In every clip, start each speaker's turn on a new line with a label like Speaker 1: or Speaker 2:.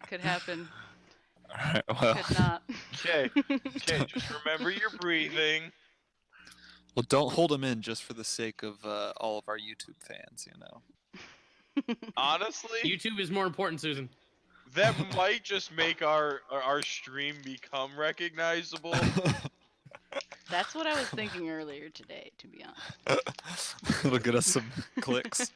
Speaker 1: Could happen.
Speaker 2: Alright, well.
Speaker 1: Could not.
Speaker 3: Okay, just remember your breathing.
Speaker 2: Well, don't hold him in just for the sake of all of our YouTube fans, you know.
Speaker 3: Honestly,
Speaker 4: YouTube is more important, Susan.
Speaker 3: that might just make our stream become recognizable.
Speaker 1: That's what I was thinking earlier today, to be honest.
Speaker 2: It'll get us some clicks.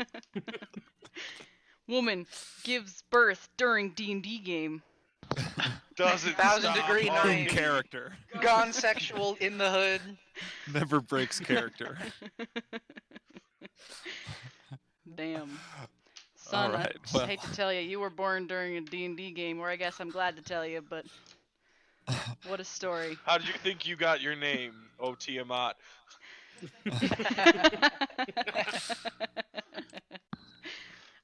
Speaker 1: Woman gives birth during D&D game.
Speaker 3: Doesn't
Speaker 5: 1,000-degree
Speaker 3: stop.
Speaker 2: In
Speaker 5: knife.
Speaker 2: character.
Speaker 5: Gone sexual in the hood.
Speaker 2: Never breaks character.
Speaker 1: Damn. Son,
Speaker 2: Alright,
Speaker 1: I
Speaker 2: well.
Speaker 1: hate to tell you, you were born during a D&D game, or I guess I'm glad to tell you, but what a story.
Speaker 3: How did you think you got your name, O Tiamat?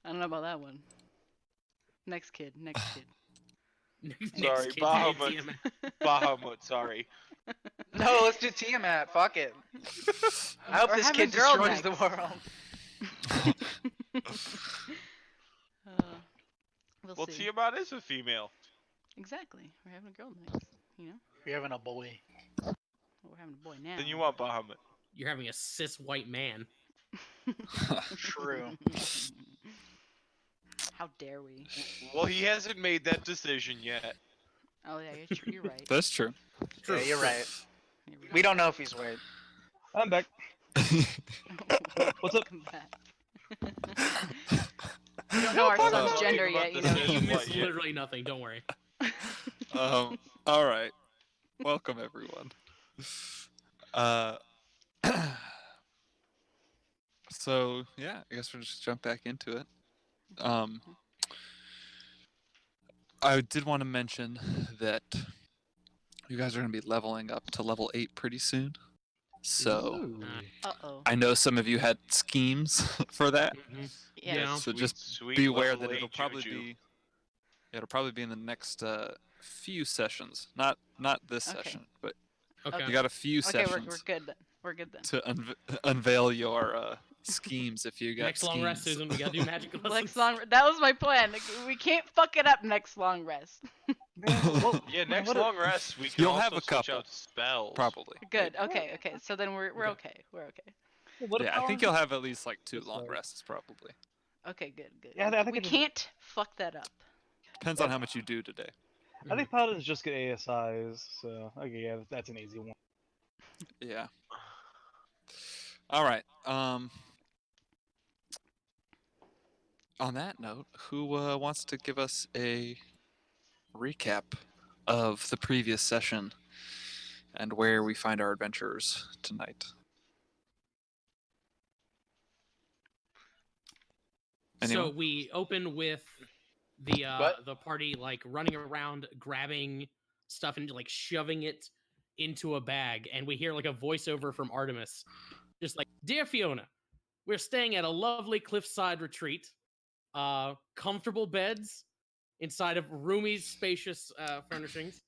Speaker 1: I don't know about that one. Next kid.
Speaker 3: Sorry, Bahamut. Bahamut, sorry.
Speaker 5: No, let's do Tiamat. Fuck it. I hope
Speaker 1: Or
Speaker 5: this
Speaker 1: have a
Speaker 5: kid
Speaker 1: girl
Speaker 5: destroys the
Speaker 1: next.
Speaker 5: world.
Speaker 1: We'll
Speaker 3: Well,
Speaker 1: see.
Speaker 3: Tiamat is a female.
Speaker 1: Exactly. We're having a girl next. You know?
Speaker 5: We're having a boy.
Speaker 1: Well, we're having a boy now.
Speaker 3: Then you want Bahamut.
Speaker 4: You're having a cis white man.
Speaker 5: True.
Speaker 1: How dare we?
Speaker 3: Well, he hasn't made that decision yet.
Speaker 1: Oh yeah, you're right.
Speaker 2: That's true.
Speaker 5: Yeah, you're right.
Speaker 1: You're right.
Speaker 5: We don't know if he's white.
Speaker 6: I'm back. What's up?
Speaker 1: Welcome back. We don't know our
Speaker 3: fuck
Speaker 1: son's
Speaker 3: no.
Speaker 1: gender
Speaker 3: About
Speaker 1: yet, you
Speaker 3: this
Speaker 1: know.
Speaker 3: is-
Speaker 4: You
Speaker 3: What,
Speaker 4: missed
Speaker 3: yeah.
Speaker 4: literally nothing. Don't worry.
Speaker 2: Alright. Welcome, everyone. So, yeah, I guess we'll just jump back into it. I did want to mention that you guys are going to be leveling up to level 8 pretty soon. So,
Speaker 1: Uh-oh.
Speaker 2: I know some of you had schemes for that.
Speaker 1: Yeah.
Speaker 4: Yeah.
Speaker 2: So
Speaker 3: Sweet,
Speaker 2: just
Speaker 3: sweet
Speaker 2: be aware
Speaker 3: level
Speaker 2: that it'll
Speaker 3: 8
Speaker 2: probably
Speaker 3: Juju.
Speaker 2: be it'll probably be in the next few sessions. Not this
Speaker 1: Okay.
Speaker 2: session, but
Speaker 4: Okay.
Speaker 2: you got a few
Speaker 1: Okay,
Speaker 2: sessions
Speaker 1: we're good then. We're good then.
Speaker 2: to unveil your schemes if you got
Speaker 4: Next
Speaker 2: schemes.
Speaker 4: long rest, Susan. We gotta do magic lessons.
Speaker 1: Next long. That was my plan. Like, we can't fuck it up next long rest.
Speaker 6: Well,
Speaker 3: Yeah, next
Speaker 6: what
Speaker 3: long rest we can
Speaker 2: You'll
Speaker 3: also
Speaker 2: have a
Speaker 3: switch
Speaker 2: couple.
Speaker 3: out spells.
Speaker 2: Probably.
Speaker 1: Good. Okay. Okay. So then we're okay. We're okay.
Speaker 6: what
Speaker 2: Yeah, I think you'll have at least like 2
Speaker 6: That's
Speaker 2: long
Speaker 6: right.
Speaker 2: rests probably.
Speaker 1: Okay. Good. Good.
Speaker 6: Yeah, I think
Speaker 1: we
Speaker 6: it is-
Speaker 1: can't fuck that up.
Speaker 2: Depends on how much you do today.
Speaker 6: I think paladins just get ASIs, so okay, yeah, that's an easy one.
Speaker 2: Yeah. All right. On that note, who wants to give us a recap of the previous session and where we find our adventurers tonight?
Speaker 4: So
Speaker 2: Anyone?
Speaker 4: we open with the
Speaker 5: What?
Speaker 4: the party like running around, grabbing stuff and like shoving it into a bag, and we hear like a voiceover from Artemis, just like, "Dear Fiona, we're staying at a lovely cliffside retreat. Comfortable beds inside of roomy, spacious furnishings."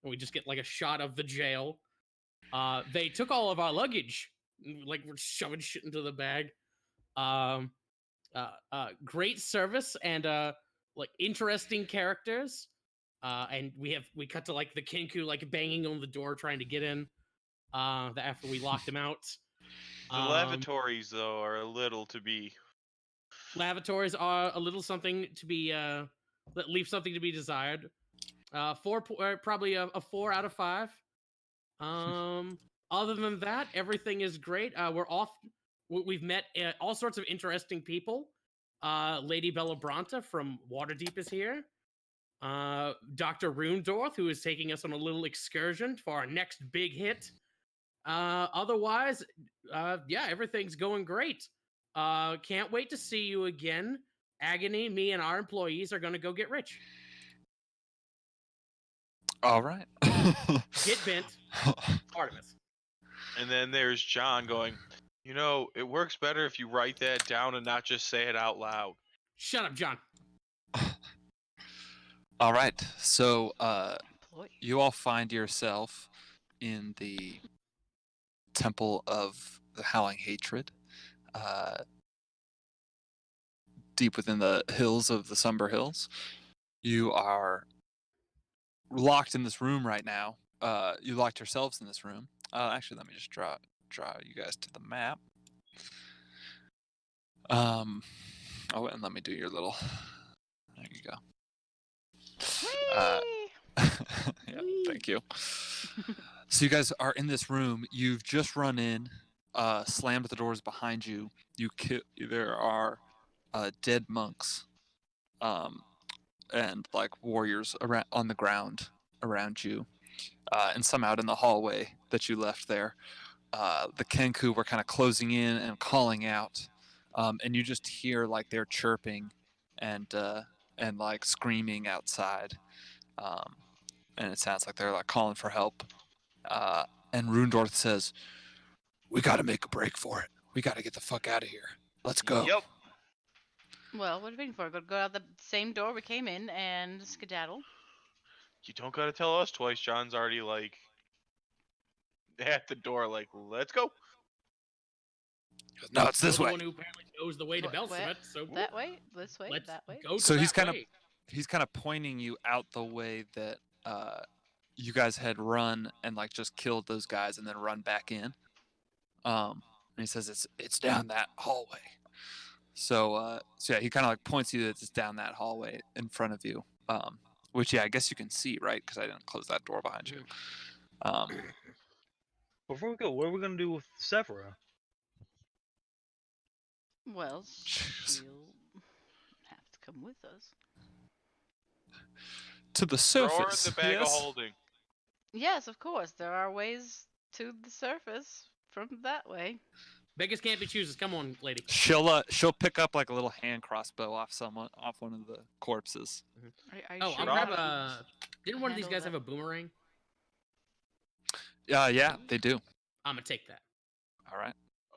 Speaker 4: And we just get like a shot of the jail. They took all of our luggage, like we're shoving shit into the bag. Great service and like interesting characters. And we cut to like the Kinku like banging on the door trying to get in. After we locked him out.
Speaker 3: The lavatories, though, are a little to be.
Speaker 4: Lavatories are a little something to be that leave something to be desired. Probably a 4 out of 5. Other than that, everything is great. We're off. We've met all sorts of interesting people. Lady Bellabranta from Waterdeep is here. Dr. Rundorth, who is taking us on a little excursion for our next big hit. Otherwise, yeah, everything's going great. Can't wait to see you again. Agony, me, and our employees are going to go get rich.
Speaker 2: All right.
Speaker 4: Get bent. Artemis.
Speaker 3: And then there's John going, you know, it works better if you write that down and not just say it out loud.
Speaker 4: Shut up, John.
Speaker 2: All right. So,
Speaker 1: Employee.
Speaker 2: you all find yourself in the Temple of the Howling Hatred, deep within the hills of the Somber Hills. you are locked in this room right now. You locked yourselves in this room. Actually, let me just draw you guys to the map. Oh, and let me do your little. There you go.
Speaker 1: Whee!
Speaker 2: Yeah, thank you. So you guys are in this room. You've just run in, slammed the doors behind you. There are dead monks, and like warriors around on the ground around you, and some out in the hallway that you left there. The Kenku were kind of closing in and calling out, and you just hear like they're chirping, and like screaming outside, and it sounds like they're like calling for help. And Rundorth says, "We got to make a break for it. We got to get the fuck out of here. Let's go."
Speaker 3: Yep.
Speaker 1: Well, what are you waiting for? Go out the same door we came in and skedaddle.
Speaker 3: You don't gotta tell us twice. John's already like at the door, like, let's go.
Speaker 2: No, it's
Speaker 4: You're
Speaker 2: this
Speaker 4: the
Speaker 2: way.
Speaker 4: one who apparently knows the way to
Speaker 1: Wh- where?
Speaker 4: Belsemet, so
Speaker 1: That way? This way?
Speaker 4: let's
Speaker 1: That way?
Speaker 4: go.
Speaker 2: So
Speaker 4: to
Speaker 2: he's
Speaker 4: that
Speaker 2: kind of
Speaker 4: way.
Speaker 2: he's kind of pointing you out the way that you guys had run and like just killed those guys and then run back in. And he says it's down that hallway. So yeah, he kind of like points you that it's down that hallway in front of you. Which yeah, I guess you can see, right? Because I didn't close that door behind you.
Speaker 6: Before we go, what are we gonna do with Sephora?
Speaker 1: Well,
Speaker 2: Jeez.
Speaker 1: she'll have to come with us.
Speaker 2: To the
Speaker 3: Throw her in
Speaker 2: surface.
Speaker 3: the bag of
Speaker 2: yes?
Speaker 3: holding.
Speaker 1: Yes, of course. There are ways to the surface from that way.
Speaker 4: Beggars can't be choosers. Come on, lady.
Speaker 2: She'll pick up like a little hand crossbow off one of the corpses.
Speaker 1: Are you
Speaker 4: Oh,
Speaker 1: sure
Speaker 4: I'll
Speaker 1: you
Speaker 4: grab
Speaker 1: can
Speaker 4: a. Didn't one of these
Speaker 1: handle
Speaker 4: guys
Speaker 1: that?
Speaker 4: have a boomerang?
Speaker 2: Yeah, they do.
Speaker 4: I'm gonna take that.
Speaker 2: All right.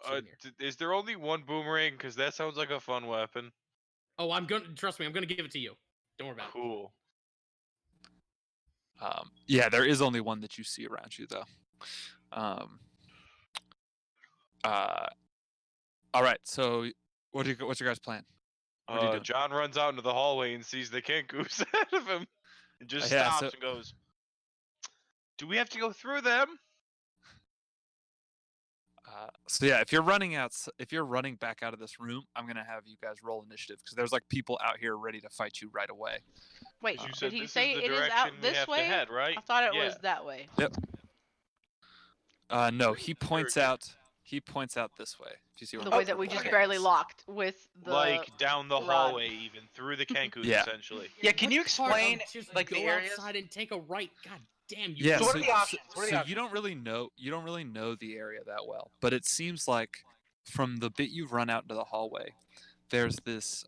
Speaker 4: Same here.
Speaker 3: Is there only one boomerang? Because that sounds like a fun weapon.
Speaker 4: Oh, I'm gonna trust me. I'm gonna give it to you. Don't worry about it.
Speaker 3: Cool.
Speaker 2: Yeah, there is only one that you see around you, though. All right. So, what's your guys' plan? What are you doing?
Speaker 3: John runs out into the hallway and sees the Kenkus ahead of him, and just
Speaker 2: Yeah,
Speaker 3: stops
Speaker 2: so-
Speaker 3: and goes, "Do we have to go through them?"
Speaker 2: So yeah, if you're running back out of this room, I'm gonna have you guys roll initiative because there's like people out here ready to fight you right away.
Speaker 1: Wait,
Speaker 3: You
Speaker 1: did
Speaker 3: said
Speaker 1: he
Speaker 3: this
Speaker 1: say
Speaker 3: is the
Speaker 1: it is
Speaker 3: direction
Speaker 1: out
Speaker 3: we
Speaker 1: this
Speaker 3: have
Speaker 1: way?
Speaker 3: to head, right?
Speaker 1: I thought it
Speaker 3: Yeah.
Speaker 1: was that way.
Speaker 2: No, he points
Speaker 3: good.
Speaker 2: out. He points out this way. If you see what
Speaker 1: The
Speaker 2: I'm
Speaker 1: way that we just
Speaker 3: okay.
Speaker 1: barely locked with the.
Speaker 3: Like down the
Speaker 1: rod.
Speaker 3: hallway, even through the Kenkus,
Speaker 2: Yeah.
Speaker 3: essentially.
Speaker 5: Yeah, can you
Speaker 4: What part of
Speaker 5: explain
Speaker 4: just
Speaker 5: like
Speaker 4: go
Speaker 5: the areas?
Speaker 4: outside and take a right? God damn you!
Speaker 2: Yeah.
Speaker 5: So what are the options? What are the
Speaker 2: so
Speaker 5: options?
Speaker 2: you don't really know. You don't really know the area that well, but it seems like from the bit you've run out into the hallway, there's this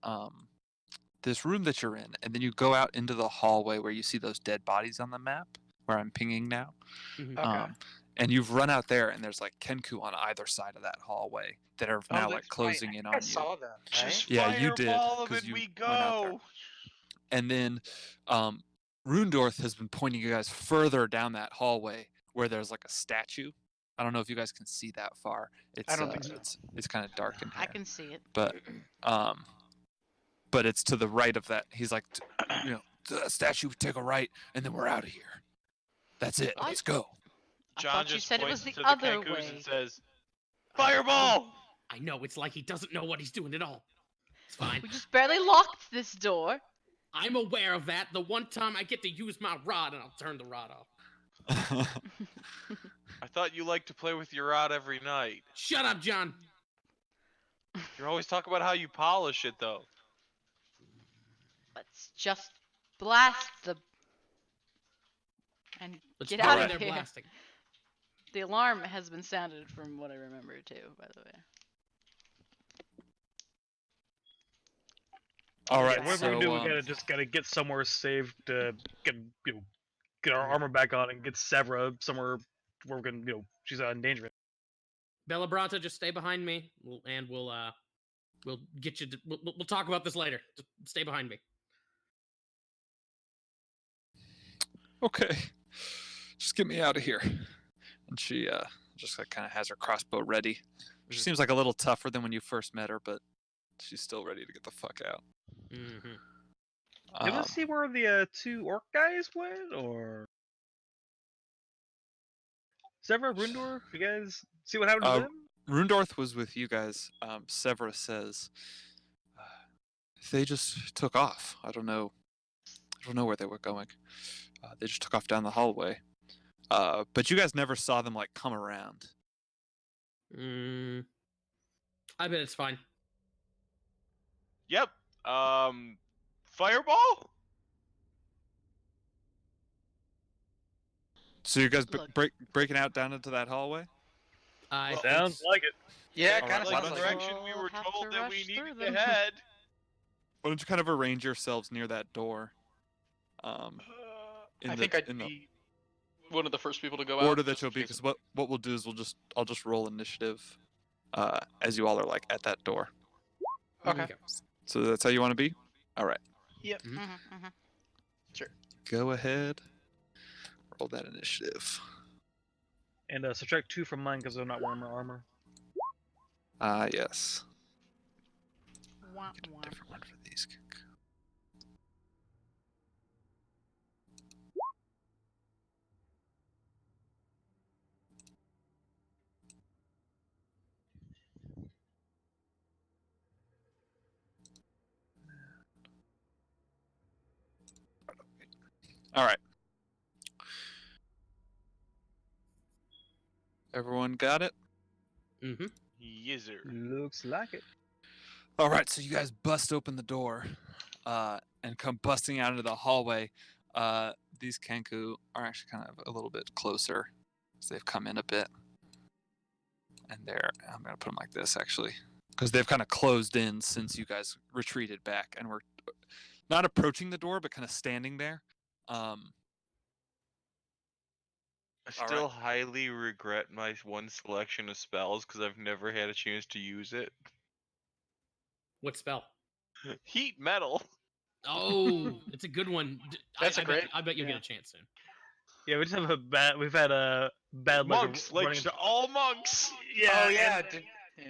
Speaker 2: this room that you're in, and then you go out into the hallway where you see those dead bodies on the map where I'm pinging now.
Speaker 4: Mhm.
Speaker 5: Okay.
Speaker 2: And you've run out there, and there's like Kenku on either side of that hallway that are now like
Speaker 5: that's
Speaker 2: closing
Speaker 5: right.
Speaker 2: in
Speaker 5: I
Speaker 2: on
Speaker 5: think I
Speaker 2: you.
Speaker 5: saw them. Right?
Speaker 3: Just
Speaker 2: Yeah, you did,
Speaker 3: fireball 'em
Speaker 2: 'cause
Speaker 3: and
Speaker 2: you
Speaker 3: we
Speaker 2: went out there.
Speaker 3: go.
Speaker 2: And then Rundorth has been pointing you guys further down that hallway where there's like a statue. I don't know if you guys can see that far. It's
Speaker 5: don't think so.
Speaker 2: It's kind of dark in here.
Speaker 1: I can see it.
Speaker 2: But it's to the right of that. He's like, to that statue, we take a right, and then we're out of here. That's it.
Speaker 1: What?
Speaker 2: Let's go.
Speaker 1: I
Speaker 3: John
Speaker 1: thought you
Speaker 3: just
Speaker 1: said it
Speaker 3: points
Speaker 1: was the
Speaker 3: to
Speaker 1: other
Speaker 3: the Kenkus
Speaker 1: way.
Speaker 3: and says, "Fireball!"
Speaker 4: I know it's like he doesn't know what he's doing at all. It's fine.
Speaker 1: We just barely locked this door.
Speaker 4: I'm aware of that. The one time I get to use my rod, and I'll turn the rod off.
Speaker 3: I thought you liked to play with your rod every night.
Speaker 4: Shut up, John.
Speaker 3: You're always talking about how you polish it, though.
Speaker 1: Let's just blast the. And
Speaker 4: Let's
Speaker 1: get
Speaker 4: go
Speaker 1: out
Speaker 4: in
Speaker 1: of
Speaker 4: there
Speaker 1: here.
Speaker 4: blasting.
Speaker 1: The alarm has been sounded from what I remember too, by the way.
Speaker 2: All right.
Speaker 6: Yeah, whatever
Speaker 2: so,
Speaker 6: we do, we gotta get somewhere safe to get our armor back on and get Severa somewhere where we can she's in danger.
Speaker 4: Bella Brata, just stay behind me, and we'll get you. We'll talk about this later. Just stay behind me.
Speaker 2: okay, just get me out of here. And she just like kind of has her crossbow ready. She seems like a little tougher than when you first met her, but she's still ready to get the fuck out.
Speaker 4: Mm-hmm.
Speaker 6: Did we
Speaker 2: Um,
Speaker 6: see where the 2 orc guys went, or Severa, Brundor? You guys see what happened to
Speaker 2: Uh,
Speaker 6: them?
Speaker 2: Rundorth was with you guys. Severa says they just took off. I don't know. I don't know where they were going. They just took off down the hallway. But you guys never saw them like come around.
Speaker 4: Mm, I bet it's fine.
Speaker 3: Yep. Fireball?
Speaker 2: So you guys
Speaker 1: Look.
Speaker 2: breaking out down into that hallway?
Speaker 4: I
Speaker 3: Well,
Speaker 4: think
Speaker 6: Sounds like it.
Speaker 5: Yeah,
Speaker 2: All
Speaker 5: kind
Speaker 2: right,
Speaker 5: of
Speaker 2: why
Speaker 5: sounds
Speaker 2: don't
Speaker 5: like
Speaker 2: you-
Speaker 5: it.
Speaker 3: direction we
Speaker 1: We'll
Speaker 3: were
Speaker 1: have
Speaker 3: told
Speaker 1: to
Speaker 3: that we
Speaker 1: rush
Speaker 3: needed
Speaker 1: through
Speaker 3: to
Speaker 1: them.
Speaker 3: head.
Speaker 2: Why don't you kind of arrange yourselves near that door? In
Speaker 5: I
Speaker 2: the,
Speaker 5: think I'd
Speaker 2: in the
Speaker 5: be one of the first people to go out.
Speaker 2: order that
Speaker 5: just
Speaker 2: you'll be,
Speaker 5: in case-
Speaker 2: because what we'll do is I'll just roll initiative, as you all are like at that door.
Speaker 5: Okay.
Speaker 2: So that's how you want to be. All right,
Speaker 5: Yep.
Speaker 1: Mhm, mhm.
Speaker 2: go ahead. Roll that initiative.
Speaker 6: And subtract 2 from mine because I'm not wearing my armor.
Speaker 2: Yes.
Speaker 1: Wah,
Speaker 2: Get a
Speaker 1: wah.
Speaker 2: different one for these. All right. Everyone got it?
Speaker 4: Mm-hmm.
Speaker 3: Yes, sir.
Speaker 6: Looks like it.
Speaker 2: All right, so you guys bust open the door, and come busting out into the hallway. These Kenku are actually kind of a little bit closer, so they've come in a bit, and I'm gonna put them like this actually, because they've kind of closed in since you guys retreated back, and we're not approaching the door, but kind of standing there.
Speaker 3: I
Speaker 2: All
Speaker 3: still highly regret my one selection of spells because I've never had a chance to use it.
Speaker 4: What spell?
Speaker 3: Heat metal.
Speaker 4: Oh, it's a good one.
Speaker 5: That's a
Speaker 4: I
Speaker 5: great-
Speaker 4: Bet, I bet you'll
Speaker 5: yeah.
Speaker 4: get a chance soon.
Speaker 6: Yeah, we just have a bad. We've had a bad luck of
Speaker 3: Monks, like
Speaker 6: running into.
Speaker 3: all monks.
Speaker 6: Yeah,
Speaker 5: Oh yeah.
Speaker 6: and,
Speaker 5: yeah.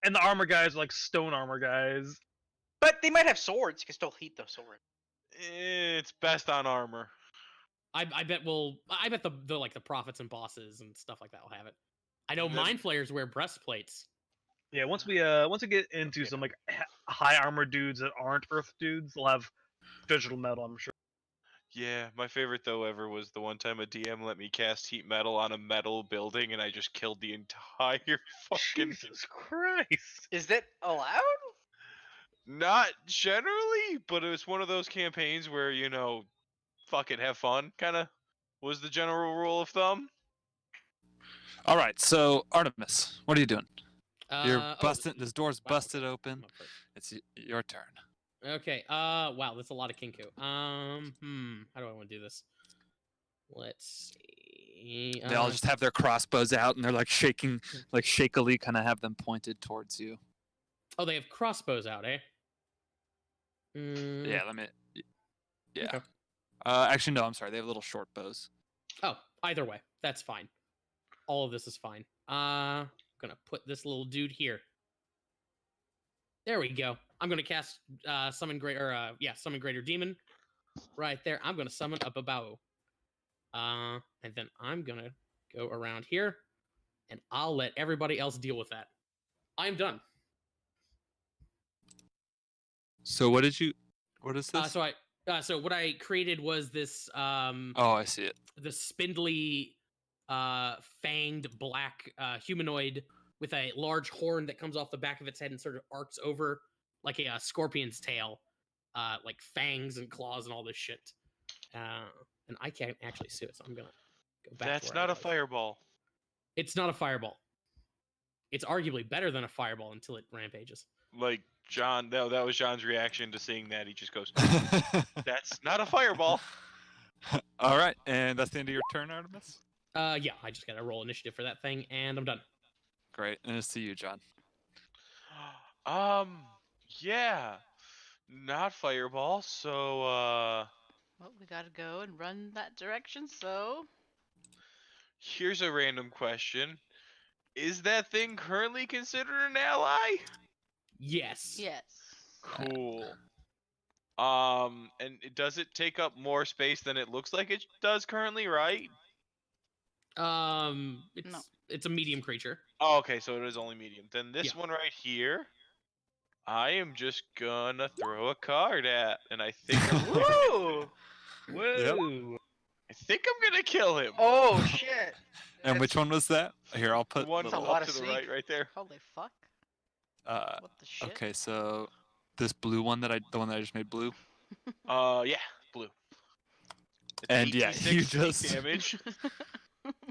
Speaker 6: and the armor guys are like stone armor guys.
Speaker 5: But they might have swords. You can still heat those swords.
Speaker 3: It's best on armor.
Speaker 4: I bet the like the prophets and bosses and stuff like that will have it. I know
Speaker 3: Then-
Speaker 4: mind flayers wear breastplates.
Speaker 6: Yeah, once we get into
Speaker 5: get
Speaker 6: some like high armor dudes that aren't earth dudes, they'll have digital metal. I'm sure.
Speaker 3: Yeah, my favorite though ever was the one time a DM let me cast heat metal on a metal building and I just killed the entire fucking.
Speaker 6: Jesus Christ!
Speaker 5: Is that allowed?
Speaker 3: Not generally, but it was one of those campaigns where fuck it, have fun, kind of was the general rule of thumb.
Speaker 2: All right, so Artemis, what are you doing? You're
Speaker 4: Oh,
Speaker 2: busting. This door's
Speaker 4: wow,
Speaker 2: busted
Speaker 4: okay.
Speaker 2: open.
Speaker 4: I'm up first.
Speaker 2: It's your turn.
Speaker 4: Okay. Wow, that's a lot of Kinku. How do I want to do this? Let's see.
Speaker 2: They all just have their crossbows out and they're like shaking, like shakily, kind of have them pointed towards you.
Speaker 4: Oh, they have crossbows out, eh?
Speaker 2: Yeah, let me. Yeah.
Speaker 4: Okay.
Speaker 2: Actually, no. I'm sorry. They have little short bows.
Speaker 4: Oh, either way, that's fine. All of this is fine. I'm gonna put this little dude here. There we go. I'm gonna cast summon greater demon. Right there. I'm gonna summon a Babao. And then I'm gonna go around here, and I'll let everybody else deal with that. I'm done.
Speaker 2: So what did you? What is this?
Speaker 4: So what I created was this
Speaker 2: Oh, I see it.
Speaker 4: the spindly fanged black humanoid with a large horn that comes off the back of its head and sort of arcs over like a scorpion's tail, like fangs and claws and all this shit. And I can't actually see it, so I'm gonna go back.
Speaker 3: That's
Speaker 4: to where I
Speaker 3: not a
Speaker 4: was.
Speaker 3: fireball.
Speaker 4: It's not a fireball. It's arguably better than a fireball until it rampages.
Speaker 3: Like John, that was John's reaction to seeing that. He just goes, "That's not a fireball."
Speaker 2: All right, and that's the end of your turn, Artemis.
Speaker 4: Yeah, I just gotta roll initiative for that thing, and I'm done.
Speaker 2: Great, and it's to you, John.
Speaker 3: Yeah, not fireball. So,
Speaker 1: Well, we gotta go and run that direction, so.
Speaker 3: here's a random question: is that thing currently considered an ally?
Speaker 4: Yes.
Speaker 1: Yes.
Speaker 3: Cool. And does it take up more space than it looks like it does currently, right?
Speaker 4: It's a medium creature.
Speaker 3: Oh, okay, so it is only medium. Then this
Speaker 4: Yeah.
Speaker 3: one right here, I am just gonna throw a card at, and I think I'm
Speaker 5: Woo!
Speaker 6: Whoa!
Speaker 3: I think I'm gonna kill him.
Speaker 5: Oh shit!
Speaker 2: And which one was that? Here, I'll
Speaker 3: The
Speaker 2: put.
Speaker 3: one
Speaker 5: That's a
Speaker 2: little-
Speaker 5: lot
Speaker 3: up
Speaker 5: of
Speaker 3: to the right,
Speaker 5: sneak.
Speaker 3: right there.
Speaker 1: Holy fuck.
Speaker 2: Uh,
Speaker 1: What the shit?
Speaker 2: okay, so this blue one the one that I just made blue.
Speaker 3: Yeah, blue. It's
Speaker 2: And yeah,
Speaker 3: 8d6
Speaker 2: you
Speaker 3: sneak
Speaker 2: just-
Speaker 3: damage.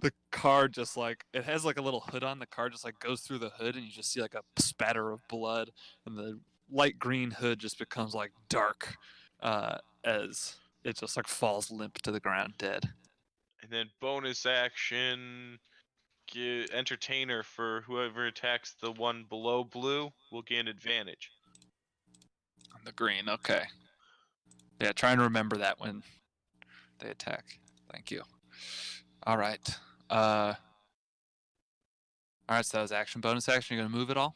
Speaker 2: The card just like it has like a little hood on. The card just like goes through the hood, and you just see like a spatter of blood, and the light green hood just becomes like dark, as it just like falls limp to the ground, dead.
Speaker 3: And then bonus action, entertainer for whoever attacks the one below blue will gain advantage.
Speaker 2: On the green, okay. Yeah, try and remember that when they attack. Thank you. All right. All right. So that was action. Bonus action. You gonna move it all?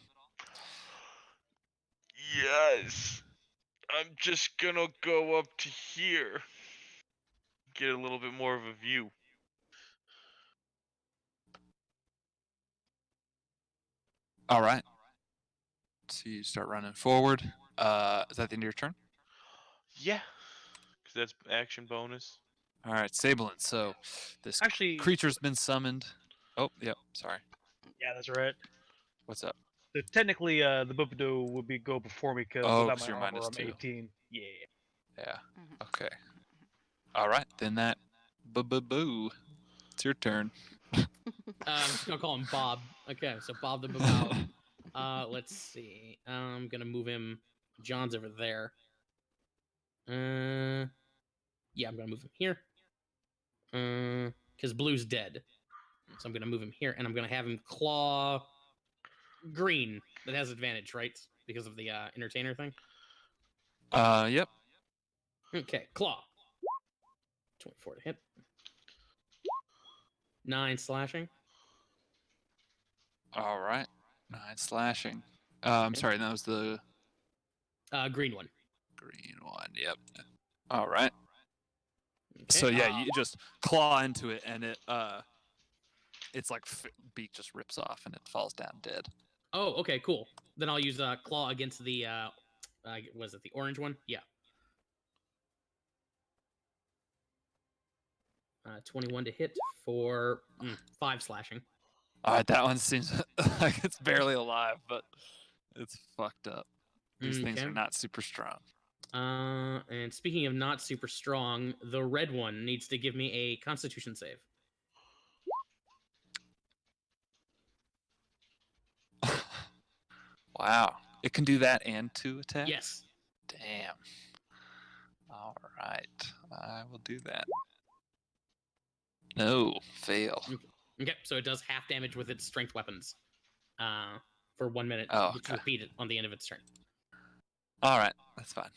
Speaker 3: Yes. I'm just gonna go up to here. Get a little bit more of a view.
Speaker 2: All right. So you start running forward. Is that the end of your turn?
Speaker 3: Yeah. Because that's action bonus.
Speaker 2: All right, Sablin. So this
Speaker 6: Actually,
Speaker 2: creature's been summoned. Oh, yep. Sorry.
Speaker 6: yeah, that's right.
Speaker 2: What's up?
Speaker 6: So technically, the Bubido would be go before me because
Speaker 2: Oh,
Speaker 6: without
Speaker 2: 'cause
Speaker 6: my
Speaker 2: you're
Speaker 6: armor,
Speaker 2: minus
Speaker 6: I'm
Speaker 2: 2.
Speaker 6: 18. Yeah.
Speaker 2: Yeah.
Speaker 1: Mhm.
Speaker 2: Okay. All right. Then that. Boo. It's your turn.
Speaker 4: I'm just gonna call him Bob. Okay, so Bob the Babao. Let's see. I'm gonna move him. John's over there. Yeah, I'm gonna move him here. Because Blue's dead, so I'm gonna move him here, and I'm gonna have him claw green. That has advantage, right? Because of the entertainer thing.
Speaker 2: Yep.
Speaker 4: Okay, claw. 24 to hit. 9 slashing.
Speaker 2: All right. 9 slashing. I'm
Speaker 4: Okay.
Speaker 2: sorry. That was the
Speaker 4: Green one.
Speaker 2: green one. Yep. All right.
Speaker 4: Okay.
Speaker 2: So yeah, you just claw into it, and it's like beak just rips off, and it falls down dead.
Speaker 4: Oh, okay, cool. Then I'll use claw against the was it the orange one? Yeah. 21 to hit for 5 slashing.
Speaker 2: All right, that one seems like it's barely alive, but it's fucked up. These things are
Speaker 4: Okay.
Speaker 2: not super strong.
Speaker 4: And speaking of not super strong, the red one needs to give me a Constitution save.
Speaker 2: Wow, it can do that and 2 attacks.
Speaker 4: Yes.
Speaker 2: Damn. All right, I will do that. No, fail.
Speaker 4: Okay, so it does half damage with its strength weapons. For 1 minute.
Speaker 2: Oh,
Speaker 4: Just
Speaker 2: okay.
Speaker 4: repeat it on the end of its turn.
Speaker 2: All right, that's fine.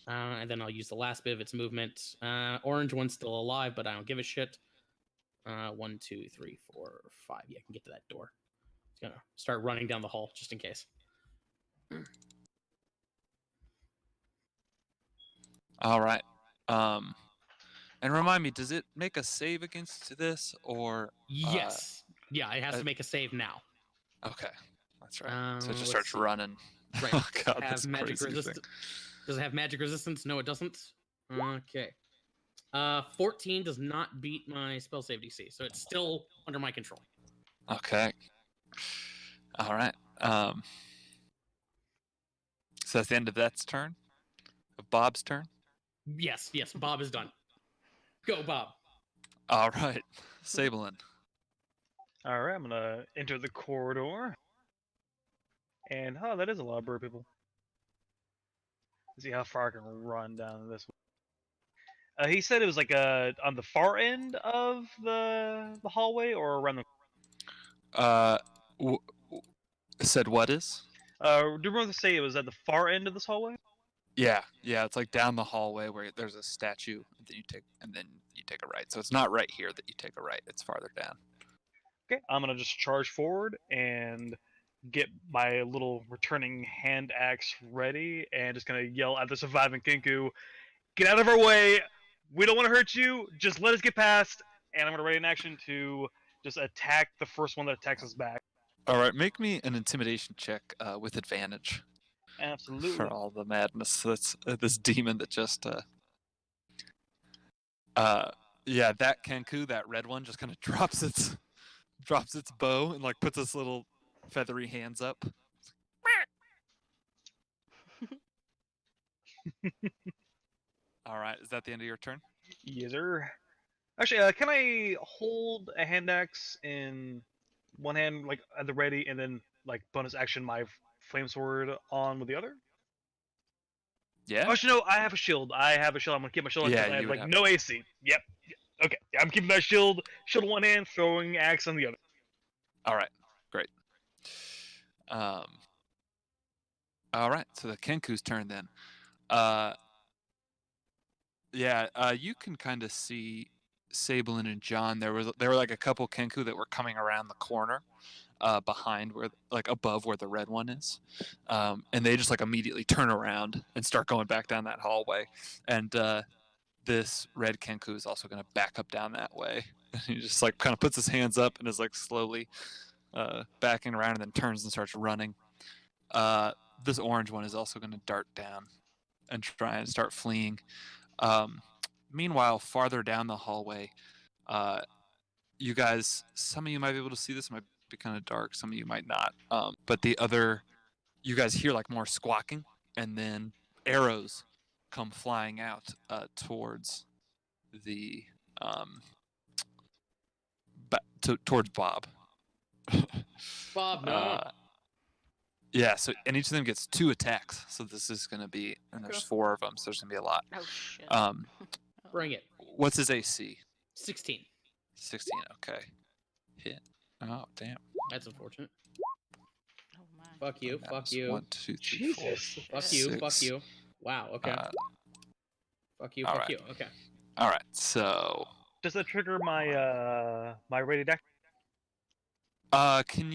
Speaker 4: And then I'll use the last bit of its movement. Orange one's still alive, but I don't give a shit. 1, 2, 3, 4, 5. Yeah, I can get to that door. It's gonna start running down the hall just in case.
Speaker 2: All right. And remind me, does it make a save against this or?
Speaker 4: Yes. Yeah, it has
Speaker 2: uh,
Speaker 4: to make a save now.
Speaker 2: Okay, that's right. So it just
Speaker 4: let's
Speaker 2: starts
Speaker 4: see.
Speaker 2: running.
Speaker 4: Right.
Speaker 2: Oh
Speaker 4: Does it
Speaker 2: god,
Speaker 4: have
Speaker 2: that's a
Speaker 4: magic
Speaker 2: crazy thing.
Speaker 4: resistance? Does it have magic resistance? No, it doesn't. Okay. 14 does not beat my spell save DC, so it's still under my control.
Speaker 2: Okay. All right. So that's the end of that's turn. Of Bob's turn.
Speaker 4: Yes, Bob is done. Go, Bob.
Speaker 2: All right, Sablin.
Speaker 6: All right, I'm gonna enter the corridor. And that is a lot of bird people. Let's see how far I can run down this way. He said it was like on the far end of the hallway or around the.
Speaker 2: Said what is?
Speaker 6: Do you remember to say it was at the far end of this hallway?
Speaker 2: Yeah. It's like down the hallway where there's a statue and then you take a right. So it's not right here that you take a right. It's farther down.
Speaker 6: Okay, I'm gonna just charge forward and get my little returning hand axe ready and just gonna yell at the surviving Kinku, "Get out of our way! We don't want to hurt you. Just let us get past." And I'm gonna ready an action to just attack the first one that attacks us back.
Speaker 2: All right, make me an intimidation check with advantage
Speaker 6: Absolutely.
Speaker 2: for all the madness. That's this demon that just yeah, that Kenku, that red one, just kind of drops its bow and like puts its little feathery hands up. All right, is that the end of your turn?
Speaker 6: Yes, sir. Actually, can I hold a hand axe in one hand, like at the ready, and then like bonus action my flame sword on with the other?
Speaker 2: Yeah.
Speaker 6: Oh, actually, no, I have a shield. I'm gonna keep my shield on
Speaker 2: Yeah,
Speaker 6: because I
Speaker 2: you
Speaker 6: have
Speaker 2: would
Speaker 6: like
Speaker 2: have-
Speaker 6: no AC. Yep. Okay, I'm keeping that shield in one hand, throwing axe on the other.
Speaker 2: All right, great. All right, so the Kenku's turn then. Yeah, you can kind of see Sablin and John. There were like a couple Kenku that were coming around the corner, behind where like above where the red one is, and they just like immediately turn around and start going back down that hallway, and this red Kenku is also going to back up down that way. He just like kind of puts his hands up and is like slowly backing around and then turns and starts running. This orange one is also going to dart down and try and start fleeing. Meanwhile, farther down the hallway, you guys, some of you might be able to see this. It might be kind of dark. Some of you might not. But you guys hear like more squawking, and then arrows come flying out towards the towards Bob.
Speaker 4: Bob, no.
Speaker 2: Yeah, so and each of them gets 2 attacks. So this is going to be, and there's
Speaker 4: Okay.
Speaker 2: 4 of them, so there's going to be a lot.
Speaker 1: Oh shit.
Speaker 4: Bring it.
Speaker 2: What's his AC?
Speaker 4: 16.
Speaker 2: 16. Okay. Hit. Oh damn.
Speaker 4: That's unfortunate.
Speaker 1: Oh man.
Speaker 4: Fuck you.
Speaker 2: That
Speaker 4: Fuck
Speaker 2: was
Speaker 4: you.
Speaker 2: 1, 2, 3, 4.
Speaker 6: Jesus.
Speaker 4: Fuck you. Fuck
Speaker 2: 6.
Speaker 4: you. Wow. Okay. Fuck you.
Speaker 2: all
Speaker 4: Fuck
Speaker 2: right.
Speaker 4: you. Okay.
Speaker 2: All right. So,
Speaker 6: Does that trigger my my rated action?
Speaker 2: can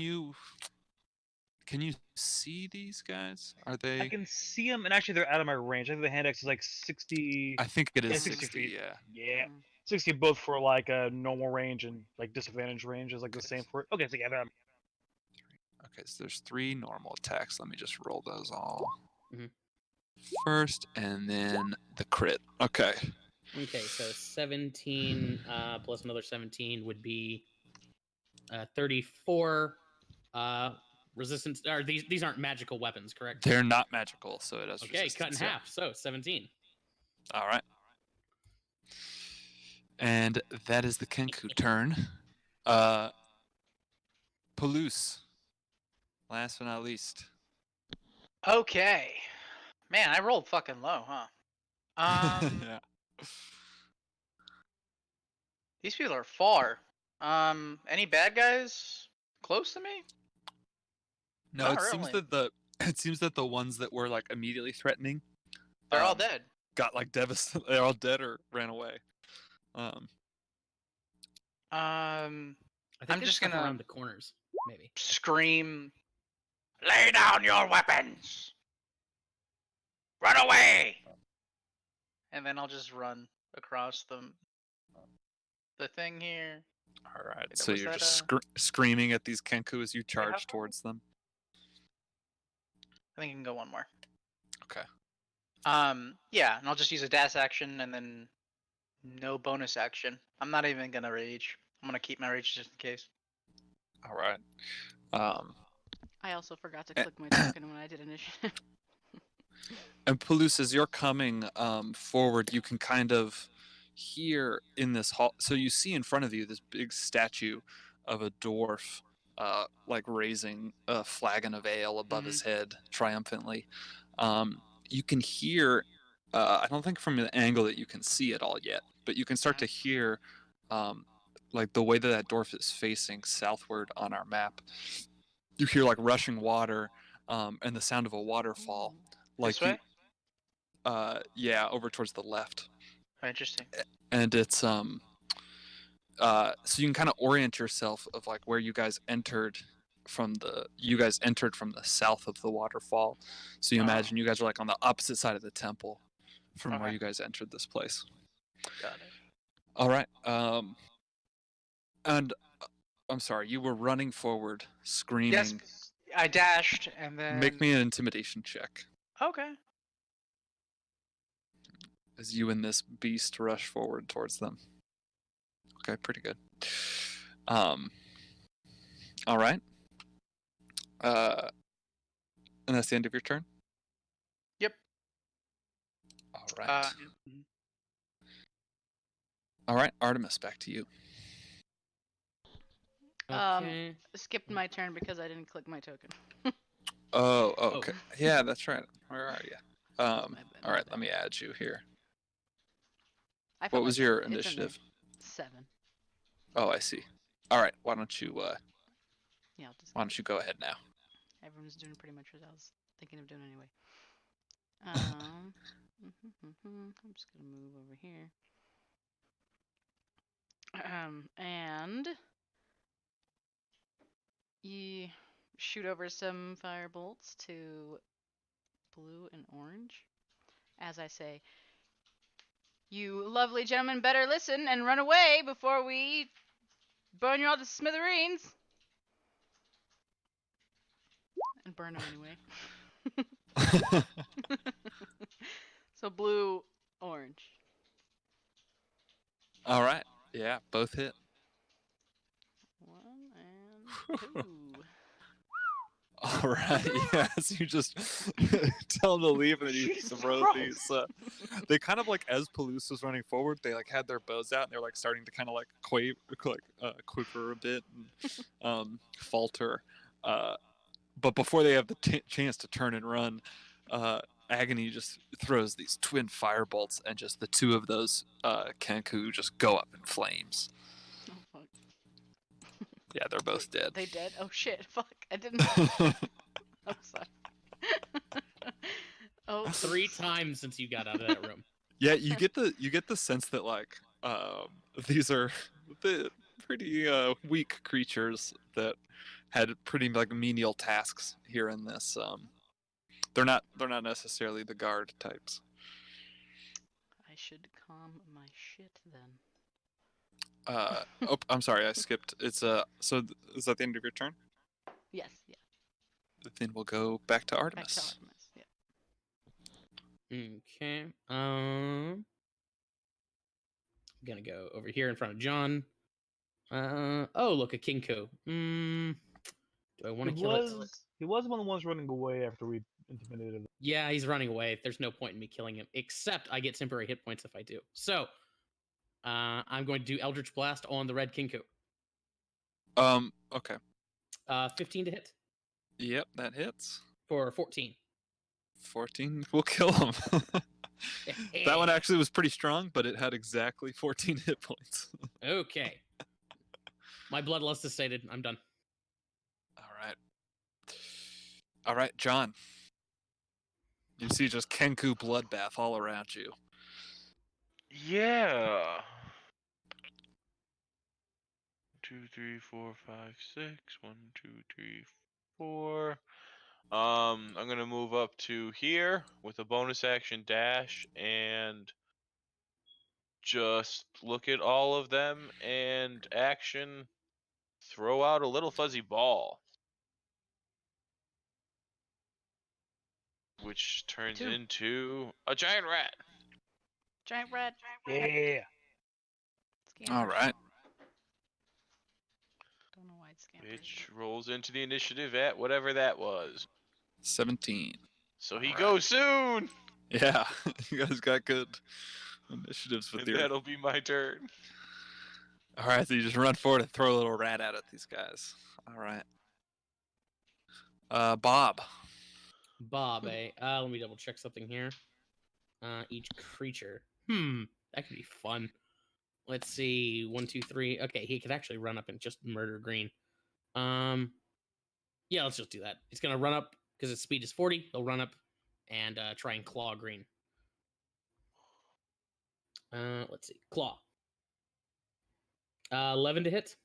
Speaker 2: you see these guys? Are
Speaker 6: I
Speaker 2: they?
Speaker 6: can see them, and actually they're out of my range. I think the hand axe is like 60.
Speaker 2: I think it
Speaker 6: Yeah,
Speaker 2: is
Speaker 6: 60
Speaker 2: 60.
Speaker 6: feet.
Speaker 2: Yeah.
Speaker 6: Yeah,
Speaker 1: Mm.
Speaker 6: 60 both for like a normal range and like disadvantage range is like the same for. Okay, so yeah, they're
Speaker 2: Okay. So there's 3 normal attacks. Let me just roll those all
Speaker 4: Mhm.
Speaker 2: first, and then the crit. Okay.
Speaker 4: Okay. So 17 plus another 17 would be 34 resistance. Or these aren't magical weapons, correct?
Speaker 2: They're not magical, so it has
Speaker 4: Okay, cut in
Speaker 2: resistance, yeah.
Speaker 4: half. So 17.
Speaker 2: All right. And that is the Kenku turn. Palouse. Last but not least.
Speaker 5: Okay. Man, I rolled fucking low, huh?
Speaker 2: Yeah.
Speaker 5: These people are far. Any bad guys close to me?
Speaker 2: No,
Speaker 5: Not
Speaker 2: it seems
Speaker 5: really.
Speaker 2: that the ones that were like immediately threatening
Speaker 5: They're all
Speaker 2: um,
Speaker 5: dead.
Speaker 2: got like devastated. They're all dead or ran away.
Speaker 4: I think
Speaker 5: I'm
Speaker 4: there's
Speaker 5: just
Speaker 4: stuff
Speaker 5: gonna
Speaker 4: around the corners, maybe.
Speaker 5: scream, "Lay down your weapons! Run away!" And then I'll just run across the thing here.
Speaker 2: All right.
Speaker 5: Wait,
Speaker 2: So
Speaker 5: was
Speaker 2: you're
Speaker 5: that,
Speaker 2: just screaming at these Kenku as you charge
Speaker 5: how-
Speaker 2: towards them.
Speaker 5: I think you can go one more.
Speaker 2: Okay.
Speaker 5: Yeah, and I'll just use a dash action and then no bonus action. I'm not even gonna rage. I'm gonna keep my rage just in case.
Speaker 2: All right.
Speaker 1: I also forgot to click my token when I did initiative.
Speaker 2: And Palouse, as you're coming forward, you can kind of hear in this hall. So you see in front of you this big statue of a dwarf, like raising a flagon of ale above his head triumphantly. You can hear. I don't think from the angle that you can see it all yet, but you can start to hear, like the way that dwarf is facing southward on our map. You hear like rushing water, and the sound of a waterfall. Like
Speaker 5: This way?
Speaker 2: yeah, over towards the left.
Speaker 5: Oh, interesting.
Speaker 2: And it's so you can kind of orient yourself of like where you guys entered from the you guys entered from the south of the waterfall. So you
Speaker 5: Oh.
Speaker 2: imagine you guys are like on the opposite side of the temple from where
Speaker 5: Okay.
Speaker 2: you guys entered this place.
Speaker 5: Got it.
Speaker 2: All right. And I'm sorry, you were running forward, screaming.
Speaker 5: Yes, I dashed and then.
Speaker 2: Make me an intimidation check
Speaker 5: Okay.
Speaker 2: as you and this beast rush forward towards them. Okay, pretty good. All right. And that's the end of your turn?
Speaker 5: Yep.
Speaker 2: All right.
Speaker 5: Mhm.
Speaker 2: All right, Artemis, back to you.
Speaker 4: Okay.
Speaker 1: Skipped my turn because I didn't click my token.
Speaker 2: Oh, okay. Yeah, that's right. Where are you?
Speaker 1: My bad,
Speaker 2: All
Speaker 1: my
Speaker 2: right,
Speaker 1: bad.
Speaker 2: let me add you here.
Speaker 1: I
Speaker 2: What
Speaker 1: felt
Speaker 2: was
Speaker 1: like
Speaker 2: your
Speaker 1: it's in there.
Speaker 2: initiative?
Speaker 1: 7.
Speaker 2: Oh, I see. All right, why don't you
Speaker 1: Yeah, I'll just.
Speaker 2: why don't you go ahead now?
Speaker 1: Everyone's doing pretty much what I was thinking of doing anyway. I'm just gonna move over here. And you shoot over some fire bolts to blue and orange. As I say, you lovely gentlemen better listen and run away before we burn you all to smithereens. And burn them anyway. So blue, orange.
Speaker 2: All right. Yeah, both hit.
Speaker 1: 1 and 2.
Speaker 2: All right. Yes, you just tell them to leave, and then you
Speaker 5: Jesus
Speaker 2: throw
Speaker 5: Christ.
Speaker 2: these. They kind of like as Palouse was running forward, they like had their bows out, and they're like starting to kind of like quiver a bit and falter. But before they have the chance to turn and run, Agony just throws these twin fire bolts, and just the two of those Kenku just go up in flames.
Speaker 1: Oh fuck.
Speaker 2: Yeah, they're both dead.
Speaker 1: They dead? Oh shit, fuck. I didn't. I'm sorry. Oh.
Speaker 4: 3 times since you got out of that room.
Speaker 2: Yeah, you get the sense that like these are the pretty weak creatures that had pretty like menial tasks here in this. They're not necessarily the guard types.
Speaker 1: I should calm my shit then.
Speaker 2: Oh, I'm sorry, I skipped. It's so is that the end of your turn?
Speaker 1: Yes, yeah.
Speaker 2: Then we'll go back to
Speaker 1: Back
Speaker 2: Artemis.
Speaker 1: to Artemis. Yeah.
Speaker 4: Okay. I'm gonna go over here in front of John. Oh, look, a Kinko. Do I want to kill it?
Speaker 6: He was one of the ones running away after we intimidated him.
Speaker 4: Yeah, he's running away. There's no point in me killing him, except I get temporary hit points if I do. So, I'm going to do Eldritch Blast on the red Kinko.
Speaker 2: Okay.
Speaker 4: 15 to hit
Speaker 2: Yep, that hits.
Speaker 4: for 14.
Speaker 2: 14 will kill him. That one actually was pretty strong, but it had exactly 14 hit points.
Speaker 4: Okay. My bloodlust is sated. I'm done.
Speaker 2: All right, John. You see just Kenku bloodbath all around you.
Speaker 3: Yeah. 2, 3, 4, 5, 6. 1, 2, 3, 4. I'm gonna move up to here with a bonus action dash and just look at all of them and action throw out a little fuzzy ball. Which turns
Speaker 1: 2.
Speaker 3: into a giant rat.
Speaker 1: Giant rat.
Speaker 6: Yeah.
Speaker 1: Scammers.
Speaker 2: All right.
Speaker 1: Don't know why it's scammers.
Speaker 3: Which rolls into the initiative at whatever that was.
Speaker 2: 17.
Speaker 3: So he
Speaker 2: Alright.
Speaker 3: goes soon!
Speaker 2: Yeah, you guys got good initiatives with
Speaker 3: And
Speaker 2: your.
Speaker 3: that'll be my turn.
Speaker 2: All right, so you just run forward and throw a little rat out at these guys. All right. Bob.
Speaker 4: Bob, eh? Let me double check something here. Each creature. That could be fun. Let's see. 1, 2, 3. Okay, he could actually run up and just murder Green. Yeah, let's just do that. He's gonna run up because his speed is 40. He'll run up and try and claw Green. Let's see. Claw. 11 to hit.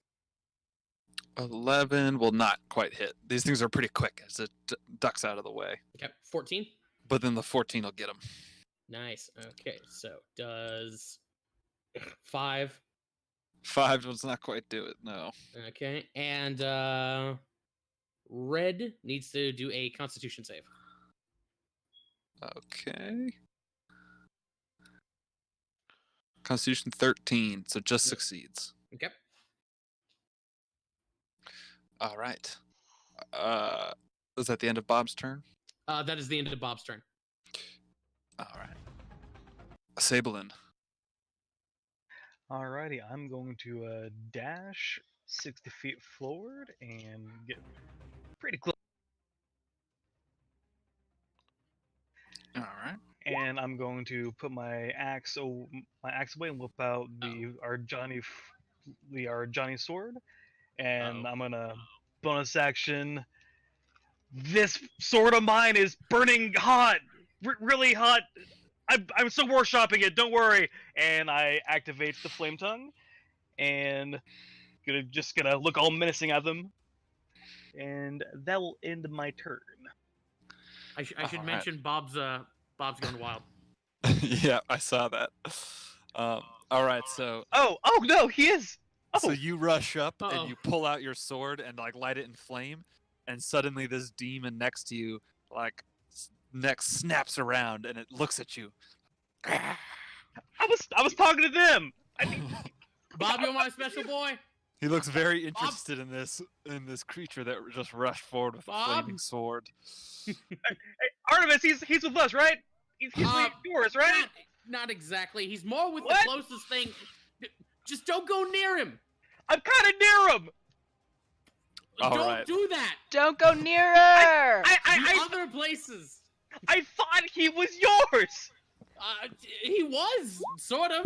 Speaker 2: 11 will not quite hit. These things are pretty quick as it ducks out of the way.
Speaker 4: Okay, 14.
Speaker 2: But then the 14 will get him.
Speaker 4: Nice. Okay, so does 5.
Speaker 2: 5 does not quite do it, no.
Speaker 4: Okay, and red needs to do a Constitution save.
Speaker 2: Okay. Constitution 13, so just succeeds.
Speaker 4: Okay.
Speaker 2: All right. Is that the end of Bob's turn?
Speaker 4: That is the end of Bob's turn.
Speaker 2: All right. Sablin.
Speaker 6: Alrighty, I'm going to dash 60 feet forward and get pretty close.
Speaker 2: All right.
Speaker 6: And I'm going to put my axe away and whip out our Johnny sword, and I'm gonna bonus action. This sword of mine is burning hot, really hot. I'm still workshopping it. Don't worry. And I activate the flame tongue, and gonna look all menacing at them, and that will end my turn.
Speaker 4: I should
Speaker 2: Alright.
Speaker 4: mention Bob's going wild.
Speaker 2: Yeah, I saw that. All right, so
Speaker 6: Oh no, he is.
Speaker 2: so
Speaker 6: Oh.
Speaker 2: you rush up
Speaker 4: Uh-oh.
Speaker 2: and you pull out your sword and like light it in flame, and suddenly this demon next to you neck snaps around and it looks at you.
Speaker 6: I was talking to them.
Speaker 4: Bob, you're my special boy.
Speaker 2: He looks very interested in this creature that just rushed forward with a
Speaker 4: Bob?
Speaker 2: flaming sword.
Speaker 6: Artemis, he's with us, right? He's with yours, right?
Speaker 4: Not exactly. He's more with
Speaker 6: What?
Speaker 4: the closest thing. Just don't go near him.
Speaker 6: I'm kind of near him.
Speaker 2: All
Speaker 4: Don't
Speaker 2: right.
Speaker 4: do that.
Speaker 1: Don't go nearer!
Speaker 6: I
Speaker 4: Other places.
Speaker 6: I thought he was yours.
Speaker 4: He was sort of.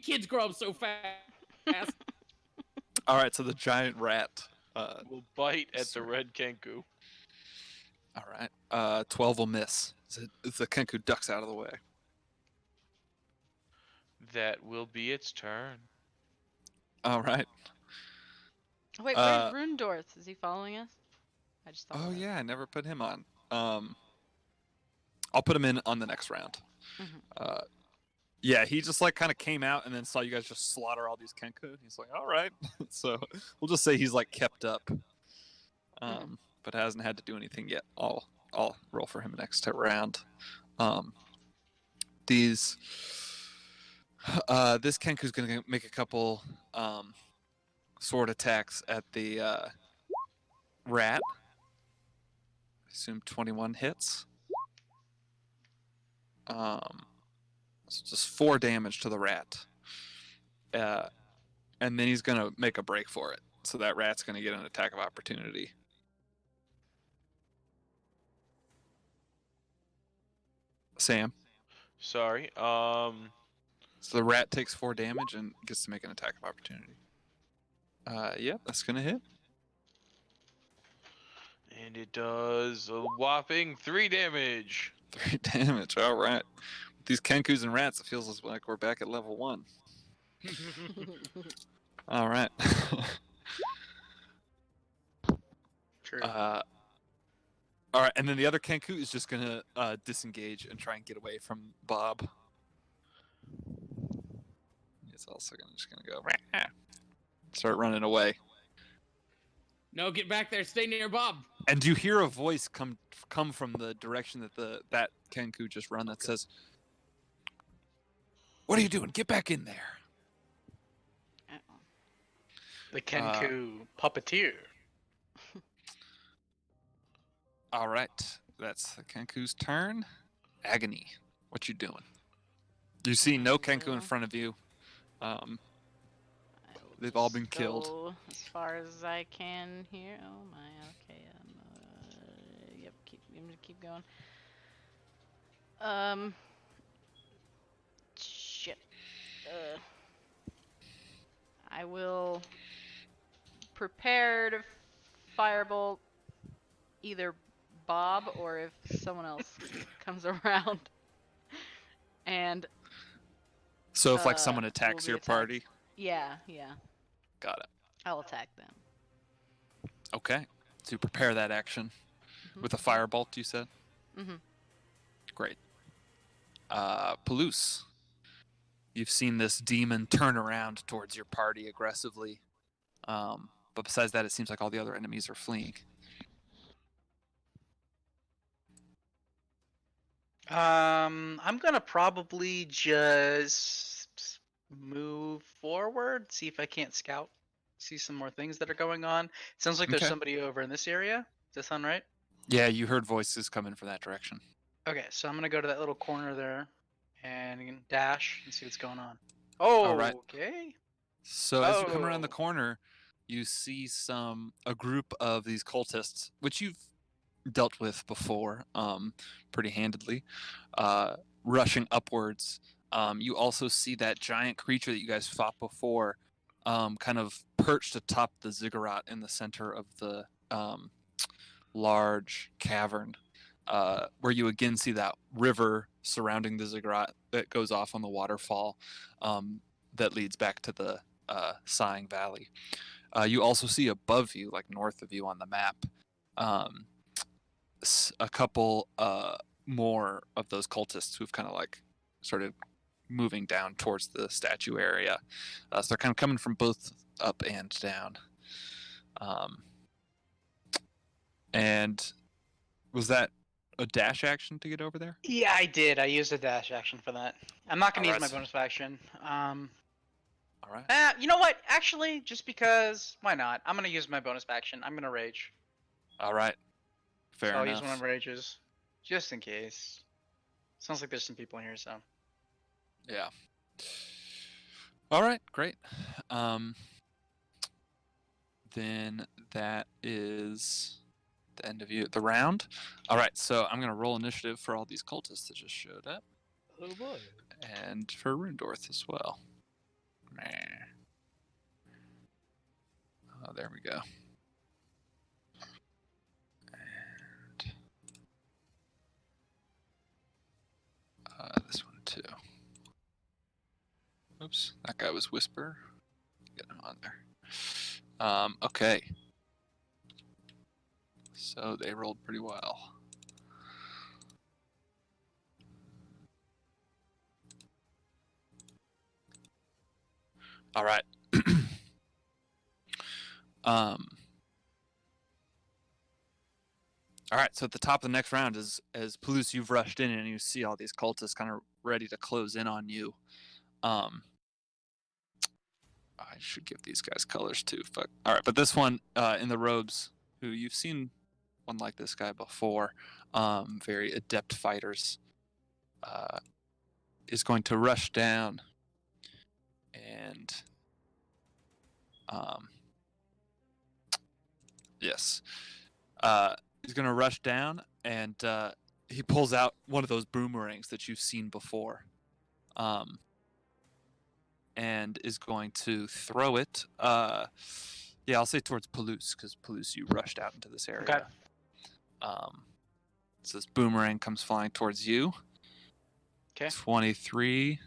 Speaker 4: Kids grow up so fast.
Speaker 2: All right, so the giant rat.
Speaker 3: Will bite at the red Kenku.
Speaker 2: All right, 12 will miss. The Kenku ducks out of the way.
Speaker 3: That will be its turn.
Speaker 2: All right.
Speaker 1: Wait, where's Rundorth? Is he following us? I just thought.
Speaker 2: Oh
Speaker 1: of that.
Speaker 2: yeah, I never put him on. I'll put him in on the next round.
Speaker 1: Mhm.
Speaker 2: Yeah, he just like kind of came out and then saw you guys just slaughter all these Kenku. He's like, all right. So we'll just say he's like kept up, but hasn't had to do anything yet. I'll roll for him next round. This Kenku's gonna make a couple sword attacks at the rat. I assume 21 hits. So just 4 damage to the rat. And then he's gonna make a break for it. So that rat's gonna get an attack of opportunity. Sam.
Speaker 3: Sorry.
Speaker 2: So the rat takes 4 damage and gets to make an attack of opportunity. Yep, that's gonna hit.
Speaker 3: And it does a whopping 3 damage.
Speaker 2: 3 damage. All right. With these Kenkus and rats, it feels like we're back at level 1. All right.
Speaker 5: True.
Speaker 2: All right, and then the other Kenku is just gonna disengage and try and get away from Bob. It's also just gonna go start running away.
Speaker 4: No, get back there. Stay near Bob.
Speaker 2: And you hear a voice come from the direction that that Kenku just run that says, "What are you doing? Get back in there!"
Speaker 5: The Kenku puppeteer.
Speaker 2: All right, that's the Kenku's turn. Agony, what you doing? You see no Kenku in front of you. They've all been killed.
Speaker 1: Go as far as I can here. Oh my. Okay. Yep. I'm gonna keep going. Shit. I will prepare to firebolt either Bob or if someone else comes around. And
Speaker 2: So if like someone
Speaker 1: will
Speaker 2: attacks
Speaker 1: be
Speaker 2: your
Speaker 1: attacked.
Speaker 2: party,
Speaker 1: yeah.
Speaker 2: got it.
Speaker 1: I'll attack them.
Speaker 2: Okay. So you prepare that action
Speaker 1: Mhm.
Speaker 2: with a firebolt, you said?
Speaker 1: Mm-hmm.
Speaker 2: Great. Palouse. You've seen this demon turn around towards your party aggressively. But besides that, it seems like all the other enemies are fleeing.
Speaker 5: I'm gonna probably just move forward, see if I can't scout, see some more things that are going on. Sounds like there's
Speaker 2: Okay.
Speaker 5: somebody over in this area. Does that sound right?
Speaker 2: Yeah, you heard voices coming from that direction.
Speaker 5: Okay, so I'm gonna go to that little corner there and dash and see what's going on.
Speaker 2: All right.
Speaker 5: Okay.
Speaker 2: So as you come around the
Speaker 5: Oh.
Speaker 2: corner, you see a group of these cultists, which you've dealt with before, pretty handedly, rushing upwards. You also see that giant creature that you guys fought before, kind of perched atop the ziggurat in the center of the large cavern, where you again see that river surrounding the ziggurat that goes off on the waterfall, that leads back to the Sighing Valley. You also see above you, like north of you on the map, a couple more of those cultists who've kind of like started moving down towards the statue area. So they're kind of coming from both up and down. And was that a dash action to get over there?
Speaker 5: Yeah, I did. I used a dash action for that. I'm not gonna use
Speaker 2: Alright.
Speaker 5: my bonus action.
Speaker 2: All right.
Speaker 5: You know what? Actually, just because, why not? I'm gonna use my bonus action. I'm gonna rage.
Speaker 2: All right. Fair
Speaker 5: So I'll
Speaker 2: enough.
Speaker 5: use one of rages, just in case. Sounds like there's some people here, so.
Speaker 2: Yeah. All right, great. Then that is the end of the round. All right, so I'm gonna roll initiative for all these cultists that just showed up,
Speaker 6: Oh boy.
Speaker 2: and for Rundorth as well. Meh. Oh, there we go. And this one too. Oops, that guy was Whisper. Get him on there. Okay. So they rolled pretty well. All right. All right. So at the top of the next round, as Palouse, you've rushed in and you see all these cultists kind of ready to close in on you. I should give these guys colors too. Fuck. All right, but this one in the robes, who you've seen one like this guy before, very adept fighters, is going to rush down and yes, he's going to rush down and he pulls out one of those boomerangs that you've seen before, and is going to throw it. Yeah, I'll say towards Palouse, because Palouse, you rushed out into this area.
Speaker 5: Okay.
Speaker 2: So this boomerang comes flying towards you.
Speaker 5: Okay.
Speaker 2: 23.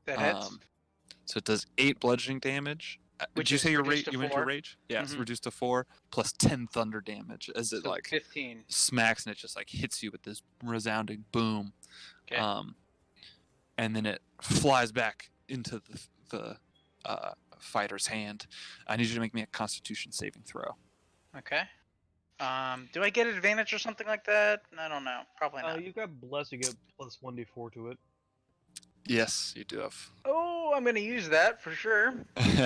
Speaker 5: That hits.
Speaker 2: So it does 8 bludgeoning damage.
Speaker 5: Which
Speaker 2: Did you
Speaker 5: is
Speaker 2: say your
Speaker 5: reduced
Speaker 2: rage?
Speaker 5: to
Speaker 2: You went your
Speaker 5: 4?
Speaker 2: rage? Yeah, it's
Speaker 5: Mhm.
Speaker 2: reduced to 4 plus 10 thunder damage as it
Speaker 5: So
Speaker 2: like
Speaker 5: 15.
Speaker 2: smacks and it just like hits you with this resounding boom.
Speaker 5: Okay.
Speaker 2: And then it flies back into the fighter's hand. I need you to make me a Constitution saving throw.
Speaker 5: Okay. Do I get advantage or something like that? I don't know. Probably not.
Speaker 6: You got bless. You get plus 1d4 to it.
Speaker 2: Yes, you do have.
Speaker 5: Oh, I'm gonna use that for sure.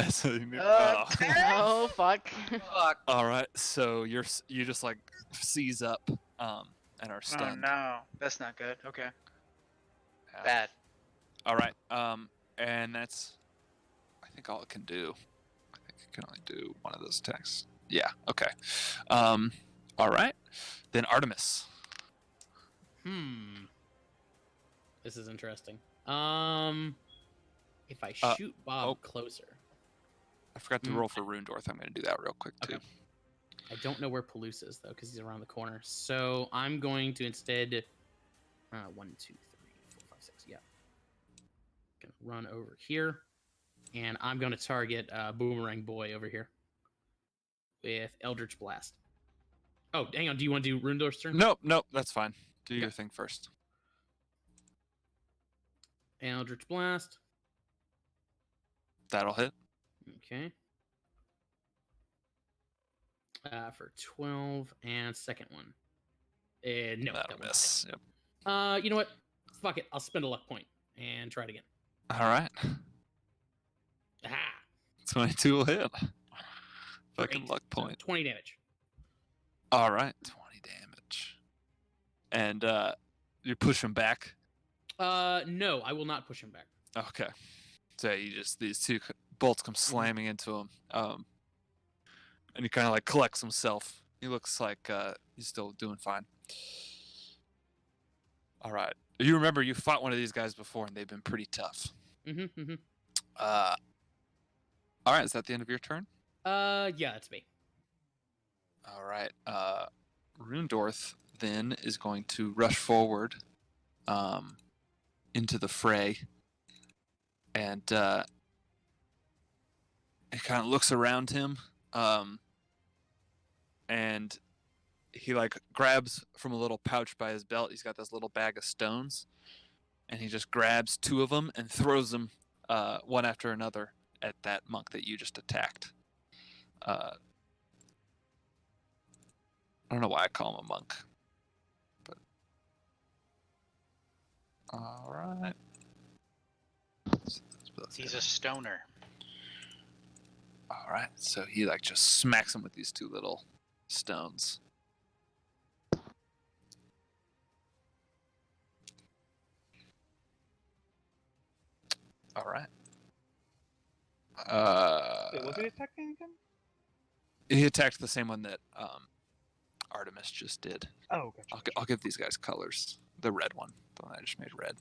Speaker 2: So you move,
Speaker 1: Oh fuck.
Speaker 5: Fuck.
Speaker 2: All right, so you just like seize up and are
Speaker 5: Oh
Speaker 2: stunned.
Speaker 5: no, that's not good. Okay.
Speaker 2: Yeah.
Speaker 5: Bad.
Speaker 2: All right, and that's I think all it can do. I think it can only do one of those attacks. Yeah. Okay. All right, then Artemis.
Speaker 4: This is interesting. If I shoot Bob closer,
Speaker 2: I forgot to roll for Rundorth. I'm going to do that real quick too.
Speaker 4: Okay. I don't know where Palouse is though, because he's around the corner. So I'm going to instead 1, 2, 3, 4, 5, 6. Yeah. Gonna run over here, and I'm going to target Boomerang Boy over here. with Eldritch Blast. Oh, hang on. Do you want to do Rundor's turn?
Speaker 2: Nope, that's fine. Do
Speaker 4: Okay.
Speaker 2: your thing first.
Speaker 4: Eldritch Blast.
Speaker 2: That'll hit.
Speaker 4: Okay. For 12 and second one. No, that
Speaker 2: That'll
Speaker 4: won't
Speaker 2: miss. Yep.
Speaker 4: hit. You know what? Fuck it. I'll spend a luck point and try it again.
Speaker 2: All right.
Speaker 4: Aha!
Speaker 2: 22 will hit.
Speaker 4: For
Speaker 2: Fucking
Speaker 4: 8,
Speaker 2: luck
Speaker 4: so
Speaker 2: point.
Speaker 4: 20 damage.
Speaker 2: All right. 20 damage. And you push him back.
Speaker 4: No, I will not push him back.
Speaker 2: Okay. So you just these two bolts come slamming into him. And he kind of like collects himself. He looks like he's still doing fine. All right. You remember you fought one of these guys before, and they've been pretty tough.
Speaker 4: Mm-hmm.
Speaker 2: All right. Is that the end of your turn?
Speaker 4: Yeah, that's me.
Speaker 2: All right. Rundorth then is going to rush forward into the fray. And he kind of looks around him. And he like grabs from a little pouch by his belt. He's got this little bag of stones. And he just grabs 2 of them and throws them one after another at that monk that you just attacked. I don't know why I call him a monk. But all right.
Speaker 5: He's a stoner.
Speaker 2: All right. So he like just smacks him with these 2 little stones. All right.
Speaker 6: Wait, was he attacking again?
Speaker 2: He attacked the same one that Artemis just did.
Speaker 6: Oh, gotcha.
Speaker 2: I'll give these guys colors. The red one, the one I just made red.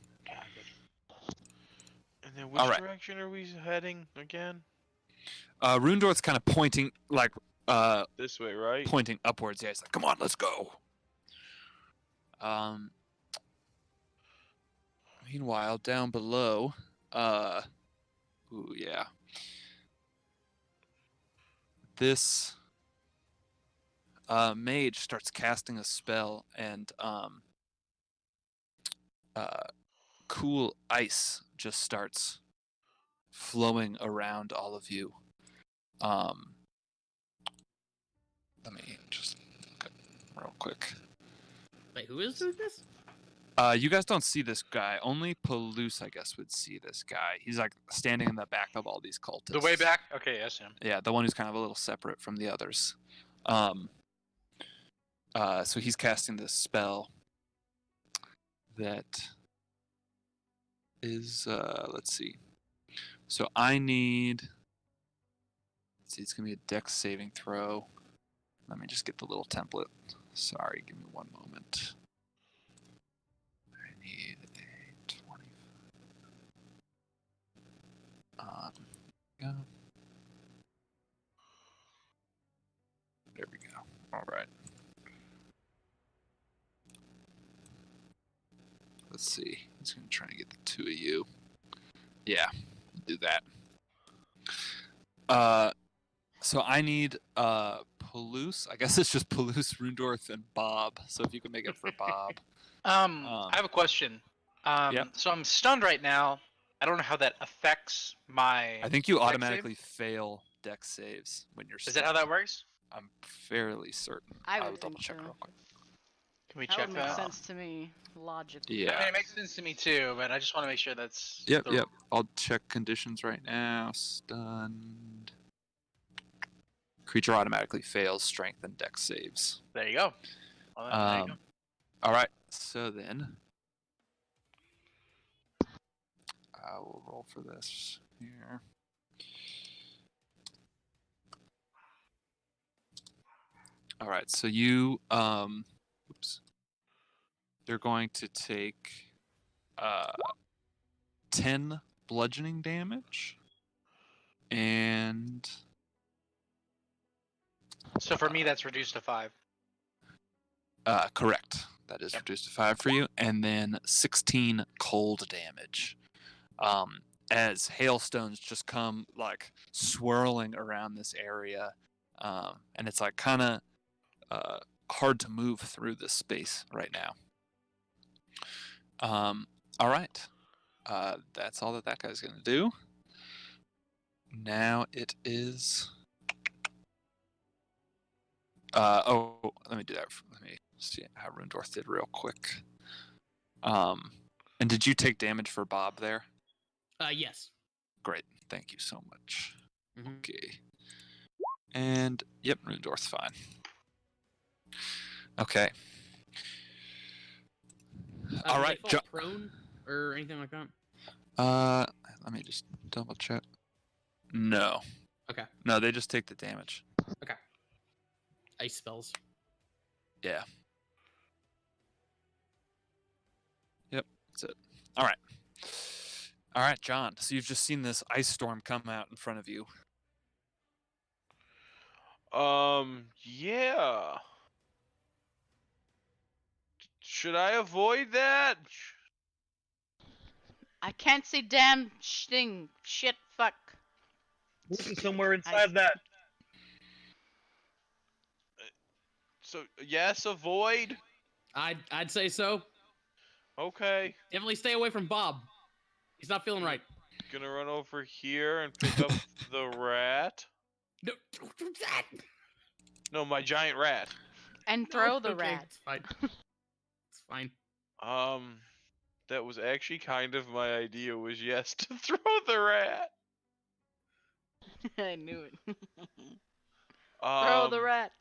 Speaker 3: And then which
Speaker 2: Alright.
Speaker 3: direction are we heading again?
Speaker 2: Rundorth's kind of pointing like
Speaker 3: This way, right?
Speaker 2: pointing upwards. Yeah, he's like, "Come on, let's go." Meanwhile, down below, ooh yeah, this mage starts casting a spell, and cool ice just starts flowing around all of you. Let me just look up real quick.
Speaker 4: Wait, who is this?
Speaker 2: You guys don't see this guy. Only Palouse, I guess, would see this guy. He's like standing in the back of all these cultists.
Speaker 5: The way back? Okay, that's him.
Speaker 2: Yeah, the one who's kind of a little separate from the others. So he's casting this spell that is, let's see. So I need, let's see, it's going to be a dex saving throw. Let me just get the little template. Sorry, give me one moment. I need a 20. Yeah. There we go. All right. Let's see. He's going to try and get the 2 of you. Yeah, do that. So I need Palouse. I guess it's just Palouse, Rundorth, and Bob. So if you can make it for Bob.
Speaker 5: I have a question.
Speaker 2: Yep.
Speaker 5: So I'm stunned right now. I don't know how that affects my.
Speaker 2: I think you
Speaker 5: dex save?
Speaker 2: automatically fail dex saves when you're
Speaker 5: Is that how that
Speaker 2: stunned.
Speaker 5: works?
Speaker 2: I'm fairly certain.
Speaker 1: I
Speaker 2: will
Speaker 1: would
Speaker 2: double
Speaker 1: think
Speaker 2: check
Speaker 1: so.
Speaker 2: real quick.
Speaker 5: Can we
Speaker 1: That
Speaker 5: check
Speaker 1: would make
Speaker 5: that?
Speaker 1: sense to me, logically.
Speaker 2: Yeah.
Speaker 5: I mean, it makes sense to me too, but I just want to make sure that's.
Speaker 2: Yep,
Speaker 5: the-
Speaker 2: yep. I'll check conditions right now. Stunned. Creature automatically fails strength and dex saves.
Speaker 5: There you go. Well, there you go.
Speaker 2: All right. So then, I will roll for this here. All right. So you, oops. They're going to take 10 bludgeoning damage, and
Speaker 5: So for me, that's reduced to 5.
Speaker 2: correct. That is
Speaker 5: Yep.
Speaker 2: reduced to 5 for you, and then 16 cold damage. As hailstones just come like swirling around this area, and it's like kind of hard to move through this space right now. All right, that's all that guy's gonna do. Now it is. Let me do that. Let me see how Rundorth did real quick. And did you take damage for Bob there?
Speaker 4: Yes.
Speaker 2: Great, thank you so much.
Speaker 4: Mhm.
Speaker 2: Okay. And yep, Rundorth's fine. Okay. All
Speaker 4: Do they
Speaker 2: right,
Speaker 4: fall prone or anything like that?
Speaker 2: let me just double check. No.
Speaker 4: Okay.
Speaker 2: No, they just take the damage.
Speaker 4: Ice spells.
Speaker 2: Yeah. Yep, that's it. All right. All right, John. So you've just seen this ice storm come out in front of you.
Speaker 3: Yeah. Should I avoid that?
Speaker 1: I can't see damn thing. Shit, fuck.
Speaker 6: This is somewhere inside that.
Speaker 3: So yes, avoid.
Speaker 4: I'd say so.
Speaker 3: Okay.
Speaker 4: Definitely stay away from Bob. He's not feeling right.
Speaker 3: Gonna run over here and pick up the rat.
Speaker 4: No, don't do that.
Speaker 3: No, my giant rat.
Speaker 1: And throw
Speaker 4: No,
Speaker 1: the
Speaker 4: okay,
Speaker 1: rat.
Speaker 4: It's fine. It's fine.
Speaker 3: That was actually kind of my idea. Was yes to throw the rat.
Speaker 1: I knew it. Throw the rat.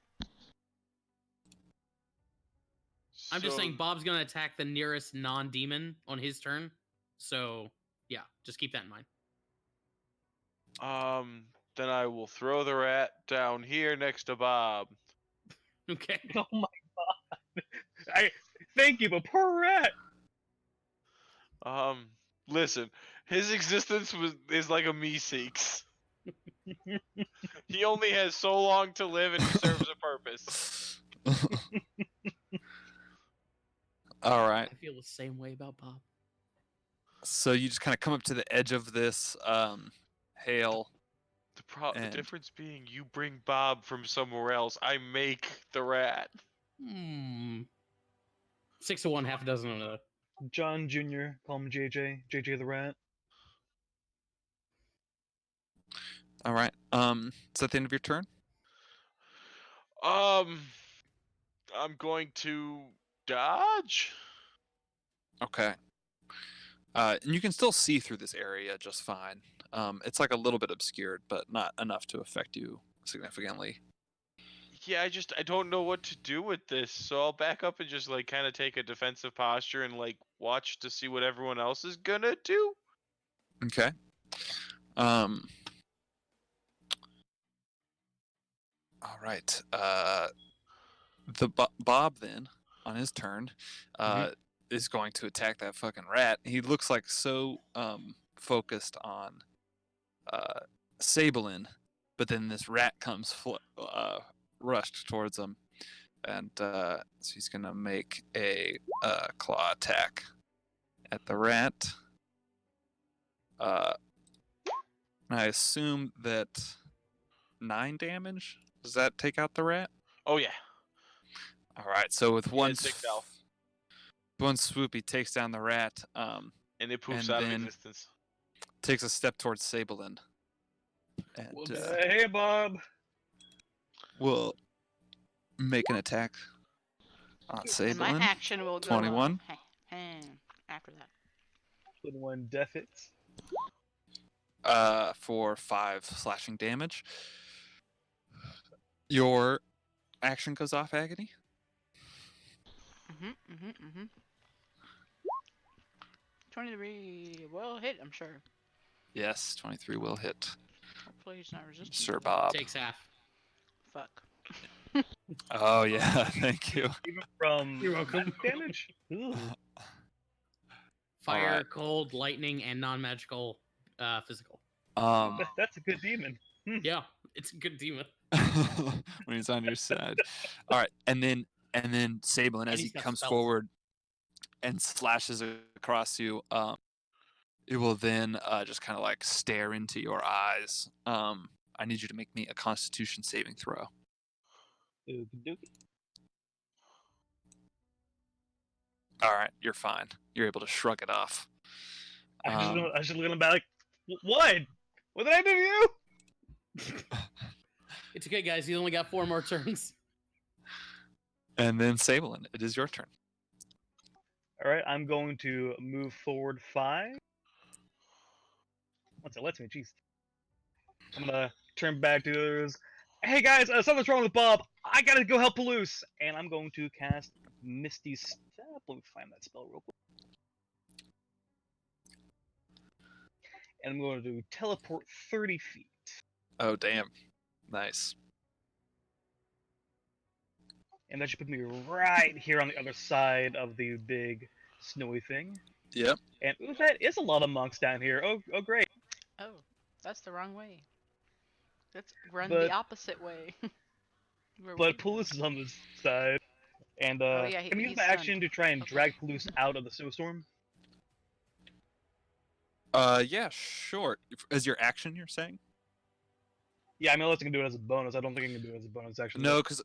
Speaker 4: I'm just saying
Speaker 3: so-
Speaker 4: Bob's gonna attack the nearest non-demon on his turn. So yeah, just keep that in mind.
Speaker 3: Then I will throw the rat down here next to Bob.
Speaker 4: Okay.
Speaker 6: Oh my god. Thank you, but poor rat.
Speaker 3: Listen, his existence is like a Meeseeks. He only has so long to live and he serves a purpose.
Speaker 2: All right.
Speaker 4: I feel the same way about Bob.
Speaker 2: So you just kind of come up to the edge of this hail.
Speaker 3: The
Speaker 2: And-
Speaker 3: difference being you bring Bob from somewhere else. I make the rat.
Speaker 4: 6 to 1, half a dozen on the.
Speaker 6: John Jr., call him JJ. JJ the rat.
Speaker 2: All right. Is that the end of your turn?
Speaker 3: I'm going to dodge.
Speaker 2: Okay. And you can still see through this area just fine. It's like a little bit obscured, but not enough to affect you significantly.
Speaker 3: Yeah, I don't know what to do with this, so I'll back up and just like kind of take a defensive posture and like watch to see what everyone else is gonna do.
Speaker 2: Okay. All right. Bob then on his turn is going to attack that fucking rat. He looks like so focused on Sabelin, but then this rat comes rushed towards him, and so he's gonna make a claw attack at the rat. I assume that 9 damage. Does that take out the rat?
Speaker 3: Oh yeah.
Speaker 2: All right. So with one
Speaker 3: it's ticked off.
Speaker 2: one swoop, he takes down the rat.
Speaker 3: And it poofs
Speaker 2: And
Speaker 3: out of
Speaker 2: then-
Speaker 3: existence.
Speaker 2: Takes a step towards Sabelin. And
Speaker 4: Whoops.
Speaker 6: Hey, Bob.
Speaker 2: will make an attack on
Speaker 1: And my
Speaker 2: Sabelin.
Speaker 1: action will go
Speaker 2: 21.
Speaker 1: after that.
Speaker 6: 21 death hits.
Speaker 2: For 5 slashing damage. Your action goes off, Agony.
Speaker 1: 23 will hit, I'm sure.
Speaker 2: Yes, 23 will hit.
Speaker 1: Hopefully he's not resistant.
Speaker 2: Sir Bob.
Speaker 4: Takes half.
Speaker 1: Fuck.
Speaker 2: Oh yeah, thank you.
Speaker 6: Even from
Speaker 4: You're welcome.
Speaker 6: damage. Ooh.
Speaker 4: Fire,
Speaker 2: Alright.
Speaker 4: cold, lightning, and non-magical physical.
Speaker 6: That's a good demon.
Speaker 4: Yeah, it's a good demon.
Speaker 2: when he's on your side. All right, and then Sabelin, as
Speaker 4: he's
Speaker 2: he
Speaker 4: got
Speaker 2: comes
Speaker 4: stealth.
Speaker 2: forward and slashes across you, it will then just kind of like stare into your eyes. I need you to make me a Constitution saving throw.
Speaker 6: Okie dokie.
Speaker 2: All right, you're fine. You're able to shrug it off.
Speaker 6: I just look at him back like, what? What did I do to you?
Speaker 4: It's okay, guys. You only got 4 more turns.
Speaker 2: And then Sablin, it is your turn.
Speaker 6: All right, I'm going to move forward 5. Once it lets me, jeez. I'm gonna turn back to those. Hey guys, something's wrong with Bob. I gotta go help Palouse, and I'm going to cast Misty Step. Let me find that spell real quick. And I'm going to teleport 30 feet.
Speaker 2: Oh, damn. Nice.
Speaker 6: And that should put me right here on the other side of the big snowy thing.
Speaker 2: Yep.
Speaker 6: And ooh, that is a lot of monks down here. Oh great.
Speaker 1: Oh, that's the wrong way. Let's run
Speaker 6: But-
Speaker 1: the opposite way. Where we-
Speaker 6: But Palouse is on this side. And
Speaker 1: yeah,
Speaker 6: can you use
Speaker 1: he's
Speaker 6: my action
Speaker 1: stunned.
Speaker 6: to try and
Speaker 1: Okay.
Speaker 6: drag Palouse out of the snowstorm?
Speaker 2: Yeah, sure. As your action, you're saying?
Speaker 6: Yeah, I mean, unless I can do it as a bonus. I don't think I can do it as a bonus, actually.
Speaker 2: No, because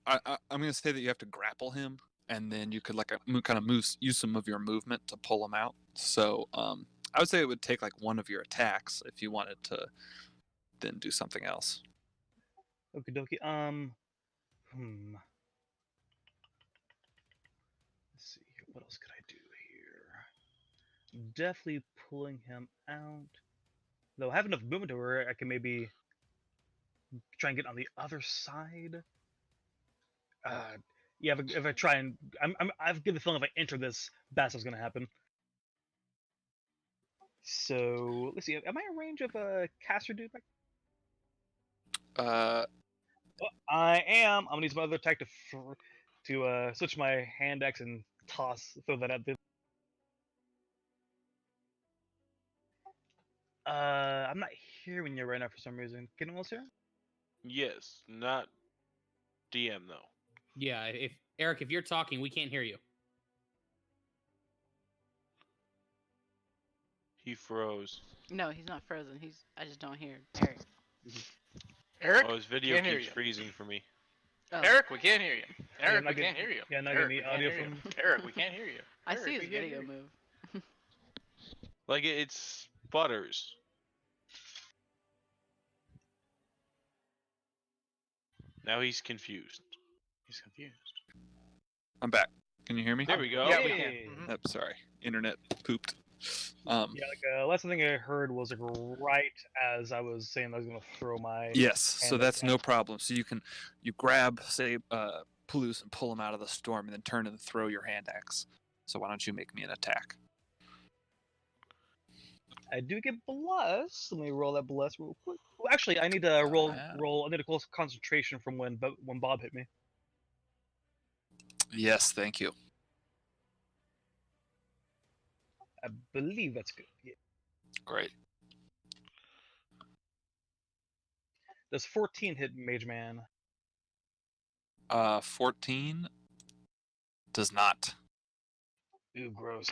Speaker 2: I'm gonna say that you have to grapple him, and then you could like kind of use some of your movement to pull him out. So I would say it would take like one of your attacks if you wanted to then do something else.
Speaker 6: Okie dokie. Let's see here. What else could I do here? Definitely pulling him out. Though I have enough movement to where I can maybe try and get on the other side. Yeah, if I try and I've given the feeling if I enter this, battle's gonna happen. So let's see. Am I in range of a caster dude? I am. I'm gonna use my other attack to switch my hand axe and throw that at the. I'm not hearing you right now for some reason. Can anyone else hear?
Speaker 3: Yes, not DM though.
Speaker 4: Yeah, if Eric, if you're talking, we can't hear you.
Speaker 3: He froze.
Speaker 1: No, he's not frozen. I just don't hear Eric.
Speaker 5: Eric,
Speaker 3: Oh, his video
Speaker 5: can't hear
Speaker 3: keeps
Speaker 5: you.
Speaker 3: freezing for me.
Speaker 1: Oh,
Speaker 5: Eric, we can't hear you.
Speaker 6: Yeah,
Speaker 5: Eric,
Speaker 6: not
Speaker 5: we
Speaker 6: getting-
Speaker 5: can't hear you.
Speaker 6: yeah, not
Speaker 5: Eric,
Speaker 6: getting
Speaker 5: we
Speaker 6: the
Speaker 5: can't
Speaker 6: audio
Speaker 5: hear you.
Speaker 6: from-
Speaker 5: Eric, we can't hear you.
Speaker 1: I
Speaker 5: Eric,
Speaker 1: see
Speaker 5: we
Speaker 1: his
Speaker 5: can't
Speaker 1: video
Speaker 5: hear you.
Speaker 1: move.
Speaker 3: Like it's butters. Now he's confused.
Speaker 5: He's confused.
Speaker 2: I'm back. Can you hear me?
Speaker 3: There we go.
Speaker 5: Yeah, we
Speaker 6: Hey.
Speaker 5: can. Mhm.
Speaker 2: Yep, sorry. Internet pooped.
Speaker 6: Yeah, like last thing I heard was like right as I was saying I was gonna throw my.
Speaker 2: Yes, so
Speaker 6: And
Speaker 2: that's no
Speaker 6: attack.
Speaker 2: problem. So you grab, say, Palouse and pull him out of the storm, and then turn and throw your hand axe. So why don't you make me an attack?
Speaker 6: I do get bless. Let me roll that bless real quick. Well, actually, I need to roll.
Speaker 2: Yeah.
Speaker 6: I need a close concentration from when Bob hit me.
Speaker 2: Yes, thank you.
Speaker 6: I believe that's good. Yeah.
Speaker 2: Great.
Speaker 6: Does 14 hit Mage Man?
Speaker 2: 14 does not.
Speaker 6: Ooh, gross.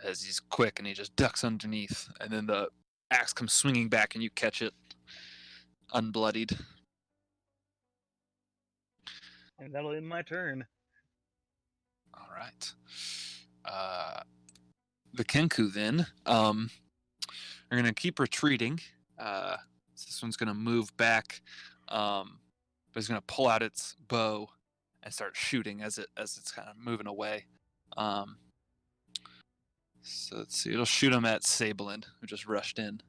Speaker 2: As he's quick and he just ducks underneath, and then the axe comes swinging back and you catch it unbloodied.
Speaker 6: And that'll end my turn.
Speaker 2: All right. The Kenku then are going to keep retreating. This one's going to move back, but it's going to pull out its bow and start shooting as it's kind of moving away. So let's see. It'll shoot him at Sablin, who just rushed in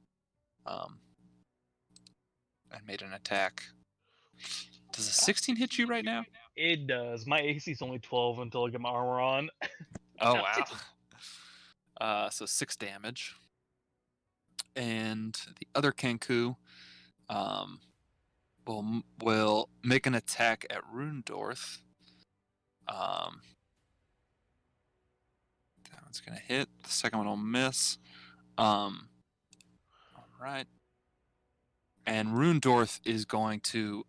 Speaker 2: and made an attack. Does a 16 hit you right now?
Speaker 6: It does. My AC is only 12 until I get my armor on.
Speaker 2: Oh wow. So 6 damage. And the other Kenku will make an attack at Rundorth. That one's gonna hit. The second one will miss. All right. And Rundorth is going to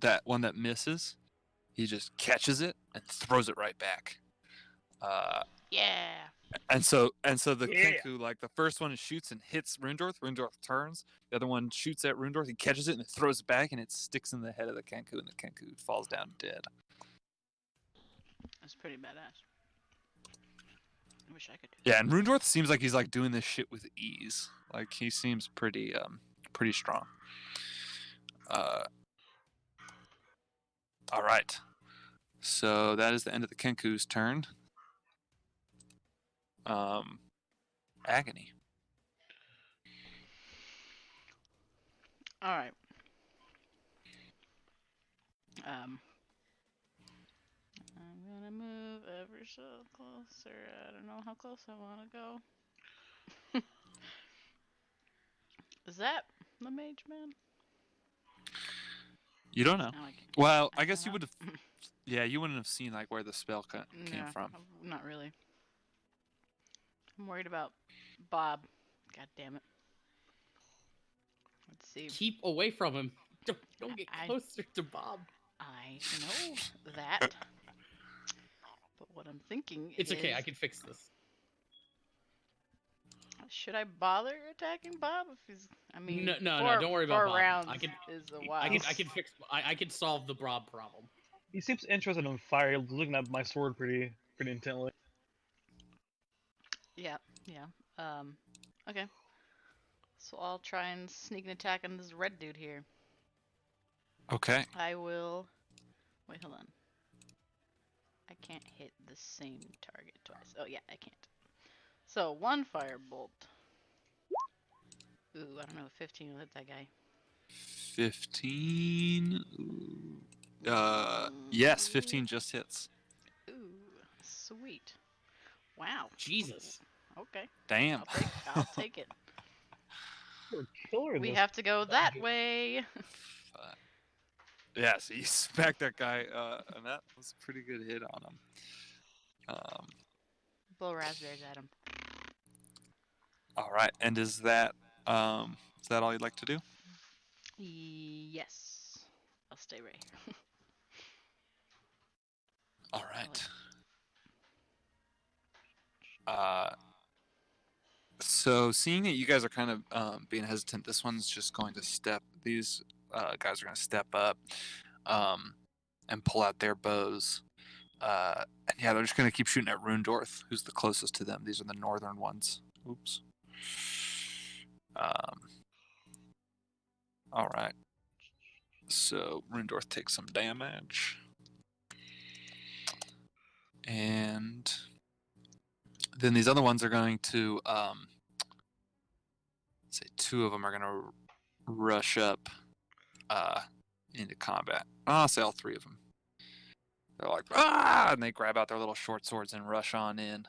Speaker 2: that one that misses. He just catches it and throws it right back.
Speaker 1: Yeah.
Speaker 2: And so the
Speaker 6: Yeah.
Speaker 2: Kenku, like the first one shoots and hits Rundorth. Rundorth turns. The other one shoots at Rundorth. He catches it and throws it back, and it sticks in the head of the Kenku, and the Kenku falls down dead.
Speaker 1: That's pretty badass. I wish I could do
Speaker 2: Yeah, and Rundorth seems like he's like doing this shit with ease. Like he seems pretty strong. All right. So that is the end of the Kenku's turn. Agony.
Speaker 1: All right. I'm gonna move ever so closer. I don't know how close I want to go. Is that the mage man?
Speaker 2: You don't know.
Speaker 1: Now I
Speaker 2: Well, I
Speaker 1: don't
Speaker 2: guess you
Speaker 1: know.
Speaker 2: would have. Yeah, you wouldn't have seen like where the spell came
Speaker 1: No,
Speaker 2: from.
Speaker 1: Not really. I'm worried about Bob. God damn it. Let's see.
Speaker 4: Keep away from him. Don't get
Speaker 1: I-
Speaker 4: closer to Bob.
Speaker 1: I know that. But what I'm thinking
Speaker 4: It's
Speaker 1: is,
Speaker 4: okay. I can fix this.
Speaker 1: should I bother attacking Bob if he's? I mean,
Speaker 4: No,
Speaker 1: four,
Speaker 4: don't worry about
Speaker 1: four
Speaker 4: Bob.
Speaker 1: rounds
Speaker 4: I can-
Speaker 1: is a while.
Speaker 4: I can fix. I can solve the Bob problem.
Speaker 6: He seems interested in fire, looking at my sword pretty intently.
Speaker 1: Yeah. Okay. So I'll try and sneak an attack on this red dude here.
Speaker 2: Okay.
Speaker 1: I will. Wait, hold on. I can't hit the same target twice. Oh yeah, I can't. So 1 firebolt. Ooh, I don't know. 15 will hit that guy.
Speaker 2: 15. Yes, 15 just hits.
Speaker 1: Ooh, sweet. Wow.
Speaker 4: Jesus.
Speaker 1: Okay.
Speaker 2: Damn.
Speaker 1: I'll take it.
Speaker 6: You're a killer.
Speaker 1: We
Speaker 6: this.
Speaker 1: have to go that way.
Speaker 2: Fuck. Yeah, so you smacked that guy, and that was a pretty good hit on him.
Speaker 1: Blow raspberries at him.
Speaker 2: All right, and is that all you'd like to do?
Speaker 1: Yes. I'll stay right here.
Speaker 2: All right. So seeing that you guys are kind of being hesitant, this one's just going to step. These guys are going to step up, and pull out their bows. And yeah, they're just going to keep shooting at Rundorth, who's the closest to them. These are the northern ones. Oops. All right. So Rundorth takes some damage. And then these other ones are going to, say 2 of them are going to rush up into combat. I'll say all 3 of them. They're like, ah! And they grab out their little short swords and rush on in.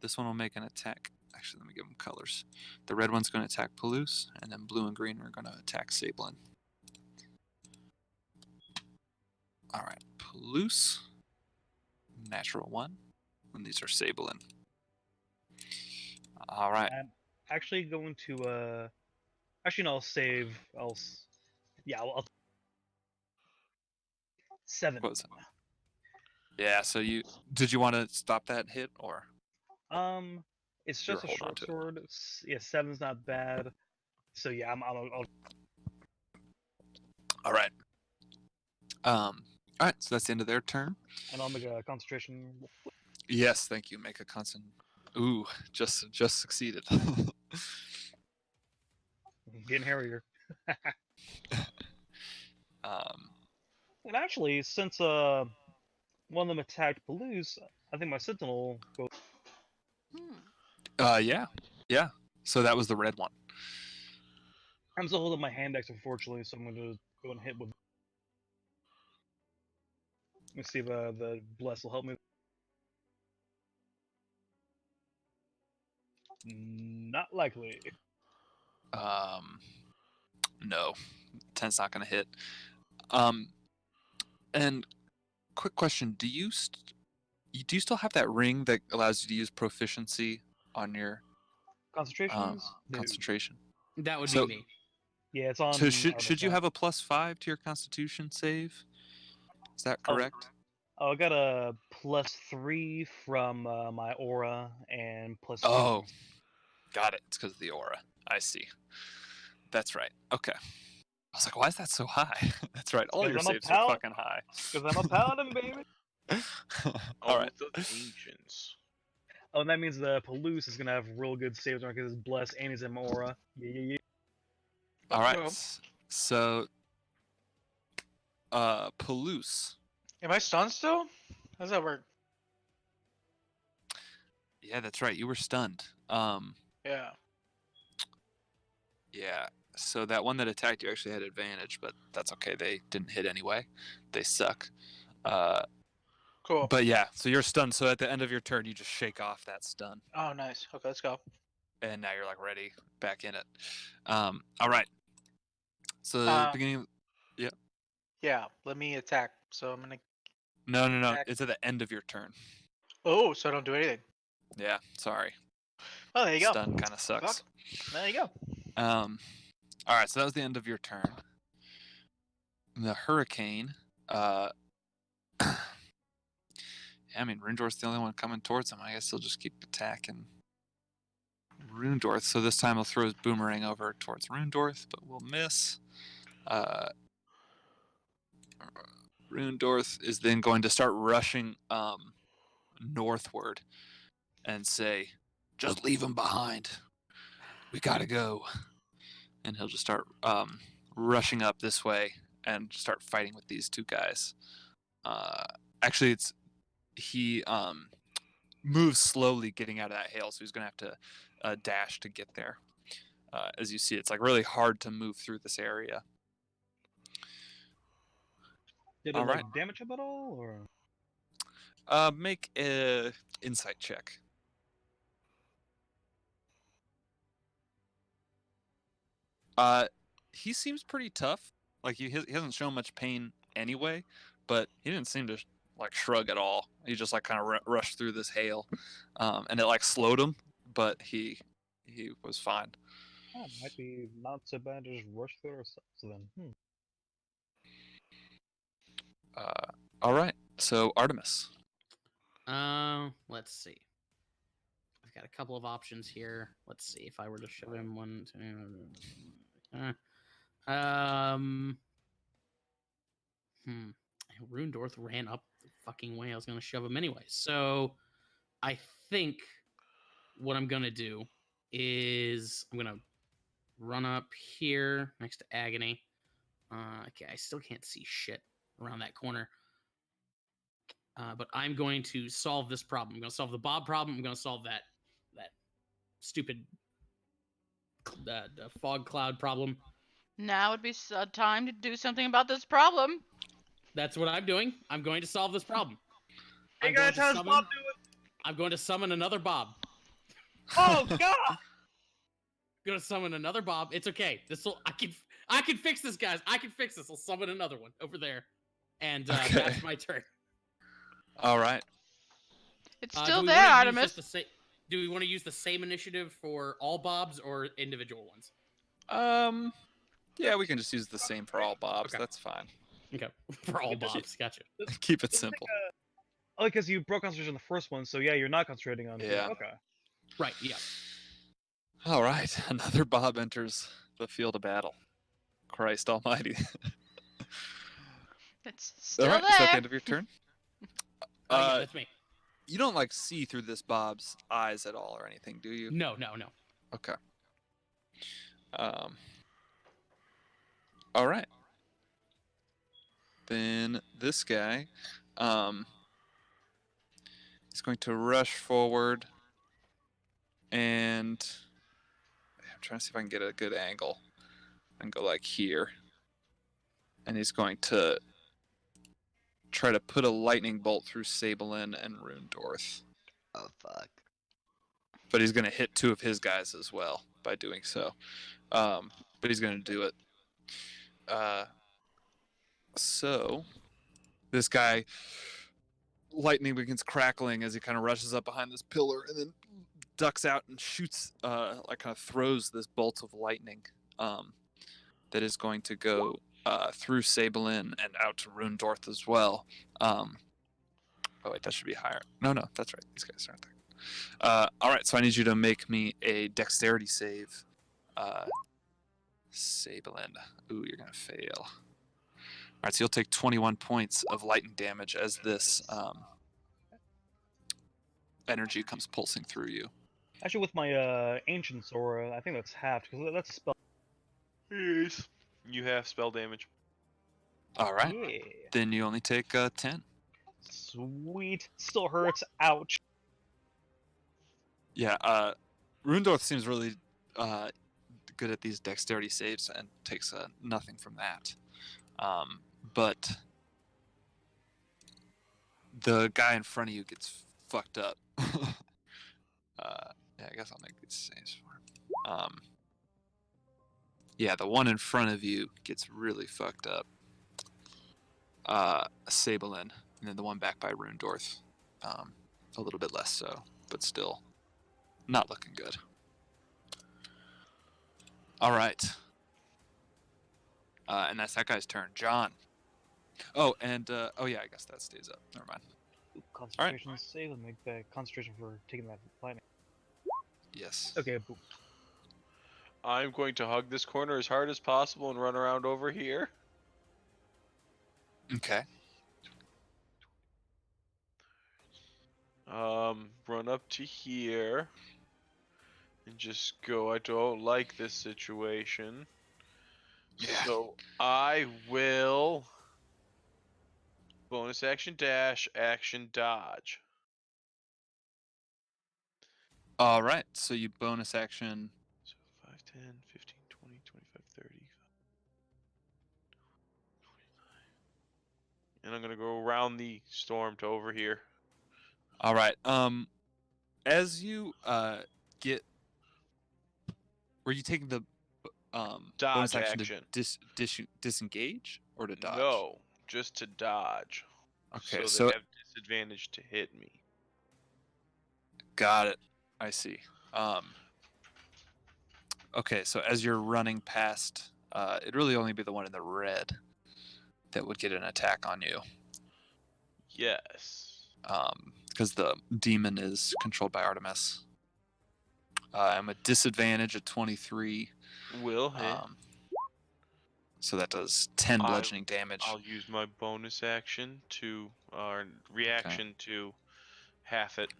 Speaker 2: This one will make an attack. Actually, let me give them colors. The red one's going to attack Palouse, and then blue and green are going to attack Sablin. All right, Palouse, natural 1, and these are Sablin. All right.
Speaker 6: I'm actually going to actually no, I'll save. I'll 7.
Speaker 2: What was that? Yeah. So did you want to stop that hit or?
Speaker 6: It's
Speaker 2: You're
Speaker 6: just a
Speaker 2: holding on
Speaker 6: short
Speaker 2: to it.
Speaker 6: sword. Yeah, 7's not bad. So yeah, I'll
Speaker 2: All right. All right. So that's the end of their turn.
Speaker 6: and I'll make a concentration.
Speaker 2: Yes. Thank you. Make a constant. Ooh, just succeeded.
Speaker 6: Getting hairier.
Speaker 2: um.
Speaker 6: And actually, since one of them attacked Palouse, I think my sentinel goes.
Speaker 2: Yeah. Yeah. So that was the red one.
Speaker 6: I'm still holding my hand axe, unfortunately, so I'm going to go and hit with. Let me see if the bless will help me. Not likely.
Speaker 2: No, 10's not going to hit. And quick question: do you still have that ring that allows you to use proficiency on your
Speaker 6: Concentrations? No.
Speaker 2: concentration?
Speaker 4: That would
Speaker 2: So-
Speaker 4: be me.
Speaker 6: Yeah, it's on.
Speaker 2: So should you
Speaker 6: Artifact.
Speaker 2: have a +5 to your Constitution save? Is that
Speaker 6: Oh,
Speaker 2: correct?
Speaker 6: Oh, I got a +3 from my aura and +2.
Speaker 2: Oh, got it. It's because of the aura. I see. That's right. Okay. I was like, why is that so high? That's right. All
Speaker 6: 'Cause
Speaker 2: your
Speaker 6: I'm a
Speaker 2: saves are
Speaker 6: pal-
Speaker 2: fucking high.
Speaker 6: Because I'm a paladin, baby.
Speaker 2: All right.
Speaker 3: Oath of Ancients.
Speaker 6: Oh, and that means the Palouse is gonna have real good saves on because it's blessed and he's in my aura. Yeah.
Speaker 2: All right.
Speaker 5: Well,
Speaker 2: So, Palouse.
Speaker 5: am I stunned still? How does that work?
Speaker 2: Yeah, that's right. You were stunned.
Speaker 5: Yeah.
Speaker 2: Yeah. So that one that attacked you actually had advantage, but that's okay. They didn't hit anyway. They suck.
Speaker 5: Cool.
Speaker 2: But yeah, so you're stunned. So at the end of your turn, you just shake off that stun,
Speaker 5: Oh, nice. Okay, let's go.
Speaker 2: and now you're like ready, back in it. All right. So the
Speaker 5: Uh,
Speaker 2: beginning.
Speaker 5: Yeah, let me attack. So I'm gonna.
Speaker 2: No.
Speaker 5: attack.
Speaker 2: It's at the end of your turn.
Speaker 5: Oh, so I don't do anything.
Speaker 2: Yeah. Sorry.
Speaker 5: Oh, there you go.
Speaker 2: Stun kind of sucks.
Speaker 5: There you go.
Speaker 2: All right. So that was the end of your turn. The hurricane. Yeah, I mean, Rundorth's the only one coming towards him. I guess he'll just keep attacking Rundorth. So this time he'll throw his boomerang over towards Rundorth, but we'll miss. Rundorth is then going to start rushing northward and say, just leave him behind. We gotta go. And he'll just start rushing up this way and start fighting with these two guys. Actually, he moves slowly getting out of that hail, so he's going to have to dash to get there. As you see, it's like really hard to move through this area.
Speaker 6: Did it
Speaker 2: All
Speaker 6: like
Speaker 2: right.
Speaker 6: damage him at all, or?
Speaker 2: Make a insight check. He seems pretty tough. Like he hasn't shown much pain anyway, but he didn't seem to like shrug at all. He just like kind of rushed through this hail, and it like slowed him, but he was fine.
Speaker 6: Oh, might be not so bad to just rush through ourselves then.
Speaker 2: All right, so Artemis.
Speaker 4: Let's see. I've got a couple of options here. Let's see if I were to show him one, two. Rundorth ran up the fucking way I was gonna shove him anyway. So I think what I'm gonna do is I'm gonna run up here next to Agony. Okay, I still can't see shit around that corner. But I'm going to solve this problem. I'm going to solve the Bob problem. I'm going to solve that stupid the fog cloud problem.
Speaker 1: Now would be time to do something about this problem.
Speaker 4: That's what I'm doing. I'm going to solve this problem.
Speaker 6: Hey
Speaker 4: I'm
Speaker 6: guys,
Speaker 4: going to
Speaker 6: how's
Speaker 4: summon-
Speaker 6: Bob doing?
Speaker 4: I'm going to summon another Bob.
Speaker 6: Oh God!
Speaker 4: I'm going to summon another Bob. It's okay. I can fix this, guys. I can fix this. I'll summon another one over there, and
Speaker 2: Okay.
Speaker 4: that's my turn.
Speaker 2: All right.
Speaker 1: It's
Speaker 4: Do
Speaker 1: still
Speaker 4: we
Speaker 1: there,
Speaker 4: wanna use
Speaker 1: Artemis.
Speaker 4: just do we want to use the same initiative for all Bobs or individual ones?
Speaker 2: Yeah, we can just use the same for all Bobs.
Speaker 4: Okay.
Speaker 2: That's fine.
Speaker 4: Okay, for all
Speaker 6: But this is-
Speaker 4: Bobs. Gotcha.
Speaker 2: Keep it simple.
Speaker 6: Oh, because you broke concentration on the first one, so yeah, you're not concentrating on.
Speaker 2: Yeah.
Speaker 6: Okay.
Speaker 4: Right. Yeah.
Speaker 2: All right, another Bob enters the field of battle. Christ Almighty!
Speaker 1: It's still
Speaker 2: All right, is that the
Speaker 1: there.
Speaker 2: end of your turn?
Speaker 4: Yeah, that's me.
Speaker 2: You don't like see through this Bob's eyes at all or anything, do you?
Speaker 4: No.
Speaker 2: Okay. All right. Then this guy, he's going to rush forward, and I'm trying to see if I can get a good angle and go like here, and he's going to try to put a lightning bolt through Sabelin and Rundorth.
Speaker 7: Oh fuck.
Speaker 2: But he's going to hit two of his guys as well by doing so. But he's going to do it. So this guy, lightning begins crackling as he kind of rushes up behind this pillar and then ducks out and shoots, like kind of throws this bolt of lightning that is going to go through Sabelin and out to Rundorth as well. Oh wait, that should be higher. No, that's right. These guys aren't there. All right, so I need you to make me a dexterity save. Sablin. Ooh, you're gonna fail. All right, so you'll take 21 points of lightning damage as this energy comes pulsing through you.
Speaker 6: Actually, with my ancient aura, I think that's halved because that's a spell.
Speaker 3: Yes. You have spell damage.
Speaker 2: All right,
Speaker 6: Yeah.
Speaker 2: then you only take 10.
Speaker 6: Sweet. Still hurts. Ouch.
Speaker 2: Yeah, Rundorth seems really good at these dexterity saves and takes nothing from that. But the guy in front of you gets fucked up. Yeah, I guess I'll make these saves for him. Yeah, the one in front of you gets really fucked up. Sablin, and then the one back by Rundorth, a little bit less so, but still not looking good. All right. And that's that guy's turn. John. Oh, and oh yeah, I guess that stays up. Never mind.
Speaker 6: Concentration save. Let me make the concentration for taking that lightning.
Speaker 2: Yes.
Speaker 6: Okay, boom.
Speaker 3: I'm going to hug this corner as hard as possible and run around over here.
Speaker 2: Okay.
Speaker 3: Run up to here and just go. I don't like this situation.
Speaker 2: Yeah.
Speaker 3: So I will bonus action dash, action dodge.
Speaker 2: All right. So you bonus action.
Speaker 3: So 5, 10, 15, 20, 25, 30. And I'm going to go around the storm to over here.
Speaker 2: All right. As you get, were you taking the bonus
Speaker 3: Dodge
Speaker 2: action,
Speaker 3: action.
Speaker 2: to disengage or to dodge?
Speaker 3: No, just to dodge.
Speaker 2: Okay.
Speaker 3: So
Speaker 2: So
Speaker 3: they have disadvantage to hit me.
Speaker 2: got it. I see. Okay. So as you're running past, it'd really only be the one in the red that would get an attack on you.
Speaker 3: Yes.
Speaker 2: Because the demon is controlled by Artemis. I'm a disadvantage at 23.
Speaker 3: Will hit.
Speaker 2: So that does 10 bludgeoning damage.
Speaker 3: I'll use my bonus action to, or reaction to half it.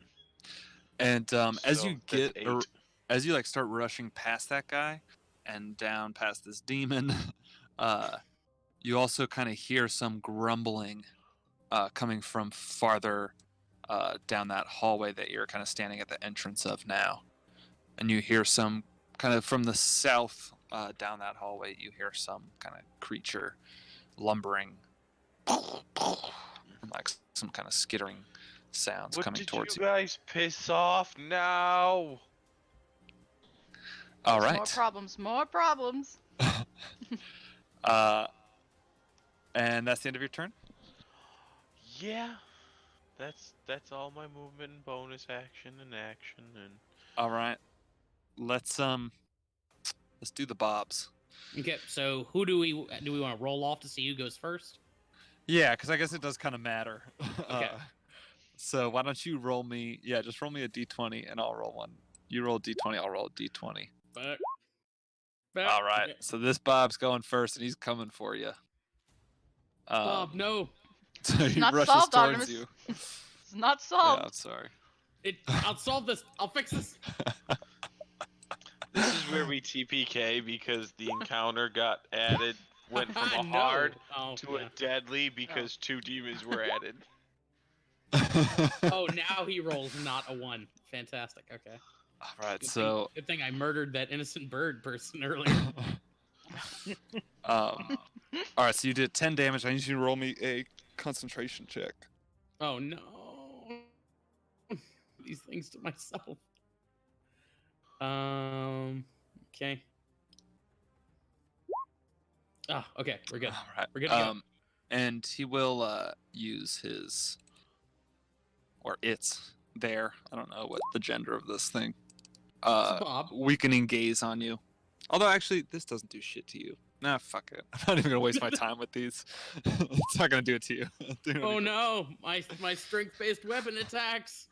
Speaker 2: And as
Speaker 3: So
Speaker 2: you
Speaker 3: that's
Speaker 2: get,
Speaker 3: 8.
Speaker 2: as you like start rushing past that guy and down past this demon, you also kind of hear some grumbling coming from farther down that hallway that you're kind of standing at the entrance of now. And you hear some kind of from the south down that hallway, you hear some kind of creature lumbering, like some kind of skittering sounds
Speaker 3: What
Speaker 2: coming
Speaker 3: did
Speaker 2: towards
Speaker 3: you
Speaker 2: you.
Speaker 3: guys piss off now?
Speaker 2: All
Speaker 1: More
Speaker 2: right.
Speaker 1: problems, more problems.
Speaker 2: And that's the end of your turn?
Speaker 3: Yeah. That's all my movement and bonus action and action and
Speaker 2: All right. Let's do the bobs.
Speaker 4: Okay, so who do we want to roll off to see who goes first?
Speaker 2: Yeah, because I guess it does kind of matter.
Speaker 4: Okay.
Speaker 2: So why don't you roll me? Yeah, just roll me a d20 and I'll roll one. You roll a d20, I'll roll a d20.
Speaker 4: But,
Speaker 2: All right.
Speaker 4: okay.
Speaker 2: So this Bob's going first and he's coming for you.
Speaker 4: Bob, no,
Speaker 2: So he
Speaker 1: not
Speaker 2: rushes
Speaker 1: solved,
Speaker 2: towards
Speaker 1: Artemis.
Speaker 2: you.
Speaker 1: It's not
Speaker 2: Yeah,
Speaker 1: solved.
Speaker 2: I'm sorry.
Speaker 4: I'll solve this. I'll fix this.
Speaker 3: this is where we TPK because the encounter got added, went from a
Speaker 4: No.
Speaker 3: hard
Speaker 4: Oh,
Speaker 3: to
Speaker 4: yeah.
Speaker 3: a deadly because 2 demons were added.
Speaker 4: Oh, now he rolls not a 1. Fantastic. Okay.
Speaker 2: All right.
Speaker 4: Good
Speaker 2: So
Speaker 4: thing I murdered that innocent bird person earlier.
Speaker 2: all right. So you did 10 damage. I need you to roll me a concentration check.
Speaker 4: Oh no. These things to myself. Okay. Oh, okay. We're good.
Speaker 2: All right.
Speaker 4: We're good to go.
Speaker 2: And he will use his, or it's there. I don't know what the gender of this thing.
Speaker 4: Bob.
Speaker 2: Weakening gaze on you. Although actually, this doesn't do shit to you. Nah, fuck it. I'm not even gonna waste my time with these. It's not gonna do it to you. Do
Speaker 4: Oh
Speaker 2: anything.
Speaker 4: no, my strength-based weapon attacks.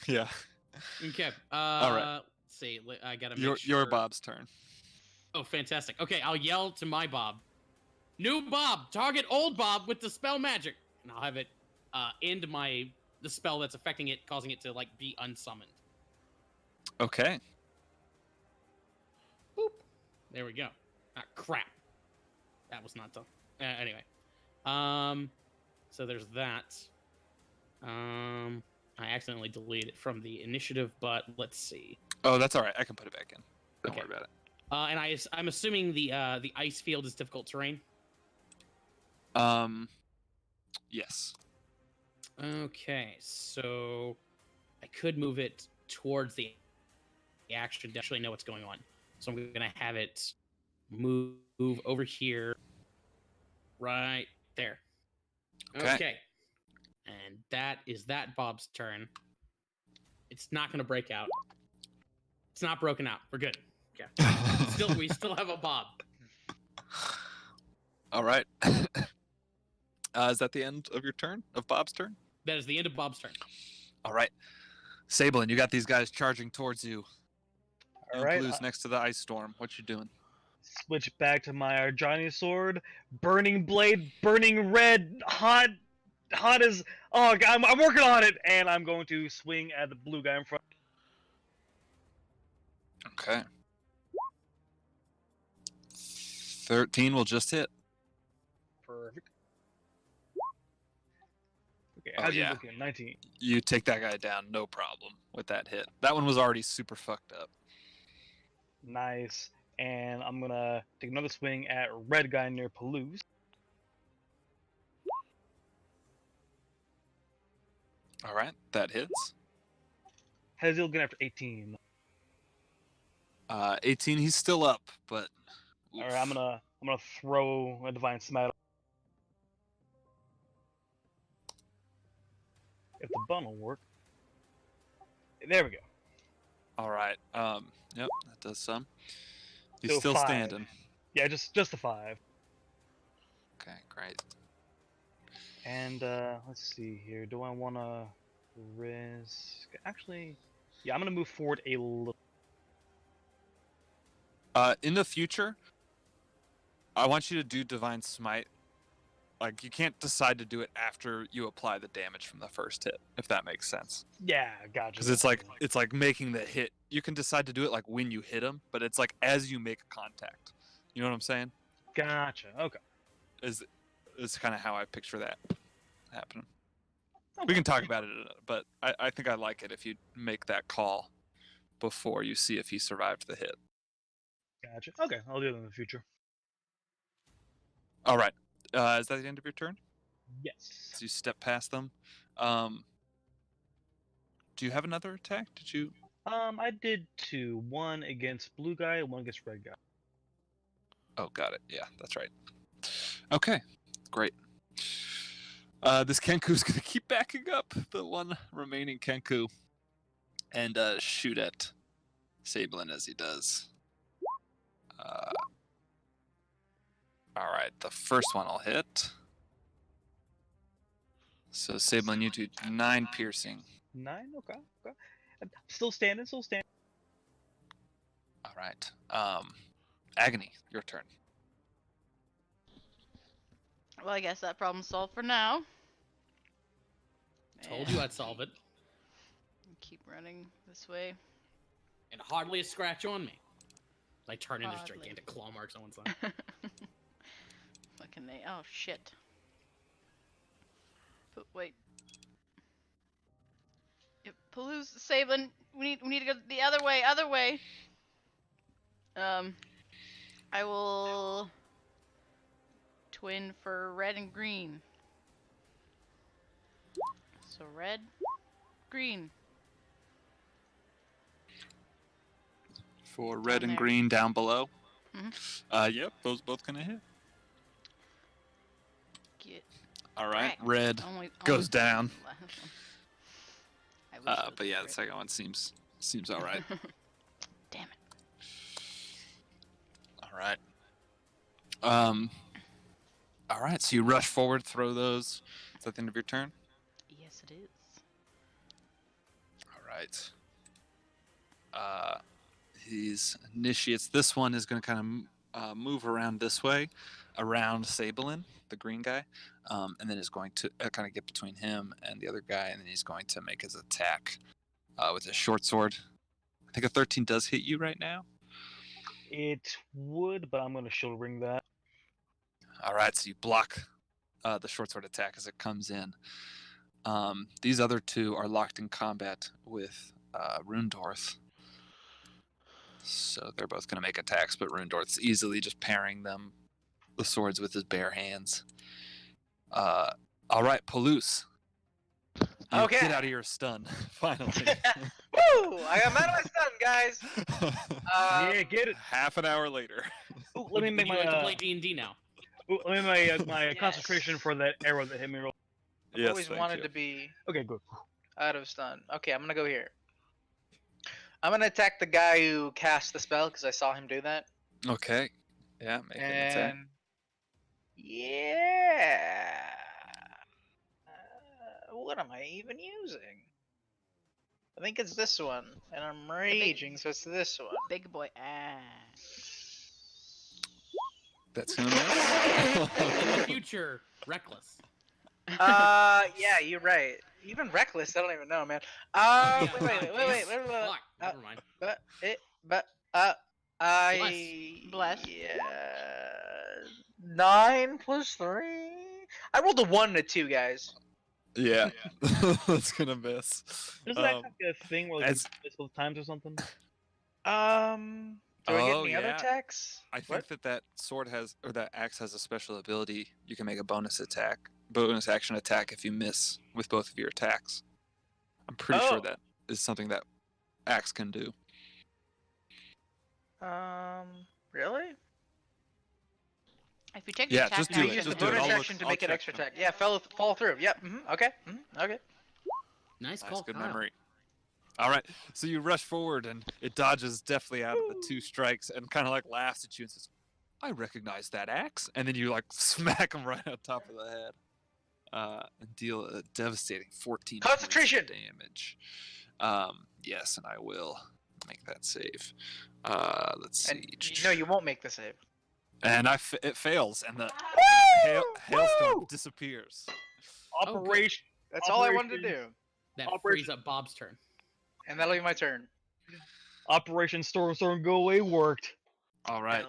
Speaker 2: Yeah.
Speaker 4: Okay.
Speaker 2: right.
Speaker 4: Let's see. I gotta make sure.
Speaker 2: Your Bob's turn.
Speaker 4: Oh, fantastic. Okay, I'll yell to my Bob. New Bob, target old Bob with the spell magic, and I'll have it end the spell that's affecting it, causing it to like be unsummoned.
Speaker 2: Okay.
Speaker 4: Boop. There we go. Ah, crap. That was not done. Anyway. So there's that. I accidentally deleted it from the initiative, but let's see.
Speaker 2: Oh, that's all right. I can put it back in. Don't
Speaker 4: Okay.
Speaker 2: worry about it.
Speaker 4: And I'm assuming the ice field is difficult terrain.
Speaker 2: Yes.
Speaker 4: Okay, so I could move it towards the action to actually know what's going on. So I'm gonna have it move over here, right there.
Speaker 2: Okay.
Speaker 4: And that is that Bob's turn. It's not gonna break out. It's not broken out. We're good. Okay. We still have a Bob.
Speaker 2: All right. Is that the end of your turn? Of Bob's turn?
Speaker 4: That is the end of Bob's turn.
Speaker 2: All right. Sablin, you got these guys charging towards you.
Speaker 6: All right.
Speaker 2: Blue's next to the ice storm. What you doing?
Speaker 6: Switch back to my Arjani sword. Burning blade, burning red, hot as. Oh, God, I'm working on it, and I'm going to swing at the blue guy in front.
Speaker 2: Okay. 13 will just hit.
Speaker 6: Perfect. Okay,
Speaker 2: Oh,
Speaker 6: how's he
Speaker 2: yeah.
Speaker 6: looking? 19.
Speaker 2: You take that guy down, no problem with that hit. That one was already super fucked up.
Speaker 6: Nice. And I'm gonna take another swing at red guy near Palouse.
Speaker 2: All right, that hits.
Speaker 6: How's he looking after 18?
Speaker 2: 18, he's still up, but.
Speaker 6: All right, I'm gonna throw a divine smite. If the bun will work. There we go.
Speaker 2: All right. Yep, that does some. He's
Speaker 6: So
Speaker 2: still
Speaker 6: 5.
Speaker 2: standing.
Speaker 6: Yeah, just a 5.
Speaker 2: Okay, great.
Speaker 6: And let's see here. Do I want to risk? Actually, yeah, I'm gonna move forward a little.
Speaker 2: In the future, I want you to do Divine Smite. Like, you can't decide to do it after you apply the damage from the first hit, if that makes sense.
Speaker 6: Yeah, gotcha.
Speaker 2: Because it's like making the hit. You can decide to do it like when you hit him, but it's like as you make contact. You know what I'm saying?
Speaker 6: Gotcha. Okay.
Speaker 2: Is kind of how I picture that happening. We can talk about it, but I think I like it if you make that call before you see if he survived the hit.
Speaker 6: Gotcha. Okay, I'll do it in the future.
Speaker 2: All right. Is that the end of your turn?
Speaker 6: Yes.
Speaker 2: So you step past them. Do you have another attack? Did you?
Speaker 6: I did 2. 1 against blue guy, 1 against red guy.
Speaker 2: Oh, got it. Yeah, that's right. Okay, great. This Kenku's gonna keep backing up, the one remaining Kenku, and shoot at Sablin as he does. All right, the first one will hit. So Sablin, you do 9 piercing.
Speaker 6: 9. Okay. Still standing.
Speaker 2: All right. Agony, your turn.
Speaker 1: Well, I guess that problem's solved for now.
Speaker 4: Told you I'd solve it.
Speaker 1: Keep running this way.
Speaker 4: And hardly a scratch on me. I turn into
Speaker 1: Hardly.
Speaker 4: gigantic claw marks on one side.
Speaker 1: Fucking they. Oh shit. But wait. Yep, Palouse, Sablin, we need to go the other way. I will twin for red and green. So red, green.
Speaker 2: For red
Speaker 1: Down
Speaker 2: and
Speaker 1: there.
Speaker 2: green down below.
Speaker 1: Mhm.
Speaker 2: Yep, those both gonna hit.
Speaker 1: Get
Speaker 2: All right,
Speaker 1: wrecked.
Speaker 2: red
Speaker 1: Only
Speaker 2: goes down.
Speaker 1: last one. I wish it was
Speaker 2: But yeah, the
Speaker 1: red.
Speaker 2: second one seems all right.
Speaker 1: Damn it.
Speaker 2: All right. All right, so you rush forward, throw those. Is that the end of your turn?
Speaker 1: Yes, it is.
Speaker 2: All right. He's initiates. This one is going to kind of move around this way, around Sabelin, the green guy, and then is going to kind of get between him and the other guy, and then he's going to make his attack with his short sword. I think a 13 does hit you right now.
Speaker 6: It would, but I'm going to shield ring that.
Speaker 2: All right, so you block the short sword attack as it comes in. These other two are locked in combat with Rundorth. So they're both going to make attacks, but Rundorth's easily just parrying the swords with his bare hands. All right, Palouse. You
Speaker 5: Okay.
Speaker 2: Get out of your stun, finally.
Speaker 5: Woo! I am out of my stun, guys.
Speaker 6: Yeah, get it.
Speaker 2: Half an hour later.
Speaker 6: Ooh, let me
Speaker 4: Would
Speaker 6: make
Speaker 4: you
Speaker 6: my
Speaker 4: like to play D&D now?
Speaker 6: let me make my
Speaker 5: Yes.
Speaker 6: concentration for that arrow that hit me.
Speaker 5: I've always wanted to be
Speaker 6: Okay, good.
Speaker 5: out of stun. Okay, I'm gonna go here. I'm gonna attack the guy who cast the spell because I saw him do that.
Speaker 2: Okay. Yeah, make an attack.
Speaker 5: And yeah, what am I even using? I think it's this one, and I'm raging, so it's this one.
Speaker 1: Big boy axe.
Speaker 2: That's gonna
Speaker 4: In the
Speaker 2: miss.
Speaker 4: future, reckless.
Speaker 5: Yeah, you're right. Even reckless, I don't even know, man.
Speaker 4: Yeah,
Speaker 5: Wait.
Speaker 4: Fuck, never mind.
Speaker 1: Bless.
Speaker 5: Yeah. 9 plus 3. I rolled a 1 and a 2, guys.
Speaker 2: Yeah, that's gonna miss.
Speaker 6: Does that have a thing where like
Speaker 2: as-
Speaker 6: you miss both times or something?
Speaker 5: Do I get
Speaker 2: Oh,
Speaker 5: any other
Speaker 2: yeah.
Speaker 5: attacks?
Speaker 2: I think that sword has, or that axe has a special ability. You can make a bonus action attack if you miss with both of your attacks. I'm pretty sure
Speaker 5: Oh.
Speaker 2: that is something that axe can do.
Speaker 5: Really?
Speaker 1: If you take
Speaker 2: Yeah,
Speaker 1: the attack
Speaker 2: just
Speaker 5: You
Speaker 2: do
Speaker 1: now,
Speaker 2: it,
Speaker 5: use the
Speaker 2: just do it.
Speaker 5: bonus
Speaker 2: I'll look-
Speaker 5: action to
Speaker 2: I'll
Speaker 5: make an
Speaker 2: check
Speaker 5: extra
Speaker 2: them.
Speaker 5: attack. Yeah, fall through. Yep. Okay. Okay.
Speaker 4: Nice
Speaker 2: Nice,
Speaker 4: call,
Speaker 2: good
Speaker 4: Kyle.
Speaker 2: memory. All right, so you rush forward and it dodges deftly out of the two strikes and kind of like laughs at you and says, "I recognize that axe," and then you like smack him right on top of the head and deal a devastating 14 points of
Speaker 5: Concentration!
Speaker 2: damage. Yes, and I will make that save. Let's see.
Speaker 5: And no, you won't make the save.
Speaker 2: And it fails, and the
Speaker 5: Woo!
Speaker 2: hailstone
Speaker 5: Woo!
Speaker 2: disappears.
Speaker 4: Oh, good.
Speaker 6: Operation.
Speaker 5: That's all I wanted to do.
Speaker 6: Operation-
Speaker 4: That
Speaker 6: Operation-
Speaker 4: frees up Bob's turn.
Speaker 5: And that'll be my turn.
Speaker 6: Operation Storm Go Away worked.
Speaker 2: All right.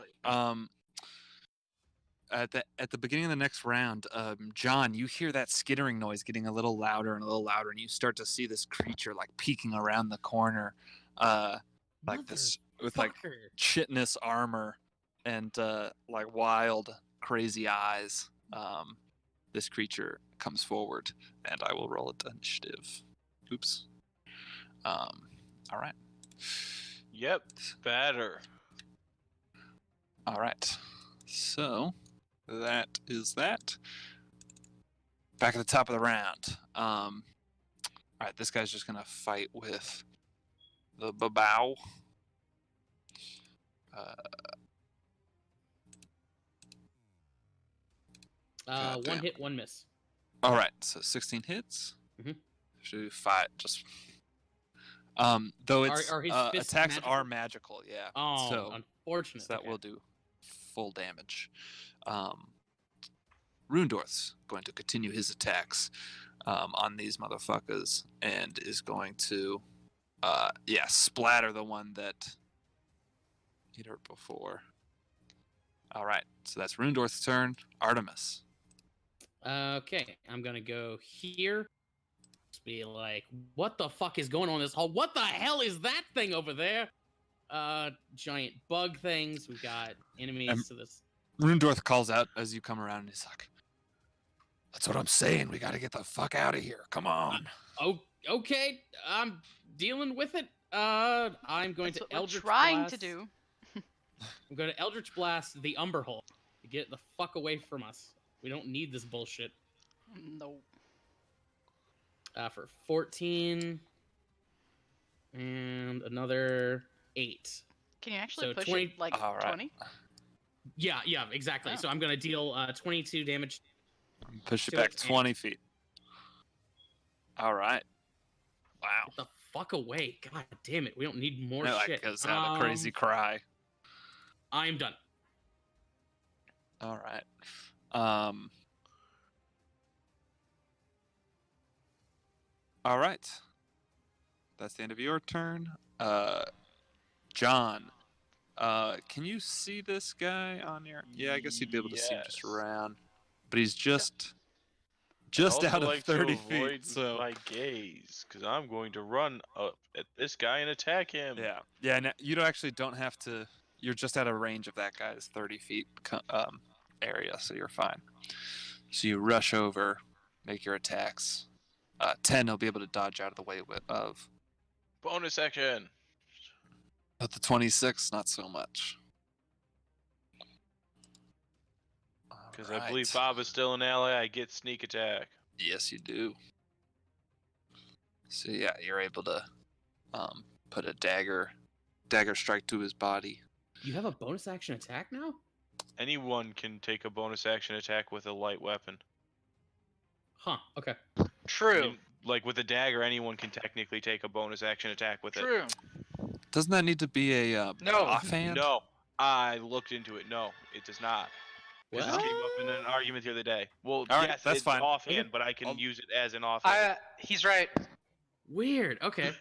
Speaker 2: At the beginning of the next round, John, you hear that skittering noise getting a little louder and a little louder, and you start to see this creature like peeking around the corner, like this with like
Speaker 4: Fucker.
Speaker 2: chitinous armor and like wild, crazy eyes. This creature comes forward, and I will roll it initiative. Oops. All right.
Speaker 3: Yep, better.
Speaker 2: All right. So that is that. Back at the top of the round. All right, this guy's just gonna fight with the Babao.
Speaker 4: One
Speaker 2: Goddamn.
Speaker 4: hit, one miss.
Speaker 2: All right, so 16 hits.
Speaker 4: Mhm.
Speaker 2: Should fight just. Though it's
Speaker 4: Are his fists
Speaker 2: attacks
Speaker 4: magical?
Speaker 2: are magical, yeah.
Speaker 4: Oh,
Speaker 2: so
Speaker 4: unfortunate.
Speaker 2: that
Speaker 4: okay.
Speaker 2: will do full damage. Rundorth's going to continue his attacks on these motherfuckers and is going to, splatter the one that he'd hurt before. All right, so that's Rundorth's turn. Artemis.
Speaker 4: Okay, I'm gonna go here. Just be like, what the fuck is going on in this hall? What the hell is that thing over there? Giant bug things. We've got enemies to this.
Speaker 2: Rundorth calls out as you come around and he's like, "That's what I'm saying. We got to get the fuck out of here. Come on."
Speaker 4: Oh, okay. I'm dealing with it. I'm going
Speaker 1: That's
Speaker 4: to
Speaker 1: what we're
Speaker 4: Eldritch
Speaker 1: trying
Speaker 4: Blast.
Speaker 1: to do.
Speaker 4: I'm going to Eldritch Blast the Umber Hole to get the fuck away from us. We don't need this bullshit.
Speaker 1: No.
Speaker 4: For 14 and another 8.
Speaker 1: Can you actually
Speaker 4: So
Speaker 1: push
Speaker 4: 20
Speaker 1: it like
Speaker 2: All right.
Speaker 1: 20?
Speaker 4: Yeah, exactly.
Speaker 1: Oh.
Speaker 4: So I'm gonna deal 22 damage.
Speaker 2: Push you
Speaker 4: To
Speaker 2: back
Speaker 4: its
Speaker 2: 20 feet. All right. Wow.
Speaker 4: Get the fuck away! God damn it! We don't need more
Speaker 2: It,
Speaker 4: shit.
Speaker 2: goes out a crazy cry.
Speaker 4: I'm done.
Speaker 2: All right. All right. That's the end of your turn. John, can you see this guy on your? Yeah, I guess you'd be able to see him just
Speaker 3: Yes.
Speaker 2: around, but he's just
Speaker 3: I'd also
Speaker 2: out of
Speaker 3: like
Speaker 2: 30
Speaker 3: to avoid
Speaker 2: feet. So
Speaker 3: my gaze, because I'm going to run up at this guy and attack him.
Speaker 2: yeah. No, you don't have to. You're just out of range of that guy's 30 feet area, so you're fine. So you rush over, make your attacks. 10, he'll be able to dodge out of the way of.
Speaker 3: Bonus action.
Speaker 2: But the 26, not so much.
Speaker 3: Because I believe Bob is still an ally, I get sneak attack.
Speaker 2: Yes, you do. So yeah, you're able to put a dagger strike to his body.
Speaker 4: You have a bonus action attack now?
Speaker 3: Anyone can take a bonus action attack with a light weapon.
Speaker 4: Huh. Okay.
Speaker 3: I
Speaker 5: True.
Speaker 3: mean, like with a dagger, anyone can technically take a bonus action attack with
Speaker 5: True.
Speaker 2: Doesn't that need to be a
Speaker 5: No.
Speaker 2: offhand?
Speaker 3: it. No, I looked into it. No, it does not. 'Cause this
Speaker 4: What?
Speaker 3: came up in an argument the other day. Well,
Speaker 2: All right,
Speaker 3: yes,
Speaker 2: that's
Speaker 3: it's
Speaker 2: fine.
Speaker 3: offhand, but I can
Speaker 2: I'll-
Speaker 3: use it as an offhand.
Speaker 5: He's right.
Speaker 4: Weird. Okay.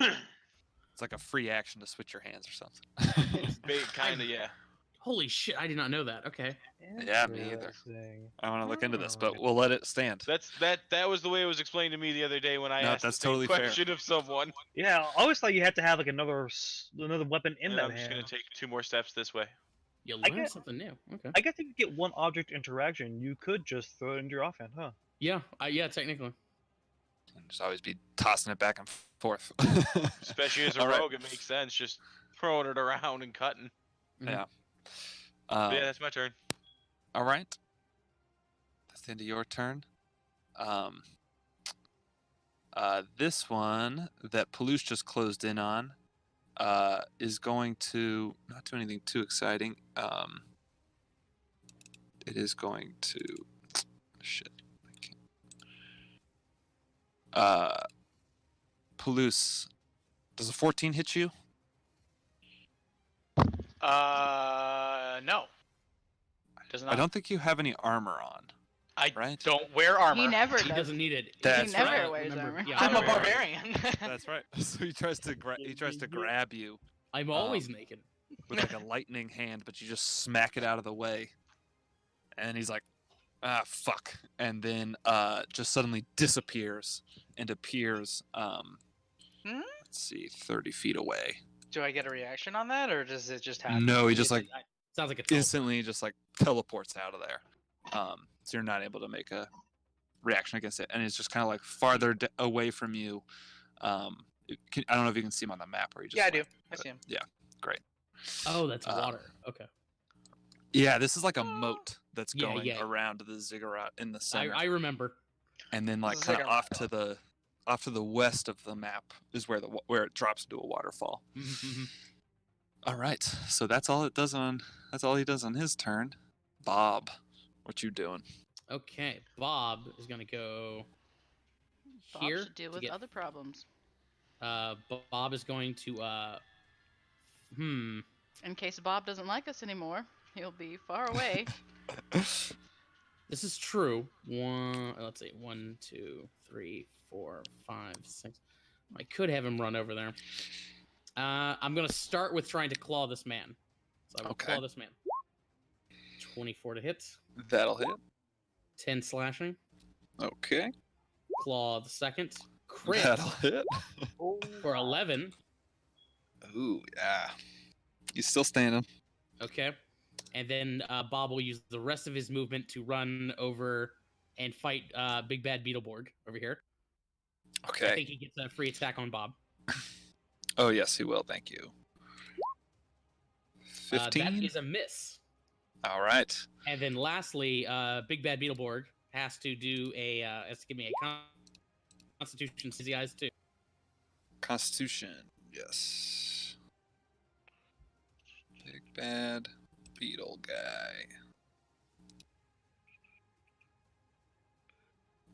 Speaker 2: It's like a free action to switch your hands or something.
Speaker 3: Kind of, yeah.
Speaker 4: Holy shit! I did not know that. Okay.
Speaker 2: Yeah, me either.
Speaker 6: Interesting.
Speaker 2: I want to look into this,
Speaker 6: Oh.
Speaker 2: but we'll let it stand.
Speaker 3: That was the way it was explained to me the other day when I
Speaker 2: No,
Speaker 3: asked
Speaker 2: that's
Speaker 3: the same
Speaker 2: totally fair.
Speaker 3: question of someone.
Speaker 6: Yeah, I always thought you had to have like another weapon in
Speaker 3: And
Speaker 6: that
Speaker 3: I'm just
Speaker 6: hand.
Speaker 3: gonna take 2 more steps this way.
Speaker 4: You
Speaker 6: I
Speaker 4: learned
Speaker 6: get-
Speaker 4: something new. Okay.
Speaker 6: I guess if you get one object interaction, you could just throw it into your offhand, huh?
Speaker 4: Yeah. Yeah. Technically.
Speaker 2: And just always be tossing it back and forth.
Speaker 3: Especially as a
Speaker 2: All right.
Speaker 3: rogue, it makes sense just throwing it around and cutting.
Speaker 2: Yeah.
Speaker 3: But yeah, that's my turn.
Speaker 2: All right. That's the end of your turn. This one that Palouche just closed in on is going to not do anything too exciting. It is going to shit. Palouche, does a 14 hit you?
Speaker 5: No. Does not.
Speaker 2: I don't think you have any armor on.
Speaker 5: I
Speaker 2: right?
Speaker 5: don't wear armor.
Speaker 1: He never
Speaker 4: He
Speaker 1: does.
Speaker 4: doesn't need it.
Speaker 2: That's
Speaker 1: He never
Speaker 2: right.
Speaker 1: wears
Speaker 4: Remember-
Speaker 1: armor.
Speaker 4: yeah,
Speaker 5: I'm a
Speaker 4: I remember.
Speaker 5: barbarian.
Speaker 2: That's right. So he tries to grab you
Speaker 4: I'm always naked.
Speaker 2: with like a lightning hand, but you just smack it out of the way. And he's like, ah, fuck. And then just suddenly disappears and appears, let's see, 30 feet away.
Speaker 5: Do I get a reaction on that, or does it just happen?
Speaker 2: No, he just like
Speaker 4: Sounds like a teleport.
Speaker 2: instantly just like teleports out of there. So you're not able to make a reaction against it. And it's just kind of like farther away from you. I don't know if you can see him on the map or you just
Speaker 5: Yeah, I do.
Speaker 2: like-
Speaker 5: I see him.
Speaker 2: Yeah, great.
Speaker 4: Oh, that's
Speaker 2: Uh,
Speaker 4: water. Okay.
Speaker 2: Yeah, this is like a moat that's
Speaker 4: Yeah,
Speaker 2: going
Speaker 4: yeah.
Speaker 2: around the ziggurat in the center,
Speaker 4: I remember.
Speaker 2: and then like
Speaker 5: This is
Speaker 2: kind
Speaker 5: like
Speaker 2: of off to the west of the map is where where it drops into a waterfall. All right, so that's all he does on his turn. Bob, what you doing?
Speaker 4: Okay. Bob is gonna go
Speaker 1: Bob
Speaker 4: here.
Speaker 1: should deal
Speaker 4: to
Speaker 1: with
Speaker 4: get-
Speaker 1: other problems.
Speaker 4: Bob is going to
Speaker 1: In case Bob doesn't like us anymore, he'll be far away.
Speaker 4: This is true. Let's see. 1, 2, 3, 4, 5, 6. I could have him run over there. I'm gonna start with trying to claw this man. So I will
Speaker 2: Okay.
Speaker 4: claw this man. 24 to hit.
Speaker 2: That'll hit.
Speaker 4: 10 slashing.
Speaker 2: Okay,
Speaker 4: Claw the second. Crit
Speaker 2: that'll hit.
Speaker 4: for 11.
Speaker 2: Ooh, yeah. He's still standing.
Speaker 4: Okay. And then Bob will use the rest of his movement to run over and fight Big Bad Beetleborg over here. I
Speaker 2: Okay.
Speaker 4: think he gets a free attack on Bob.
Speaker 2: Oh yes, he will. Thank you.
Speaker 4: That
Speaker 2: 15.
Speaker 4: is a miss.
Speaker 2: All right.
Speaker 4: And then lastly, Big Bad Beetleborg has to do has to give me a Constitution since he has to.
Speaker 2: Constitution. Yes. Big bad beetle guy.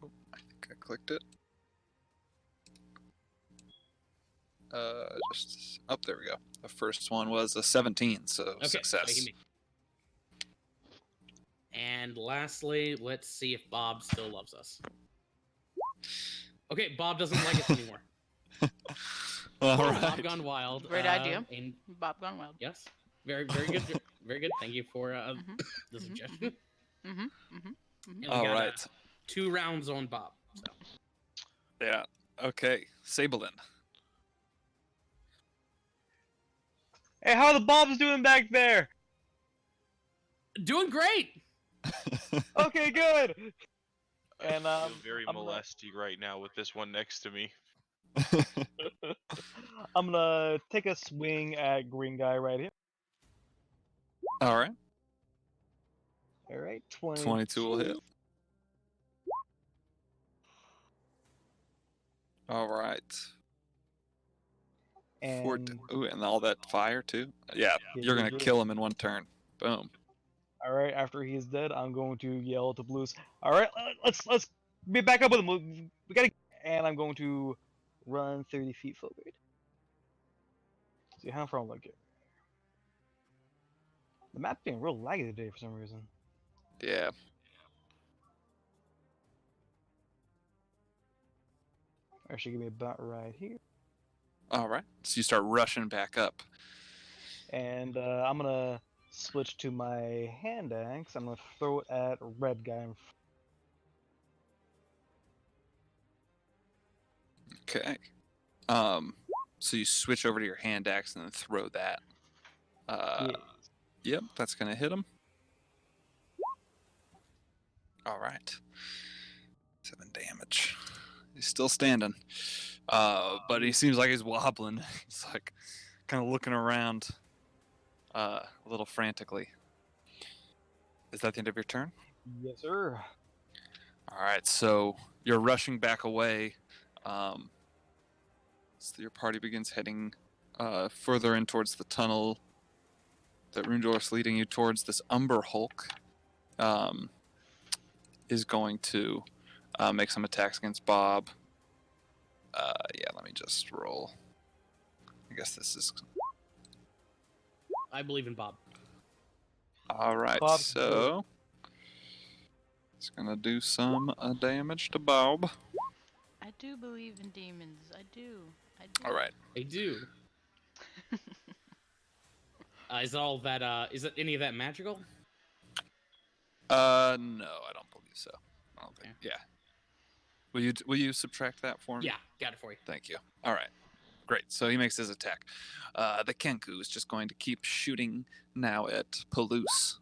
Speaker 2: Oh, I think I clicked it. Just up there we go. The first one was a 17, so
Speaker 4: Okay, so
Speaker 2: success.
Speaker 4: he and lastly, let's see if Bob still loves us. Okay, Bob doesn't like us anymore.
Speaker 2: All
Speaker 4: Bob
Speaker 2: right.
Speaker 4: Gone Wild.
Speaker 1: Great idea.
Speaker 4: And
Speaker 1: Bob Gone Wild.
Speaker 4: yes, very good, very good. Thank you for
Speaker 1: Mhm,
Speaker 4: the
Speaker 1: mhm,
Speaker 4: suggestion.
Speaker 1: Mm-hmm. Mm-hmm.
Speaker 4: And we
Speaker 2: All
Speaker 4: got,
Speaker 2: right.
Speaker 4: 2 rounds on Bob. So.
Speaker 2: Yeah. Okay. Sabelin.
Speaker 6: Hey, how are the Bobs doing back there?
Speaker 4: Doing great.
Speaker 6: Okay, good. And
Speaker 3: I feel very
Speaker 6: I'm gonna-
Speaker 3: molesty right now with this one next to me.
Speaker 6: I'm gonna take a swing at green guy right here.
Speaker 2: All right.
Speaker 6: All right,
Speaker 2: 22 will hit. All right.
Speaker 6: And
Speaker 2: Ooh, and all that fire too. Yeah, you're gonna
Speaker 6: yeah.
Speaker 2: kill him in one turn. Boom.
Speaker 6: all right, after he's dead, I'm going to yell to Blues. All right, let's be back up with him. We gotta. And I'm going to run 30 feet forward. See how far I'm looking. The map's being real laggy today for some reason.
Speaker 2: Yeah.
Speaker 6: Actually, give me about right here.
Speaker 2: All right. So you start rushing back up.
Speaker 6: And I'm gonna switch to my hand axe. I'm gonna throw it at red guy.
Speaker 2: Okay. So you switch over to your hand axe and then throw that.
Speaker 6: Yeah.
Speaker 2: Yep, that's gonna hit him. All right. 7 damage. He's still standing. But he seems like he's wobbling. He's like kind of looking around a little frantically. Is that the end of your turn?
Speaker 6: Yes, sir.
Speaker 2: All right, so you're rushing back away. So your party begins heading further in towards the tunnel that Rundorf's leading you towards. This Umber Hulk is going to make some attacks against Bob. Yeah, let me just roll. I guess this is...
Speaker 4: I believe in Bob.
Speaker 2: All right,
Speaker 6: Bob's
Speaker 2: so... It's going to do some damage to Bob.
Speaker 1: I do believe in demons. I do.
Speaker 2: All right.
Speaker 4: I do. Is all that? Is it any of that magical?
Speaker 2: No, I don't believe so. I don't think. Yeah. Will you subtract that for me?
Speaker 4: Yeah, got it for you.
Speaker 2: Thank you. All right. Great. So he makes his attack. The Kenku is just going to keep shooting now at Palouse.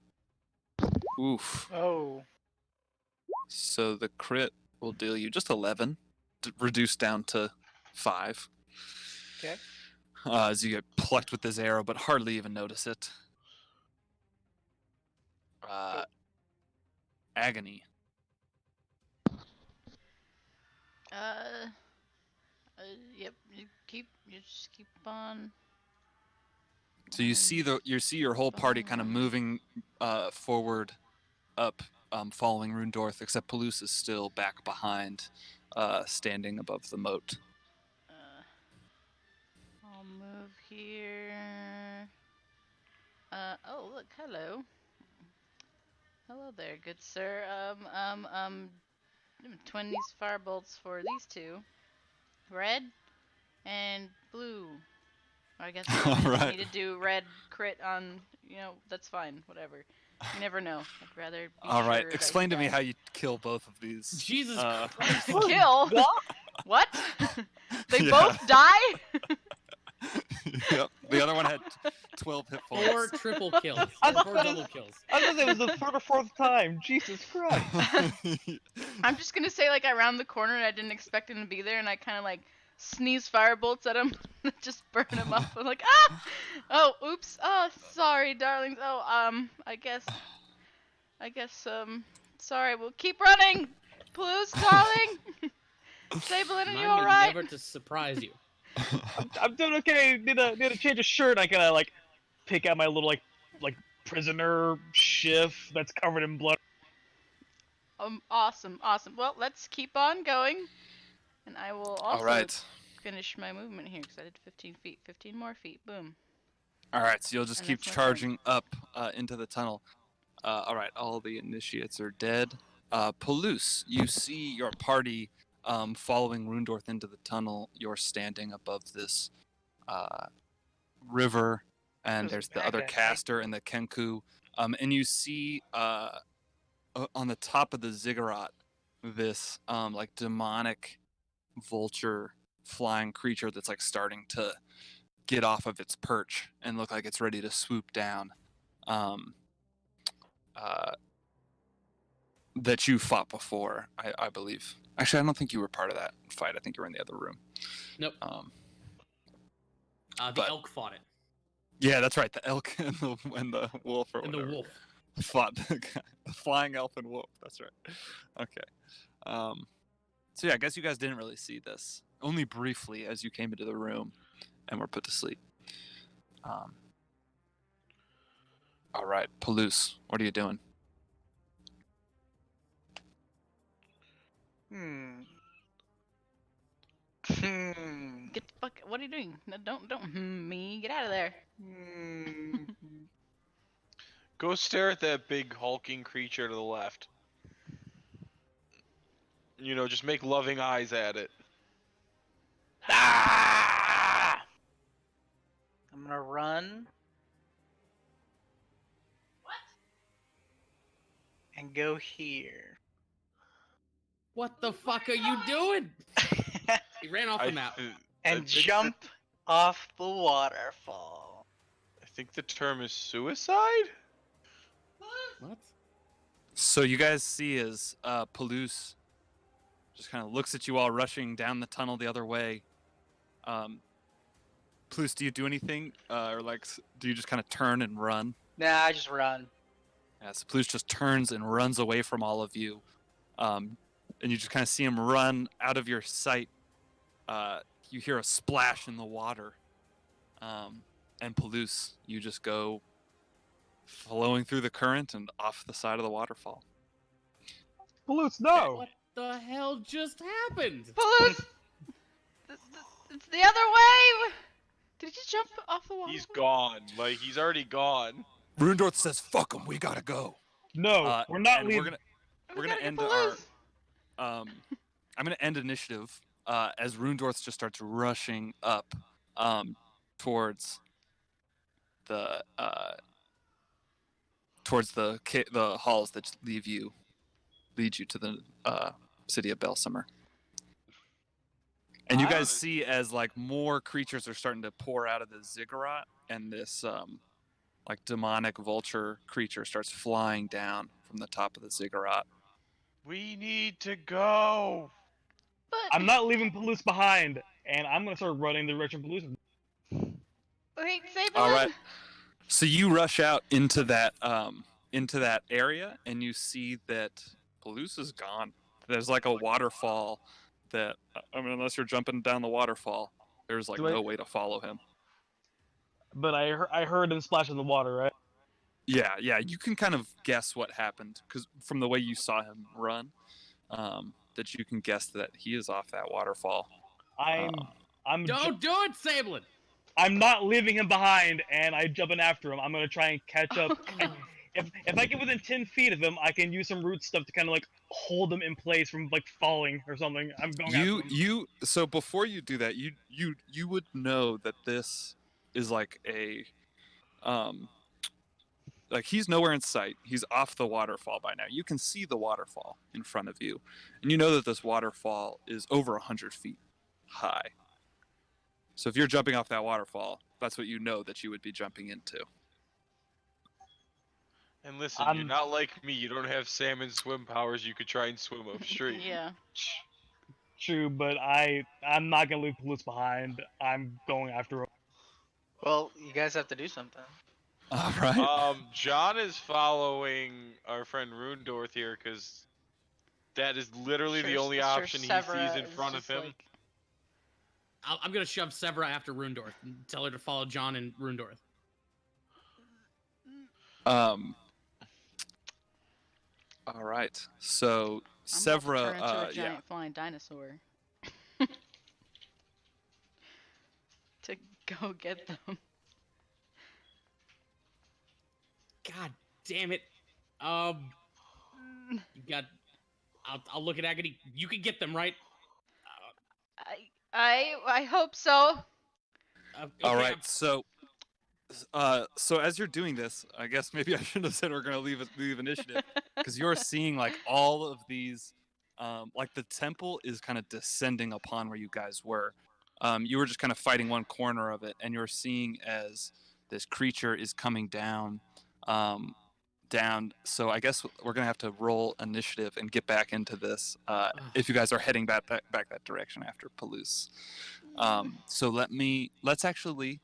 Speaker 2: Oof.
Speaker 5: Oh.
Speaker 2: So the crit will deal you just 11, reduced down to 5.
Speaker 5: Okay.
Speaker 2: As you get plucked with this arrow, but hardly even notice it. Agony.
Speaker 1: Yep. You just keep on.
Speaker 2: So you see your whole party kind of moving forward, up, following Rundorf, except Palouse is still back behind, standing above the moat.
Speaker 1: I'll move here. Oh, look, hello. Hello there, good sir. 20 firebolts for these two. Red and blue. I guess I didn't
Speaker 2: Alright.
Speaker 1: need to do red crit on, that's fine, whatever. You never know. I'd rather be
Speaker 2: All right,
Speaker 1: sure that
Speaker 2: explain
Speaker 1: you
Speaker 2: to me
Speaker 1: die.
Speaker 2: how you kill both of these.
Speaker 4: Jesus
Speaker 2: Uh,
Speaker 4: Christ!
Speaker 1: Kill? What? They
Speaker 2: Yeah.
Speaker 1: both die?
Speaker 2: Yep. The other one had 12 hit points.
Speaker 4: 4 triple kills.
Speaker 6: I was
Speaker 4: 4
Speaker 6: gonna-
Speaker 4: double kills.
Speaker 6: I was gonna say it was the third or fourth time. Jesus Christ.
Speaker 1: I'm just gonna say, like, I round the corner and I didn't expect him to be there, and I kind of, like, sneeze firebolts at him, just burn him up. I'm like, ah! Oh, oops. Oh, sorry, darlings. Oh, I guess, sorry, we'll keep running! Palouse, darling! Sabelin, are you
Speaker 4: Remind me
Speaker 1: alright?
Speaker 4: never to surprise you.
Speaker 6: I'm doing okay. Need to change a shirt. I gotta like pick out my little like prisoner shift that's covered in blood.
Speaker 1: Awesome, awesome. Well, let's keep on going, and I will also
Speaker 2: All right.
Speaker 1: finish my movement here because I did 15 feet. 15 more feet. Boom.
Speaker 2: All right. So you'll just
Speaker 1: And
Speaker 2: keep
Speaker 1: that's my turn.
Speaker 2: charging up into the tunnel. All right. All the initiates are dead. Palouse, you see your party following Rundorth into the tunnel. You're standing above this river, and
Speaker 5: There's a
Speaker 2: there's the other
Speaker 5: bad guy.
Speaker 2: caster and the Kenku. And you see on the top of the ziggurat this like demonic vulture flying creature that's like starting to get off of its perch and look like it's ready to swoop down. That you fought before, I believe. Actually, I don't think you were part of that fight. I think you were in the other room.
Speaker 4: Nope. The
Speaker 2: but-
Speaker 4: elk fought it.
Speaker 2: Yeah, that's right. The elk and the wolf or
Speaker 4: And
Speaker 2: whatever.
Speaker 4: the wolf.
Speaker 2: Fought the guy, the flying elf and wolf. That's right. Okay. So yeah, I guess you guys didn't really see this. Only briefly as you came into the room and were put to sleep. All right, Palouse, what are you doing?
Speaker 1: Get the fuck. What are you doing? No, don't me. Get out of there.
Speaker 3: Go stare at that big hulking creature to the left. You know, just make loving eyes at it.
Speaker 5: Ah! I'm gonna run. What? And go here.
Speaker 4: What the fuck are you doing? He ran off the map.
Speaker 5: And
Speaker 3: think
Speaker 5: jump off the waterfall.
Speaker 3: I think the term is suicide?
Speaker 4: What?
Speaker 2: So you guys see as Palouse just kind of looks at you all rushing down the tunnel the other way. Palouse, do you do anything, or like, do you just kind of turn and run?
Speaker 5: Nah, I just run.
Speaker 2: Yeah, so Palouse just turns and runs away from all of you, and you just kind of see him run out of your sight. You hear a splash in the water, and Palouse, you just go flowing through the current and off the side of the waterfall.
Speaker 6: Palouse, no!
Speaker 4: What the hell just happened?
Speaker 1: Palouse! It's the other way! Did he just jump off the water?
Speaker 3: He's gone. Like, he's already gone.
Speaker 2: Rundorth says, "Fuck him, we gotta go."
Speaker 6: No, we're not
Speaker 2: and
Speaker 6: leaving.
Speaker 2: We're gonna
Speaker 1: gotta get
Speaker 2: end our.
Speaker 1: Palouse.
Speaker 2: I'm gonna end initiative as Rundorth just starts rushing up towards the halls that lead you to the city of Belsimer. And you guys see as like more creatures are starting to pour out of the ziggurat, and this like demonic vulture creature starts flying down from the top of the ziggurat.
Speaker 3: We need to go.
Speaker 1: But
Speaker 6: I'm not leaving Palouse behind, and I'm gonna start running the direction of Palouse.
Speaker 1: wait, save
Speaker 2: All
Speaker 1: him.
Speaker 2: right. So you rush out into that area, and you see that Palouse is gone. There's like a waterfall that, I mean, unless you're jumping down the waterfall, there's like
Speaker 6: Do I-
Speaker 2: no way to follow him.
Speaker 6: But I heard him splash in the water, right?
Speaker 2: Yeah, you can kind of guess what happened because from the way you saw him run, that you can guess that he is off that waterfall.
Speaker 6: I'm
Speaker 4: Don't do it, Sablin!
Speaker 6: I'm not leaving him behind, and I'm jumping after him. I'm gonna try and catch up. If I get within 10 feet of him, I can use some root stuff to kind of like hold him in place from like falling or something. I'm going after him.
Speaker 2: So before you do that, you would know that this is like a like he's nowhere in sight. He's off the waterfall by now. You can see the waterfall in front of you, and you know that this waterfall is over 100 feet high. So if you're jumping off that waterfall, that's what you know that you would be jumping into.
Speaker 3: And listen, you're not like me. You don't have salmon swim powers. You could try and swim upstream.
Speaker 1: Yeah.
Speaker 6: True, but I'm not gonna leave Palouse behind. I'm going after him.
Speaker 5: Well, you guys have to do something.
Speaker 2: All right.
Speaker 3: John is following our friend Rundorth here because that is literally the only option he sees in front of him.
Speaker 4: I'm gonna shove Severa after Rundorth and tell her to follow John and Rundorth.
Speaker 2: All right. So
Speaker 1: I'm about to
Speaker 2: Severa,
Speaker 1: turn into a
Speaker 2: yeah.
Speaker 1: giant flying dinosaur to go get them.
Speaker 4: God damn it. You got. I'll look at Agony. You can get them, right?
Speaker 1: I hope so.
Speaker 2: All
Speaker 4: Okay,
Speaker 2: right. So as you're doing this, I guess maybe I shouldn't have said we're gonna leave initiative, because you're seeing like all of these, like the temple is kind of descending upon where you guys were. You were just kind of fighting one corner of it, and you're seeing as this creature is coming down, down. So I guess we're gonna have to roll initiative and get back into this. If you guys are heading back that direction after Palouse. So let's actually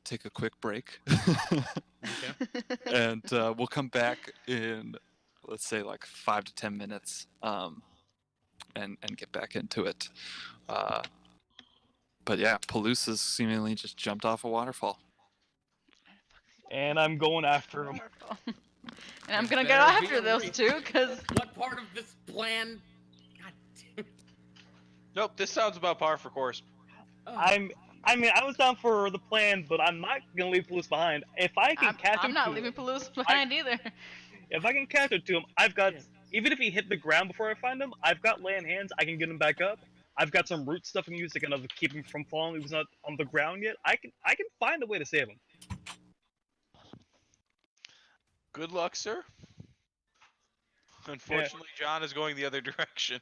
Speaker 2: take a quick break.
Speaker 4: Okay.
Speaker 2: And we'll come back in, let's say, like 5 to 10 minutes, and get back into it. But yeah, Palouse has seemingly just jumped off a waterfall.
Speaker 6: And I'm going after him.
Speaker 1: And I'm
Speaker 4: There
Speaker 1: gonna go
Speaker 4: better be
Speaker 1: after
Speaker 4: a
Speaker 1: those
Speaker 4: reason.
Speaker 1: two, cause
Speaker 4: What part of this plan? God damn.
Speaker 3: Nope, this sounds about par for course.
Speaker 4: Oh.
Speaker 6: I mean, I was down for the plan, but I'm not gonna leave Palouse behind. If I can catch
Speaker 1: I'm
Speaker 6: him
Speaker 1: not
Speaker 6: to
Speaker 1: leaving
Speaker 6: him,
Speaker 1: Palouse behind either.
Speaker 6: if I can catch it to him, I've got.
Speaker 4: Yeah.
Speaker 6: Even if he hit the ground before I find him, I've got land hands. I can get him back up. I've got some root stuff I can use to kind of keep him from falling. He was not on the ground yet. I can find a way to save him.
Speaker 3: Good luck, sir. Unfortunately, John is going the other direction.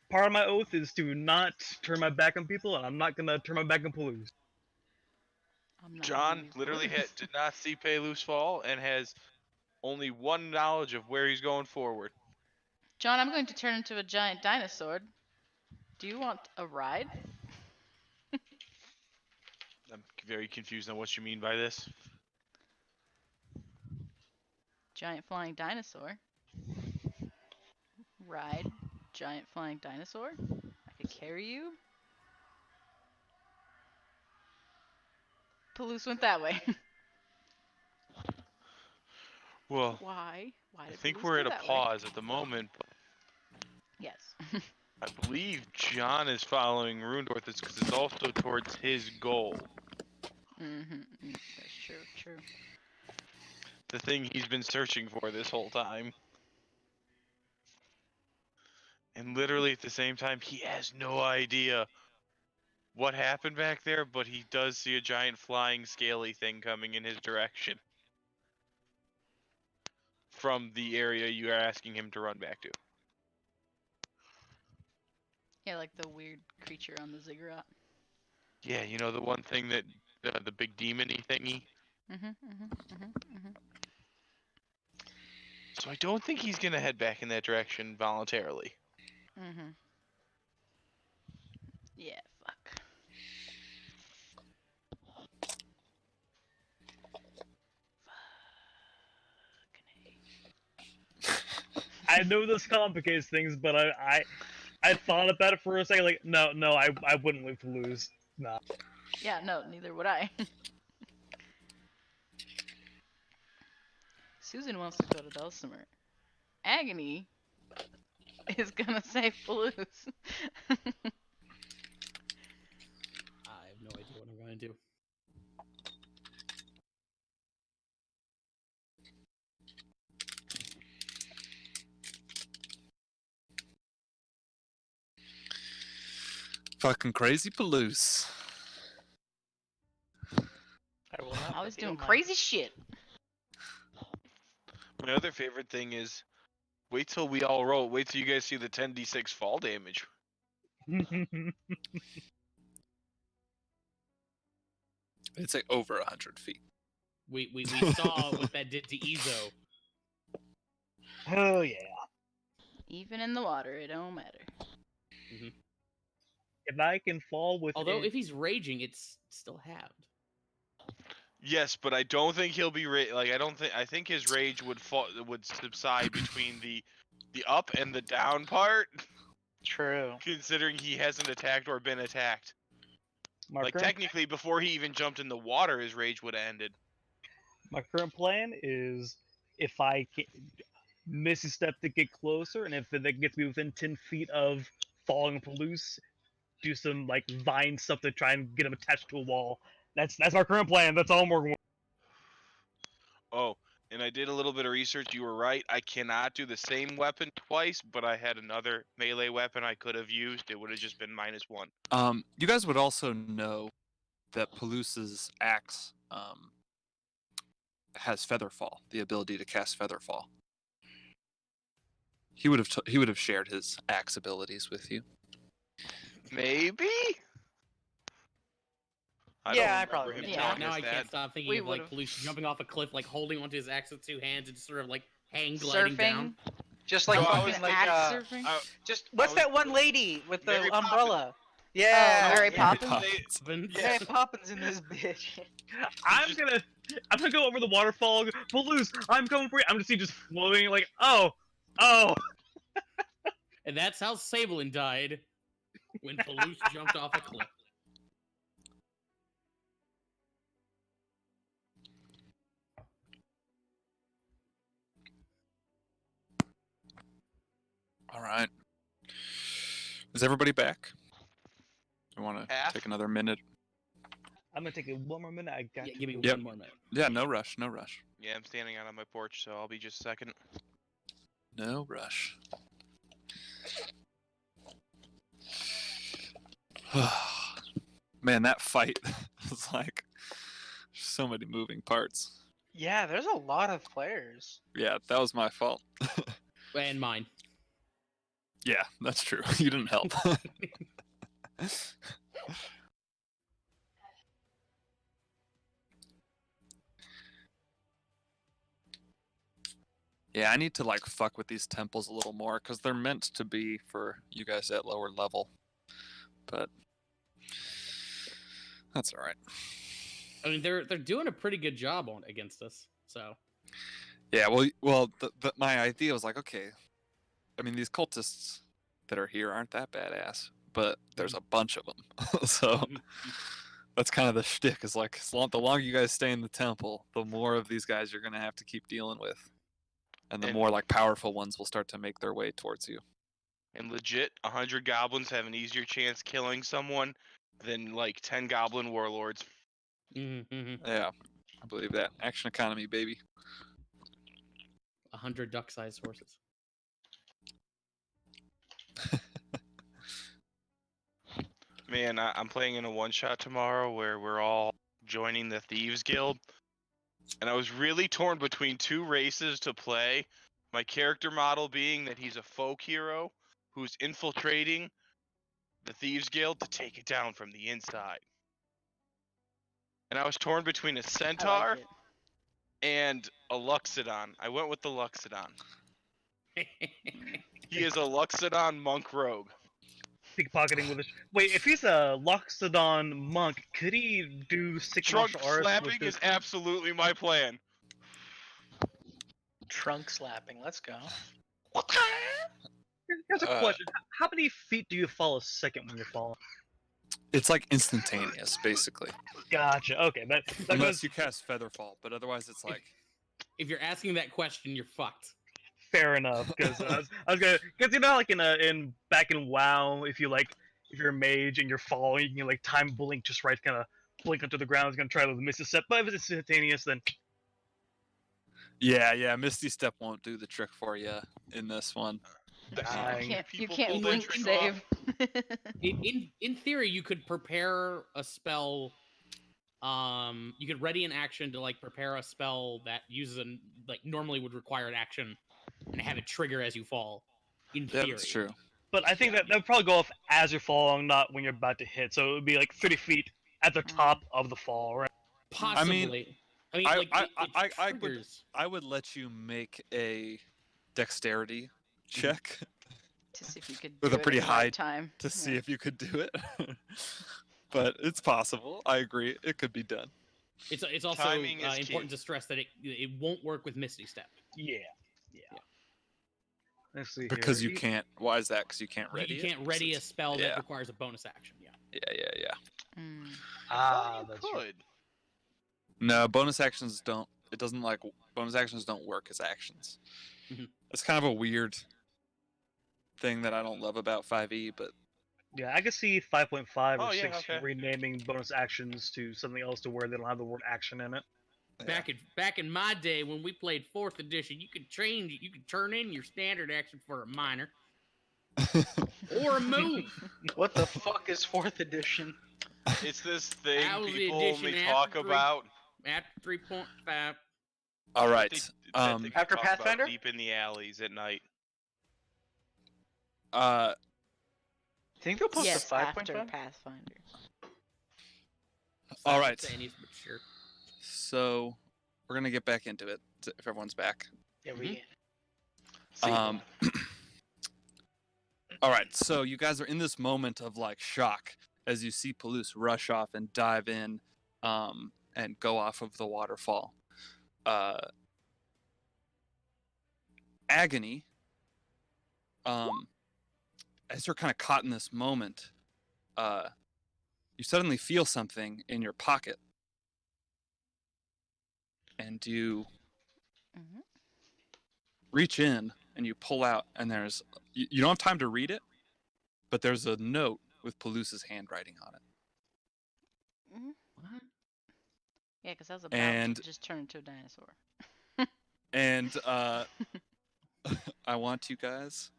Speaker 6: Part of my oath is to not turn my back on people, and I'm not gonna turn my back on Palouse.
Speaker 1: I'm not
Speaker 3: John
Speaker 1: leaving
Speaker 3: literally
Speaker 1: Palouse.
Speaker 3: did not see Palouse fall and has only one knowledge of where he's going forward.
Speaker 1: John, I'm going to turn into a giant dinosaur. Do you want a ride?
Speaker 3: I'm very confused on what you mean by this.
Speaker 1: Giant flying dinosaur. Ride. Giant flying dinosaur. I could carry you. Palouse went that way.
Speaker 3: Well,
Speaker 1: Why? Why
Speaker 3: I
Speaker 1: did
Speaker 3: think
Speaker 1: Palouse
Speaker 3: we're
Speaker 1: go
Speaker 3: at a
Speaker 1: that way?
Speaker 3: pause at the moment. But
Speaker 1: Yes.
Speaker 3: I believe John is following Rundorth because it's also towards his goal.
Speaker 1: That's true. True.
Speaker 3: The thing he's been searching for this whole time. And literally at the same time, he has no idea what happened back there, but he does see a giant flying scaly thing coming in his direction. From the area you are asking him to run back to.
Speaker 1: Yeah, like the weird creature on the ziggurat.
Speaker 3: Yeah, you know the one thing that the big demon-y thingy. So I don't think he's gonna head back in that direction voluntarily.
Speaker 1: Yeah, fuck.
Speaker 6: I know this complicates things, but I thought about it for a second. Like, no, I wouldn't leave Palouse. Nah.
Speaker 1: Yeah, no, neither would I. Susan wants to go to Dulcimer. Agony is gonna save Palouse.
Speaker 4: I have no idea what I'm going to do.
Speaker 2: Fucking crazy Palouse.
Speaker 6: I will not
Speaker 1: I was
Speaker 6: reveal
Speaker 1: doing
Speaker 6: my-
Speaker 1: crazy shit.
Speaker 3: My other favorite thing is, wait till we all roll. Wait till you guys see the 10d6 fall damage.
Speaker 2: It's like over 100 feet.
Speaker 4: We saw what that did to Ezo.
Speaker 6: Oh yeah.
Speaker 1: Even in the water, it don't matter.
Speaker 6: If I can fall with.
Speaker 4: Although if he's raging, it's still halved.
Speaker 3: Yes, but I don't think he'll be I think his rage would subside between the up and the down part,
Speaker 5: True.
Speaker 3: considering he hasn't attacked or been attacked.
Speaker 6: Marker,
Speaker 3: Like technically, before he even jumped in the water, his rage would have ended.
Speaker 6: My current plan is if I can Misty Step to get closer, and if it gets me within 10 feet of falling loose, do some like vine stuff to try and get him attached to a wall. That's our current plan. That's all I'm working with.
Speaker 3: Oh, and I did a little bit of research. You were right. I cannot do the same weapon twice, but I had another melee weapon I could have used. It would have just been -1.
Speaker 2: You guys would also know that Palusa's axe has Featherfall, the ability to cast Featherfall. He would have shared his axe abilities with you.
Speaker 3: Maybe.
Speaker 5: Yeah, I
Speaker 3: don't remember
Speaker 5: probably
Speaker 3: him
Speaker 5: would.
Speaker 1: Yeah.
Speaker 3: telling
Speaker 4: Now
Speaker 3: us
Speaker 4: I
Speaker 3: that.
Speaker 4: can't stop thinking
Speaker 1: We
Speaker 4: of like
Speaker 1: would've-
Speaker 4: Palusa jumping off a cliff, like holding onto his axe with 2 hands and just sort of like hang gliding down.
Speaker 1: Surfing.
Speaker 5: Just like
Speaker 3: No, I
Speaker 5: fucking
Speaker 3: was
Speaker 5: like
Speaker 1: axe surfing.
Speaker 5: just what's
Speaker 3: was
Speaker 5: that one lady with the
Speaker 3: Mary Poppins.
Speaker 5: umbrella? Yeah,
Speaker 1: Mary
Speaker 5: yeah.
Speaker 1: Poppins.
Speaker 5: Mary Poppins in this bitch.
Speaker 6: I'm gonna go over the waterfall. Balloons, I'm coming for you. I'm gonna see just floating like, oh.
Speaker 4: And that's how Sablin died when Palus jumped off a cliff.
Speaker 2: All right. Is everybody back? I want to
Speaker 3: Half.
Speaker 2: take another minute.
Speaker 6: I'm gonna take it one more minute. I got
Speaker 4: Yeah,
Speaker 6: you.
Speaker 4: give me
Speaker 2: Yep.
Speaker 4: one more minute.
Speaker 2: Yeah, no rush, no rush.
Speaker 3: Yeah, I'm standing out on my porch, so I'll be just a second.
Speaker 2: No rush. Man, that fight was like so many moving parts.
Speaker 5: Yeah, there's a lot of players.
Speaker 2: Yeah, that was my fault.
Speaker 4: And mine.
Speaker 2: Yeah, that's true. You didn't help. Yeah, I need to like fuck with these temples a little more because they're meant to be for you guys at lower level. But that's all right.
Speaker 4: I mean, they're doing a pretty good job on against us. So
Speaker 2: Yeah, well, my idea was like, okay, I mean, these cultists that are here aren't that badass, but there's a bunch of them, so that's kind of the shtick. Is like, the longer you guys stay in the temple, the more of these guys you're gonna have to keep dealing with, and the
Speaker 3: And-
Speaker 2: more like powerful ones will start to make their way towards you.
Speaker 3: And legit, 100 goblins have an easier chance killing someone than like 10 goblin warlords.
Speaker 4: Mhm.
Speaker 2: Yeah, I believe that. Action economy, baby.
Speaker 4: 100 duck-sized horses.
Speaker 3: Man, I'm playing in a one-shot tomorrow where we're all joining the Thieves Guild. And I was really torn between two races to play. My character model being that he's a folk hero who's infiltrating the Thieves Guild to take it down from the inside. And I was torn between a centaur and a Luxodon. I went with the Luxodon. He is a Luxodon monk rogue.
Speaker 6: Pickpocketing with a. Wait, if he's a Loxodon monk, could he do six
Speaker 3: Trunk
Speaker 6: martial arts?
Speaker 3: slapping
Speaker 6: with his...
Speaker 3: is absolutely my plan.
Speaker 5: Trunk slapping. Let's go.
Speaker 6: Here's a
Speaker 2: Uh,
Speaker 6: question: how many feet do you fall a second when you're falling?
Speaker 2: It's like instantaneous, basically,
Speaker 6: Gotcha. Okay, that
Speaker 2: unless
Speaker 6: goes
Speaker 2: you cast Featherfall. But otherwise, it's like,
Speaker 4: If you're asking that question, you're fucked.
Speaker 6: fair enough. Because I was gonna, because you know, like in back in WoW, if you're a mage and you're falling, you can like time blink just right, kind of blink onto the ground. It's gonna try to miss a step, but if it's instantaneous, then
Speaker 2: yeah, Misty Step won't do the trick for you in this one.
Speaker 6: Dying.
Speaker 1: You
Speaker 3: People
Speaker 1: can't
Speaker 3: pull that
Speaker 1: blink
Speaker 3: trick
Speaker 1: save.
Speaker 4: In theory, you could prepare a spell. You could ready an action to like prepare a spell that uses an like normally would require an action, and have it trigger as you fall. In theory,
Speaker 2: That's true.
Speaker 6: but I think that would probably go off as you're falling, not when you're about to hit. So it would be like 30 feet at the top of the fall, right?
Speaker 4: Possibly. I mean,
Speaker 2: I-
Speaker 4: like
Speaker 2: I-
Speaker 4: it
Speaker 2: I would-
Speaker 4: triggers.
Speaker 2: I would let you make a dexterity check
Speaker 1: To see if you could
Speaker 2: With
Speaker 1: do
Speaker 2: a
Speaker 1: it
Speaker 2: pretty
Speaker 1: in the
Speaker 2: high
Speaker 1: right time.
Speaker 2: to see if you could do it. But it's possible. I agree. It could be done.
Speaker 4: It's also
Speaker 3: Timing is
Speaker 4: important
Speaker 3: key.
Speaker 4: to stress that it won't work with Misty Step.
Speaker 6: Yeah. Let's see
Speaker 2: Because
Speaker 6: here.
Speaker 2: you can't. Why is that? Because you can't ready
Speaker 4: You
Speaker 2: it?
Speaker 4: can't ready a
Speaker 2: Since-
Speaker 4: spell
Speaker 2: yeah.
Speaker 4: that requires a bonus action. Yeah.
Speaker 2: Yeah.
Speaker 1: Mm.
Speaker 6: Ah,
Speaker 3: You
Speaker 6: that's
Speaker 3: could.
Speaker 6: right.
Speaker 2: No, bonus actions don't it doesn't like bonus actions don't work as actions.
Speaker 4: Mhm.
Speaker 2: It's kind of a weird thing that I don't love about 5e, but
Speaker 6: Yeah, I could see 5.5
Speaker 3: Oh,
Speaker 6: or
Speaker 3: yeah,
Speaker 6: 6
Speaker 3: okay.
Speaker 6: renaming bonus actions to something else to where they don't have the word action in it.
Speaker 2: yeah.
Speaker 4: Back in my day when we played 4th edition, you could turn in your standard action for a minor or a move.
Speaker 5: What the fuck is 4th edition?
Speaker 3: It's this thing
Speaker 4: That was the
Speaker 3: people
Speaker 4: edition
Speaker 3: only
Speaker 4: after
Speaker 3: talk
Speaker 4: three-
Speaker 3: about.
Speaker 4: After 3.5.
Speaker 2: All
Speaker 3: that
Speaker 2: right.
Speaker 3: they- that they
Speaker 5: After
Speaker 3: talk about
Speaker 5: Pathfinder?
Speaker 3: deep in the alleys at night.
Speaker 5: Think they'll post
Speaker 1: Yes,
Speaker 5: a
Speaker 1: after
Speaker 5: 5.5?
Speaker 1: Pathfinder.
Speaker 2: All right.
Speaker 4: Saying but sure.
Speaker 2: So we're gonna get back into it if everyone's back.
Speaker 5: Yeah,
Speaker 4: Mhm.
Speaker 5: we.
Speaker 2: Um, all right, so you guys are in this moment of like shock as you see Palouse rush off and dive in, and go off of the waterfall. Agony, as you're kind of caught in this moment, you suddenly feel something in your pocket, and you
Speaker 1: Mhm.
Speaker 2: reach in and you pull out, and you don't have time to read it, but there's a note with Palouse's handwriting on it.
Speaker 1: Mhm.
Speaker 4: What?
Speaker 1: Yeah, because I was about
Speaker 2: And-
Speaker 1: to just turn into a dinosaur.
Speaker 2: And I want you guys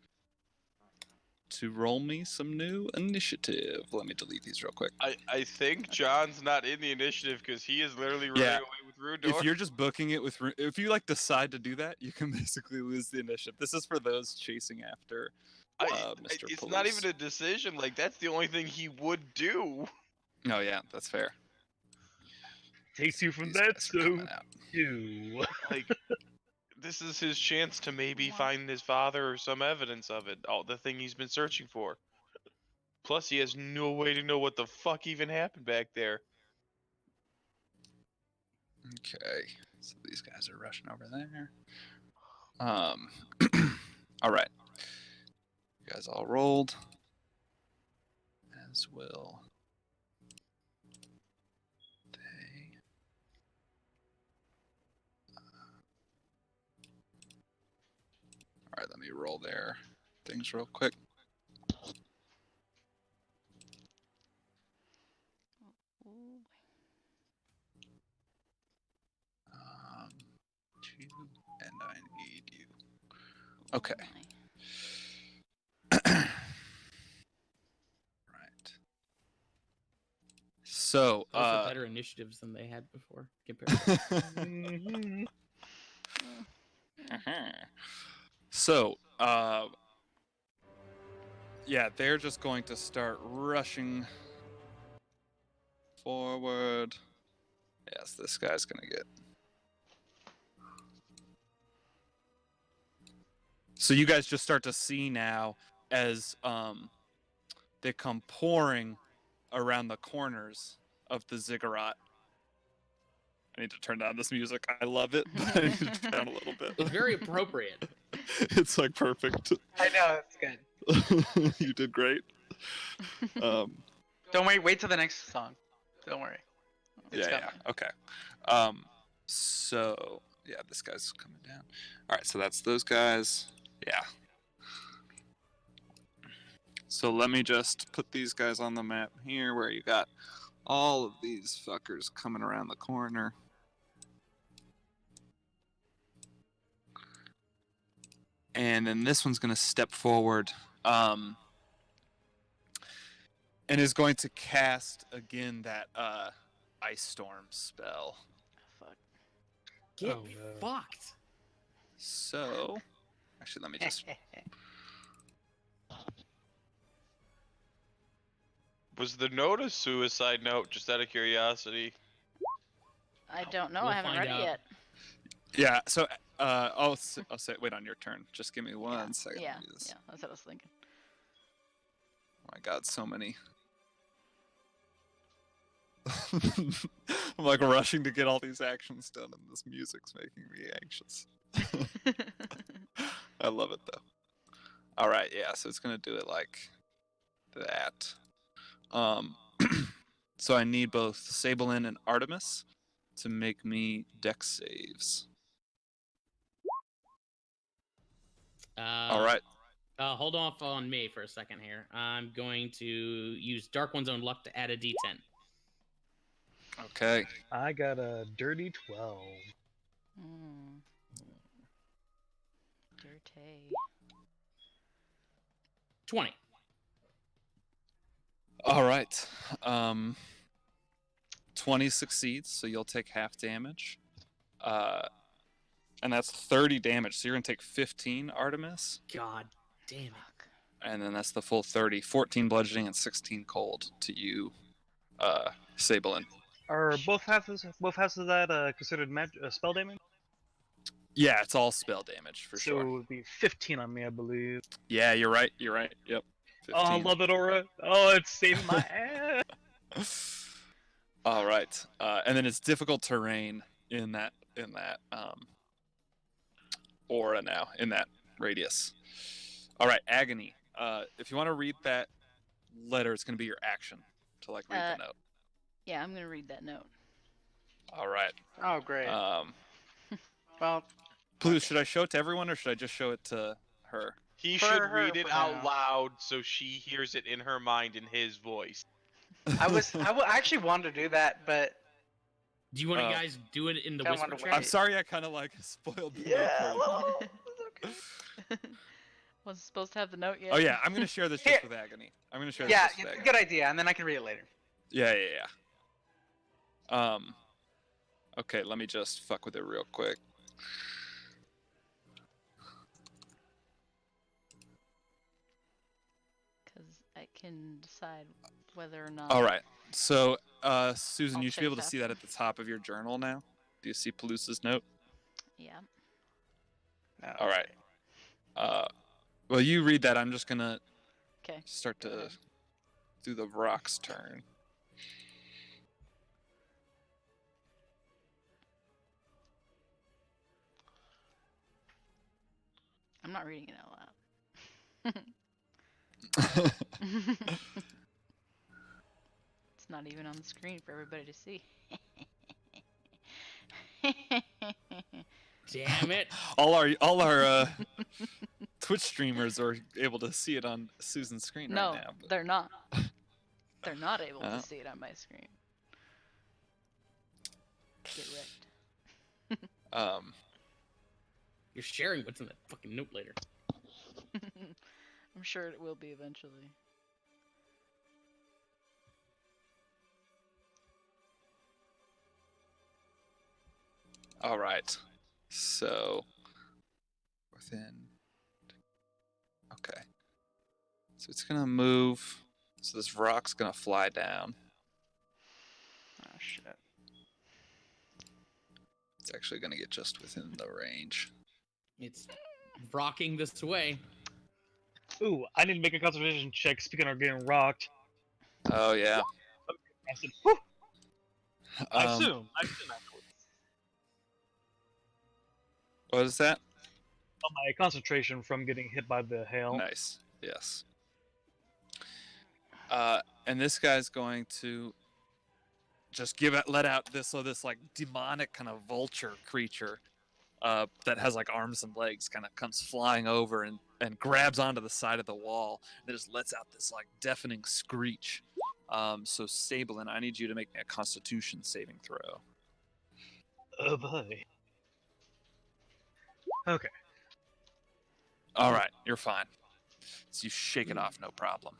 Speaker 2: to roll me some new initiative. Let me delete these real quick.
Speaker 3: I think John's not in the initiative because he is literally running
Speaker 2: Yeah.
Speaker 3: away with Rudor.
Speaker 2: If you're just booking it with, if you like decide to do that, you can basically lose the initiative. This is for those chasing after Mr.
Speaker 3: It's
Speaker 2: Palouse.
Speaker 3: not even a decision. Like, that's the only thing he would do.
Speaker 2: Oh yeah, that's fair.
Speaker 6: Takes you from
Speaker 2: These
Speaker 6: that
Speaker 2: guys are coming
Speaker 6: to
Speaker 2: out.
Speaker 6: you.
Speaker 3: Like, this is his chance to maybe find his father or some evidence of it. All the thing he's been searching for. Plus, he has no way to know what the fuck even happened back there.
Speaker 2: Okay, so these guys are rushing over there. All right. You guys all rolled. As will they. All right, let me roll their things real quick.
Speaker 1: Ooh.
Speaker 2: You and I need you. Okay.
Speaker 1: Oh my.
Speaker 2: Right. So,
Speaker 4: Those are better initiatives than they had before. Compared to
Speaker 6: Mhm.
Speaker 2: so, yeah, they're just going to start rushing forward. Yes, this guy's gonna get. So you guys just start to see now as they come pouring around the corners of the ziggurat. I need to turn down this music. I love it, but I need to turn down a little bit.
Speaker 4: it's very appropriate.
Speaker 2: It's like perfect.
Speaker 5: I know, that's good.
Speaker 2: You did great.
Speaker 5: Don't worry, wait till the next song. Don't worry. It's
Speaker 2: Yeah,
Speaker 5: coming.
Speaker 2: okay. So yeah, this guy's coming down. All right, so that's those guys. Yeah. So let me just put these guys on the map here, where you got all of these fuckers coming around the corner. And then this one's gonna step forward, and is going to cast again that ice storm spell.
Speaker 1: Fuck.
Speaker 4: Get
Speaker 6: Oh, no.
Speaker 4: fucked.
Speaker 2: So, actually, let me just.
Speaker 3: Was the note a suicide note, just out of curiosity?
Speaker 1: I don't know.
Speaker 4: We'll
Speaker 1: I haven't
Speaker 4: find
Speaker 1: read
Speaker 4: out.
Speaker 1: it yet.
Speaker 2: Yeah. So, I'll say. Wait on your turn. Just give me one second.
Speaker 1: Yeah,
Speaker 2: Let me do this.
Speaker 1: yeah, that's what I was thinking.
Speaker 2: Oh my God, so many. I'm like rushing to get all these actions done, and this music's making me anxious. I love it though. All right, yeah. So it's gonna do it like that. So I need both Sabelin and Artemis to make me dex saves. All right.
Speaker 4: Hold off on me for a second here. I'm going to use Dark One's Own Luck to add a D10.
Speaker 2: Okay.
Speaker 6: I got a dirty 12.
Speaker 1: Mm. Dirty.
Speaker 4: 20.
Speaker 2: All right. 20 succeeds, so you'll take half damage. And that's 30 damage, so you're going to take 15, Artemis.
Speaker 4: God damn it.
Speaker 1: Fuck.
Speaker 2: And then that's the full 30. 14 bludgeoning and 16 cold to you, Sabelin.
Speaker 6: Are both halves of that considered spell damage?
Speaker 2: Yeah, it's all spell damage, for
Speaker 6: So
Speaker 2: sure.
Speaker 6: it would be 15 on me, I believe.
Speaker 2: Yeah, you're right. You're right. Yep. 15.
Speaker 6: Oh, I love it, Aura. Oh, it's saving my ass.
Speaker 2: All right. And then it's difficult terrain in that aura now, in that radius. All right, Agony. If you want to read that letter, it's going to be your action to read the note.
Speaker 1: Yeah, I'm gonna read that note.
Speaker 2: All right.
Speaker 5: Oh, great. Well,
Speaker 2: Blue, should I show it to everyone or should I just show it to her?
Speaker 3: He
Speaker 5: For
Speaker 3: should
Speaker 5: her
Speaker 3: read it
Speaker 5: for
Speaker 3: out
Speaker 5: now.
Speaker 3: loud so she hears it in her mind in his voice.
Speaker 5: I actually wanted to do that, but
Speaker 4: Do you want to
Speaker 2: Oh.
Speaker 4: guys do it in the
Speaker 5: Kinda
Speaker 4: whisper
Speaker 5: wanted to
Speaker 4: chat?
Speaker 2: I'm sorry I kind of spoiled the note for you.
Speaker 5: well,
Speaker 1: Wasn't supposed to have the note yet.
Speaker 2: Oh yeah, I'm going to share this
Speaker 5: Here.
Speaker 2: just with Agony. I'm going to share this
Speaker 5: yeah,
Speaker 2: just with
Speaker 5: it's a
Speaker 2: Agony.
Speaker 5: good idea, and then I can read it later.
Speaker 2: Yeah. Okay, let me just fuck with it real quick.
Speaker 1: Because I can decide whether or not.
Speaker 2: All right. So, Susan,
Speaker 1: I'll
Speaker 2: you should be able to
Speaker 1: take
Speaker 2: see that at the top of your journal now. Do you see Palusa's note?
Speaker 1: Yeah.
Speaker 5: No,
Speaker 2: All right. Well, you read that. I'm just gonna
Speaker 1: Okay.
Speaker 2: start
Speaker 1: Go
Speaker 2: to
Speaker 1: ahead.
Speaker 2: do the rock's turn.
Speaker 1: I'm not reading it out loud. It's not even on the screen for everybody to see.
Speaker 4: Damn it.
Speaker 2: all our Twitch streamers are able to see it on Susan's screen
Speaker 1: No,
Speaker 2: right now. But...
Speaker 1: they're not. They're not able
Speaker 2: Oh.
Speaker 1: to see it on my screen. Get wrecked.
Speaker 4: You're sharing what's in that fucking note later.
Speaker 1: I'm sure it will be eventually.
Speaker 2: All right. So within. Okay. So it's gonna move. So this rock's gonna fly down.
Speaker 5: Oh shit.
Speaker 2: It's actually gonna get just within the range.
Speaker 4: It's rocking this way.
Speaker 6: Ooh, I need to make a concentration check. Speaking of getting rocked,
Speaker 2: Oh yeah.
Speaker 6: I said, whew, I
Speaker 2: Um,
Speaker 6: assume.
Speaker 2: What is that?
Speaker 6: On my concentration from getting hit by the hail.
Speaker 2: Nice. Yes. And this guy's going to just let out this demonic kind of vulture creature that has arms and legs, kind of comes flying over and grabs onto the side of the wall and just lets out this deafening screech. So Sabelin, I need you to make me a Constitution saving throw.
Speaker 6: Oh boy. Okay.
Speaker 2: All right, you're fine. So you shake it off, no problem.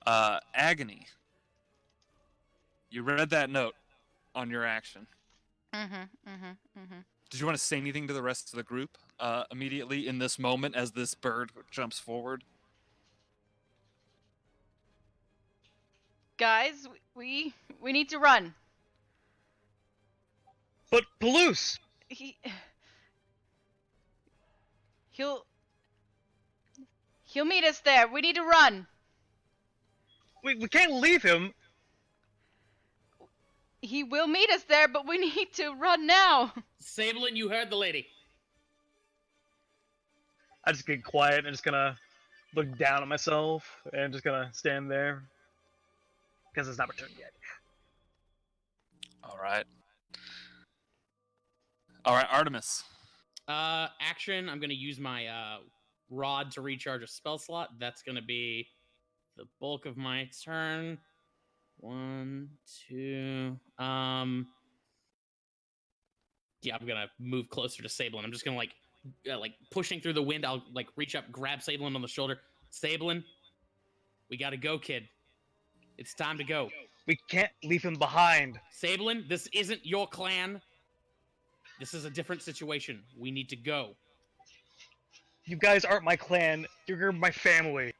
Speaker 2: Agony. You read that note on your action. Did you want to say anything to the rest of the group immediately in this moment as this bird jumps forward?
Speaker 1: Guys, we need to run.
Speaker 6: But Palouse!
Speaker 1: He'll meet us there. We need to run.
Speaker 6: We can't leave him!
Speaker 1: He will meet us there, but we need to run now.
Speaker 4: Sabelin, you heard the lady.
Speaker 6: I just get quiet and just gonna look down at myself and just gonna stand there. Because it's not my turn yet.
Speaker 2: All right. All right, Artemis.
Speaker 4: Action. I'm gonna use my rod to recharge a spell slot. That's gonna be the bulk of my turn. 1, 2. Yeah, I'm gonna move closer to Sablin. I'm just gonna like pushing through the wind. I'll like reach up, grab Sablin on the shoulder. Sablin, we gotta go, kid. It's time to go.
Speaker 6: We can't leave him behind.
Speaker 4: Sablin, this isn't your clan. This is a different situation. We need to go.
Speaker 6: You guys aren't my clan. You're my family.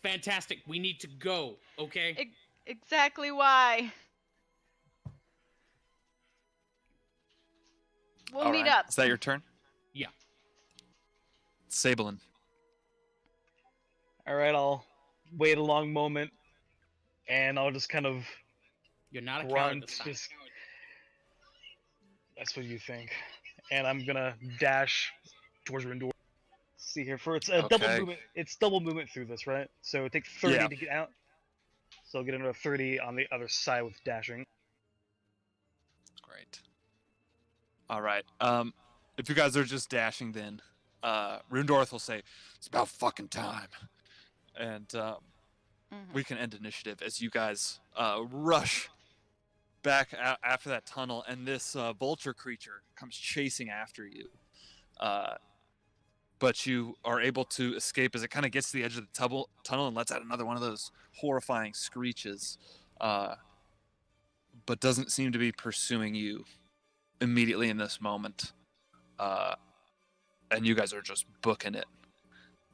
Speaker 4: Fantastic. We need to go. Okay.
Speaker 1: Exactly why. We'll
Speaker 2: All
Speaker 1: meet
Speaker 2: right.
Speaker 1: up.
Speaker 2: Is that your turn?
Speaker 4: Yeah.
Speaker 2: Sablin.
Speaker 6: All right, I'll wait a long moment, and I'll just kind of
Speaker 4: You're not a coward
Speaker 6: grunt.
Speaker 4: this time.
Speaker 6: That's what you think. And I'm gonna dash towards Rindor. See here for it's a double
Speaker 2: Okay.
Speaker 6: movement. It's double movement through this, right? So it takes 30
Speaker 2: Yeah.
Speaker 6: to get out. So I'll get another 30 on the other side with dashing.
Speaker 2: Great. All right. If you guys are just dashing, then Rundorth will say, "It's about fucking time," and
Speaker 1: Mhm.
Speaker 2: we can end initiative as you guys rush back after that tunnel, and this vulture creature comes chasing after you. But you are able to escape as it kind of gets to the edge of the tunnel and lets out another one of those horrifying screeches, but doesn't seem to be pursuing you immediately in this moment. And you guys are just booking it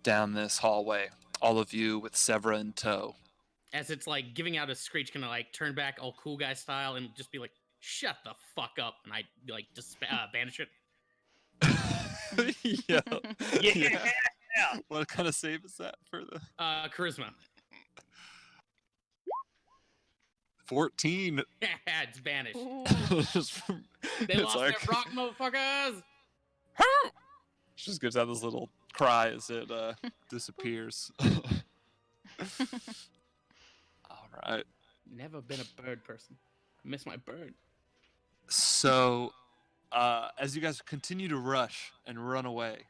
Speaker 2: down this hallway, all of you with Severa in tow.
Speaker 4: As it's like giving out a screech, gonna like turn back all cool guy style and just be like, "Shut the fuck up!" And I like just banish it.
Speaker 2: Yeah.
Speaker 6: Yeah.
Speaker 2: What kind of save is that for the
Speaker 4: Charisma.
Speaker 2: 14?
Speaker 4: It's banished.
Speaker 1: Ooh.
Speaker 4: They lost their rock, motherfuckers.
Speaker 2: Just gives out this little cry as it disappears. All right.
Speaker 4: Never been a bird person. I miss my bird.
Speaker 2: So, as you guys continue to rush and run away,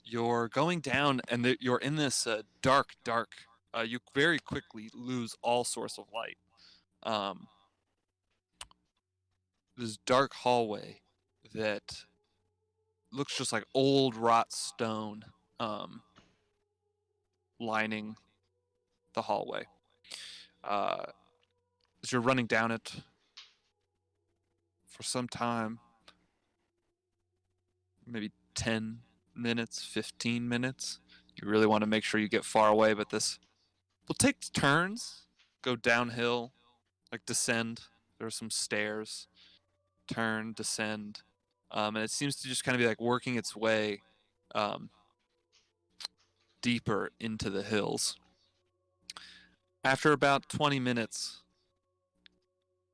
Speaker 2: you're going down, and you're in this dark. You very quickly lose all source of light. This dark hallway that looks just like old rot stone, lining the hallway. As you're running down it for some time, maybe 10 minutes, 15 minutes, you really want to make sure you get far away, but this will take turns, go downhill, like descend. There are some stairs, turn, descend, and it seems to just kind of be like working its way deeper into the hills. After about 20 minutes,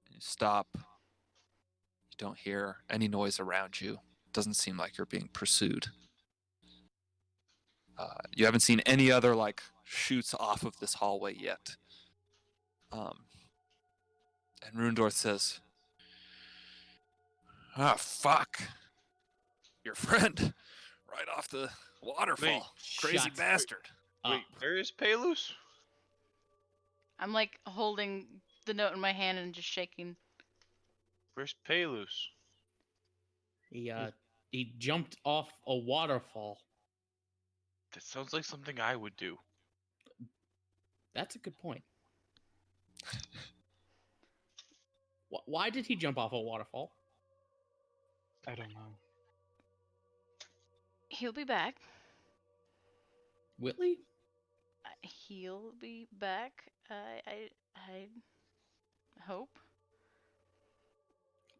Speaker 2: you stop. You don't hear any noise around you. It doesn't seem like you're being pursued. You haven't seen any other like chutes off of this hallway yet. And Rundorth says, "Ah, fuck. Your friend, right off the waterfall. Crazy
Speaker 4: shut
Speaker 2: bastard."
Speaker 4: up.
Speaker 3: Wait, where is Palus?
Speaker 1: I'm like holding the note in my hand and just shaking.
Speaker 3: Where's Palus?
Speaker 4: He jumped off a waterfall.
Speaker 3: That sounds like something I would do.
Speaker 4: That's a good point. Why did he jump off a waterfall?
Speaker 6: I don't know.
Speaker 1: He'll be back.
Speaker 4: Will he?
Speaker 1: He'll be back. I hope.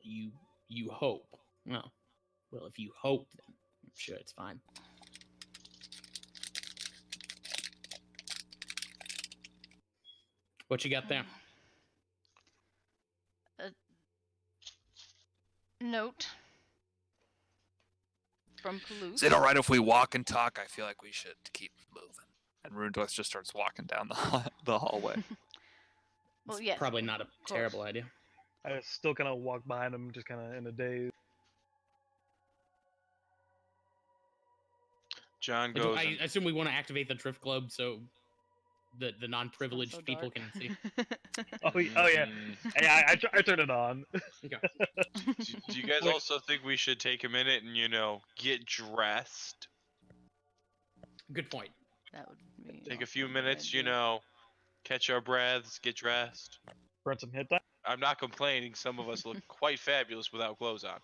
Speaker 4: You hope. No. Well, if you hope, then I'm sure it's fine. What you got there?
Speaker 1: A note from Palus.
Speaker 2: Is it all right if we walk and talk? I feel like we should keep moving. And Rundorth just starts walking down the hallway.
Speaker 1: Well,
Speaker 4: It's
Speaker 1: yes,
Speaker 4: probably not a
Speaker 1: of course.
Speaker 4: terrible idea.
Speaker 6: I still kind of walk behind him, just kind of in a daze.
Speaker 3: John
Speaker 4: Like,
Speaker 3: goes.
Speaker 4: I
Speaker 3: and-
Speaker 4: assume we want to activate the drift globe so the non-privileged
Speaker 1: so
Speaker 4: people
Speaker 1: dark.
Speaker 4: can see.
Speaker 6: Oh, yeah.
Speaker 3: Mm,
Speaker 6: Yeah, I turn it on.
Speaker 4: Okay.
Speaker 3: do you guys
Speaker 6: Wait.
Speaker 3: also think we should take a minute and get dressed?
Speaker 4: Good point.
Speaker 1: That would be
Speaker 3: Take a
Speaker 1: also
Speaker 3: few
Speaker 1: good
Speaker 3: minutes,
Speaker 1: idea.
Speaker 3: catch our breaths, get dressed.
Speaker 6: Burn some hit die.
Speaker 3: I'm not complaining. Some of us look quite fabulous without clothes on.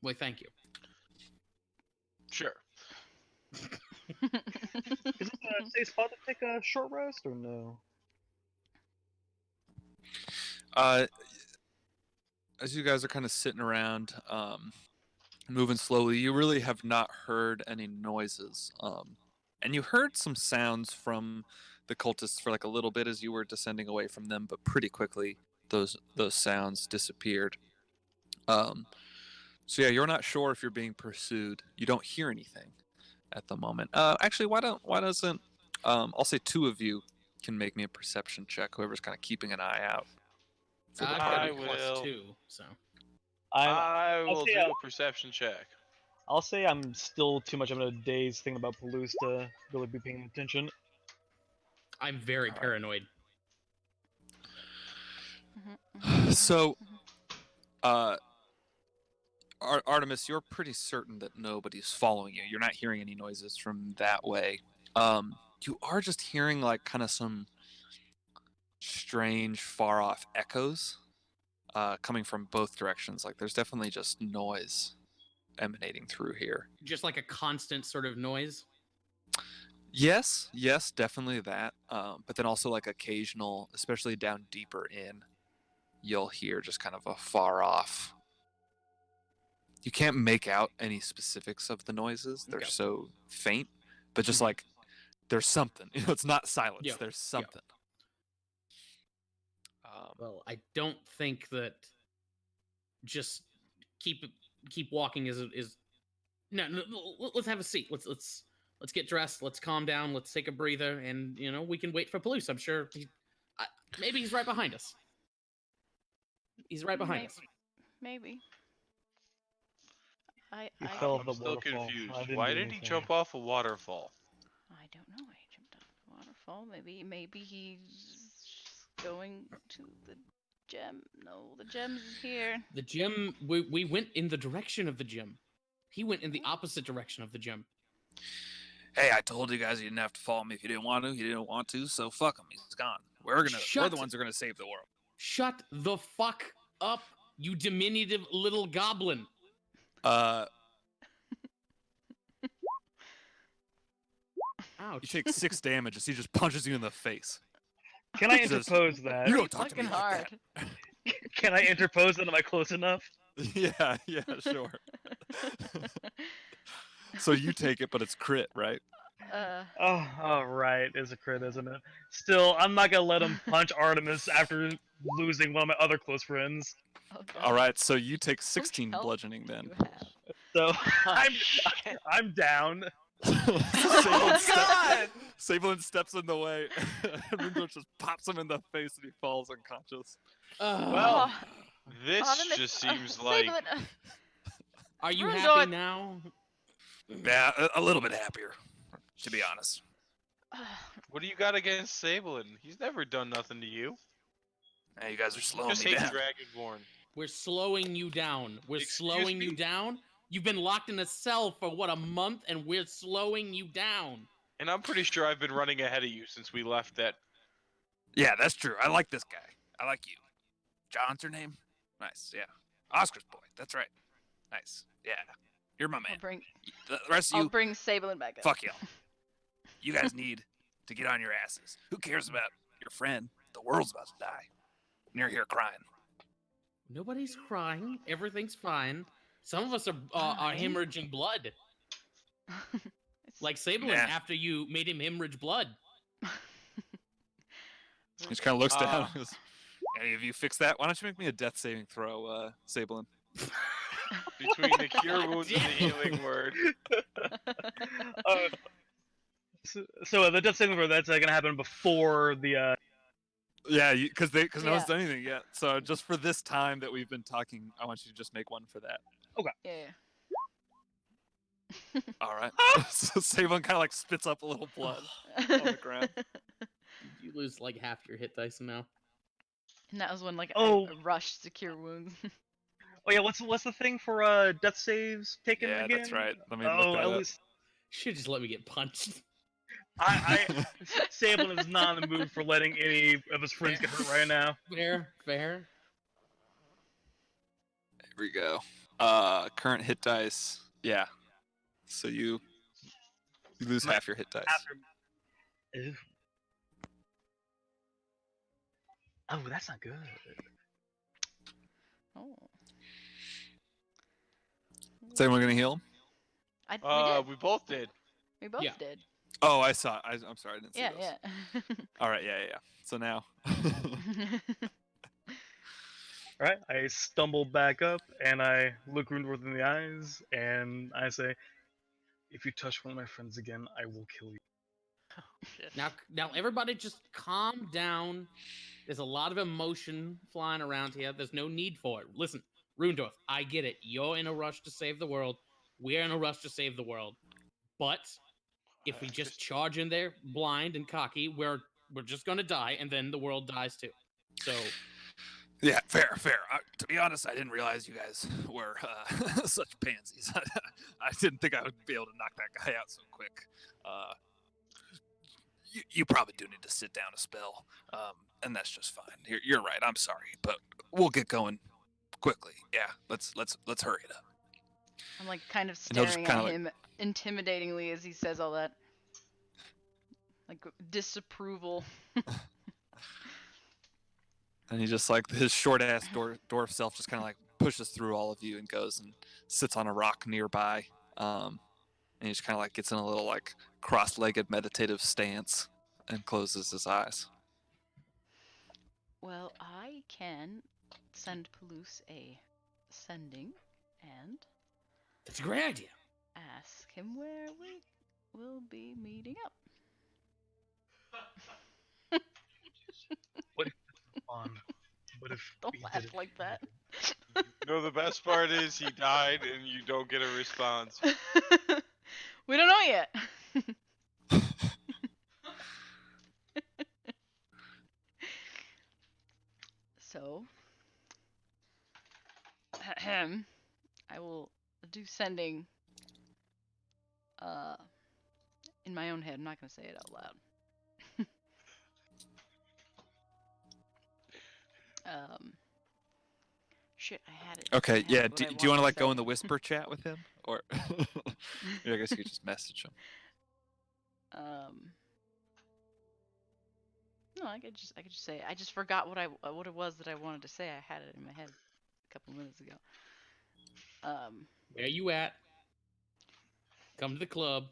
Speaker 4: Well, thank you.
Speaker 3: Sure.
Speaker 6: Is it a safe spot to take a short rest or no?
Speaker 2: As you guys are kind of sitting around, moving slowly, you really have not heard any noises. And you heard some sounds from the cultists for like a little bit as you were descending away from them, but pretty quickly those sounds disappeared. So yeah, you're not sure if you're being pursued. You don't hear anything at the moment. Actually, why doesn't I'll say two of you can make me a perception check. Whoever's kind of keeping an eye out. For the
Speaker 4: I've
Speaker 2: party.
Speaker 4: got
Speaker 3: I
Speaker 4: a
Speaker 3: will.
Speaker 4: +2, so
Speaker 3: I will
Speaker 6: say
Speaker 3: do
Speaker 6: I-
Speaker 3: a perception check.
Speaker 6: I'll say I'm still too much of a daze thinking about Palouse to really be paying attention.
Speaker 4: I'm very
Speaker 2: Alright.
Speaker 4: paranoid.
Speaker 2: So, Artemis, you're pretty certain that nobody's following you. You're not hearing any noises from that way. You are just hearing like kind of some strange, far off echoes coming from both directions. Like there's definitely just noise emanating through here.
Speaker 4: Just like a constant sort of noise.
Speaker 2: Yes, definitely that. But then also like occasional, especially down deeper in, you'll hear just kind of a far off. You can't make out any specifics of the noises; they're
Speaker 4: Okay.
Speaker 2: so faint. But just
Speaker 4: Mhm.
Speaker 2: like there's something. It's not silence.
Speaker 4: Yeah,
Speaker 2: There's
Speaker 4: yeah.
Speaker 2: something.
Speaker 4: Well, I don't think that just keep walking is no, let's have a seat. Let's get dressed. Let's calm down. Let's take a breather, and we can wait for Palouse. I'm sure maybe he's right behind us. He's right behind us.
Speaker 1: Maybe. I
Speaker 6: He
Speaker 1: I,
Speaker 6: fell
Speaker 3: I'm
Speaker 6: off the
Speaker 3: still
Speaker 6: waterfall. I
Speaker 3: confused.
Speaker 6: didn't
Speaker 3: Why
Speaker 6: do
Speaker 3: did he
Speaker 6: anything.
Speaker 3: jump off a waterfall?
Speaker 1: I don't know. I jumped off the waterfall. Maybe he's going to the gem. No, the gem's here.
Speaker 4: The gym. We went in the direction of the gym. He went in the opposite direction of the gym.
Speaker 2: Hey, I told you guys you didn't have to follow me if you didn't want to. You didn't want to, so fuck him. He's gone. We're the
Speaker 4: Shut-
Speaker 2: ones who are gonna save the world.
Speaker 4: Shut the fuck up, you diminutive little goblin. Ouch.
Speaker 2: You take 6 damage as he just punches you in the face.
Speaker 6: Can I
Speaker 2: He says,
Speaker 6: interpose that?
Speaker 2: You don't talk to me
Speaker 1: Fucking
Speaker 2: like
Speaker 1: hard.
Speaker 2: that.
Speaker 6: Can I interpose that? Am I close enough?
Speaker 2: Yeah, sure. So you take it, but it's crit, right?
Speaker 6: Oh, all right. It's a crit, isn't it? Still, I'm not gonna let him punch Artemis after losing one of my other close friends.
Speaker 1: Oh,
Speaker 2: All
Speaker 1: God.
Speaker 2: right, so you take 16
Speaker 1: health
Speaker 2: bludgeoning
Speaker 1: You
Speaker 2: then.
Speaker 1: have.
Speaker 6: So
Speaker 3: Oh,
Speaker 6: I'm down.
Speaker 2: Sabelin steps in the way, and Rindor just pops him in the face and he falls unconscious.
Speaker 3: Well,
Speaker 1: Oh,
Speaker 3: this
Speaker 1: Artemis-
Speaker 3: just seems like
Speaker 1: Sabelin,
Speaker 4: Are you
Speaker 1: Rundor-
Speaker 4: happy now?
Speaker 2: Yeah, a little bit happier, to be honest.
Speaker 3: what do you got against Sabelin? He's never done nothing to you.
Speaker 2: Hey, you guys are slowing
Speaker 3: Just
Speaker 2: me
Speaker 3: hates
Speaker 2: down.
Speaker 3: Dragonborn.
Speaker 4: We're slowing you down. We're
Speaker 3: Excuse
Speaker 4: slowing
Speaker 3: me?
Speaker 4: you down. You've been locked in a cell for what, a month, and we're slowing you down.
Speaker 3: And I'm pretty sure I've been running ahead of you since we left that.
Speaker 2: Yeah, that's true. I like this guy. I like you. John's your name? Nice, yeah. Oscar's boy. That's right. Nice. Yeah. You're my man. The rest of
Speaker 1: I'll
Speaker 2: you,
Speaker 1: bring Sabelin back up.
Speaker 2: fuck y'all. You guys need to get on your asses. Who cares about your friend? The world's about to die. And you're here crying.
Speaker 4: Nobody's crying. Everything's fine. Some of us are
Speaker 1: Fine.
Speaker 4: hemorrhaging blood.
Speaker 1: It's-
Speaker 4: Like Sabelin
Speaker 2: Yeah.
Speaker 4: after you made him hemorrhage blood.
Speaker 2: He just kind of looks down.
Speaker 3: Ah.
Speaker 2: and goes, any of you fix that? Why don't you make me a death saving throw, Sabelin?
Speaker 3: Between the cure wounds and the healing word.
Speaker 6: Uh, So the death saving throw, that's gonna happen before the.
Speaker 2: Yeah, because no one's
Speaker 1: Yeah.
Speaker 2: done anything yet. So just for this time that we've been talking, I want you to just make one for that.
Speaker 1: Yeah.
Speaker 2: All right. So Sabon kind of like spits up a little blood on the ground.
Speaker 4: You lose like half your hit dice now.
Speaker 1: And that was when like
Speaker 6: Oh.
Speaker 1: I rushed to cure wounds.
Speaker 6: Oh yeah, what's the thing for death saves taken
Speaker 2: Yeah,
Speaker 6: again?
Speaker 2: that's right. Let me look
Speaker 6: Oh,
Speaker 2: that
Speaker 6: at
Speaker 2: up.
Speaker 6: least
Speaker 4: Should just let me get punched.
Speaker 6: Sabin is not in the mood for letting any of his friends get hurt right now.
Speaker 4: Fair.
Speaker 2: Here we go. Current hit dice. Yeah. So you lose
Speaker 6: My-
Speaker 2: half your hit dice.
Speaker 6: Ew. Oh, that's not good.
Speaker 1: Oh.
Speaker 2: Is anyone gonna heal him?
Speaker 1: We did.
Speaker 3: We both did.
Speaker 1: We both
Speaker 4: Yeah.
Speaker 1: did.
Speaker 2: Oh, I saw. I'm sorry, I didn't see
Speaker 1: Yeah,
Speaker 2: those.
Speaker 1: yeah.
Speaker 2: All right, yeah. So now,
Speaker 6: Alright, I stumble back up and I look Runeworth in the eyes and I say, if you touch one of my friends again, I will kill you.
Speaker 4: Now everybody just calm down. There's a lot of emotion flying around here. There's no need for it. Listen, Rundorf, I get it. You're in a rush to save the world. We're in a rush to save the world. But if we just charge in there blind and cocky, we're just gonna die, and then the world dies too. So
Speaker 2: yeah, fair. To be honest, I didn't realize you guys were such pansies. I didn't think I would be able to knock that guy out so quick. You probably do need to sit down a spell, and that's just fine. You're right. I'm sorry, but we'll get going quickly. Yeah, let's hurry it up.
Speaker 1: I'm like kind of
Speaker 2: And he'll just
Speaker 1: staring
Speaker 2: kinda,
Speaker 1: at
Speaker 2: like-
Speaker 1: him intimidatingly as he says all that. Like disapproval.
Speaker 2: And he just like his short ass dwarf self just kind of like pushes through all of you and goes and sits on a rock nearby. And he just kind of like gets in a little like cross-legged meditative stance and closes his eyes.
Speaker 1: Well, I can send Palouse a sending and
Speaker 4: that's a great idea.
Speaker 1: ask him where we will be meeting up.
Speaker 6: Fun. But if
Speaker 1: Don't
Speaker 6: we
Speaker 1: laugh
Speaker 6: did it-
Speaker 1: like that.
Speaker 3: No, the best part is he died and you don't get a response.
Speaker 1: We don't know yet. So, I will do sending in my own head. I'm not going to say it out loud. Shit, I had it. I
Speaker 2: Okay,
Speaker 1: had
Speaker 2: yeah.
Speaker 1: what
Speaker 2: Do
Speaker 1: I
Speaker 2: you want to like go
Speaker 1: say.
Speaker 2: in the whisper chat with him, or yeah, I guess you could just message him.
Speaker 1: No, I could just say I just forgot what it was that I wanted to say. I had it in my head a couple minutes ago.
Speaker 4: Where you at? Come to the club.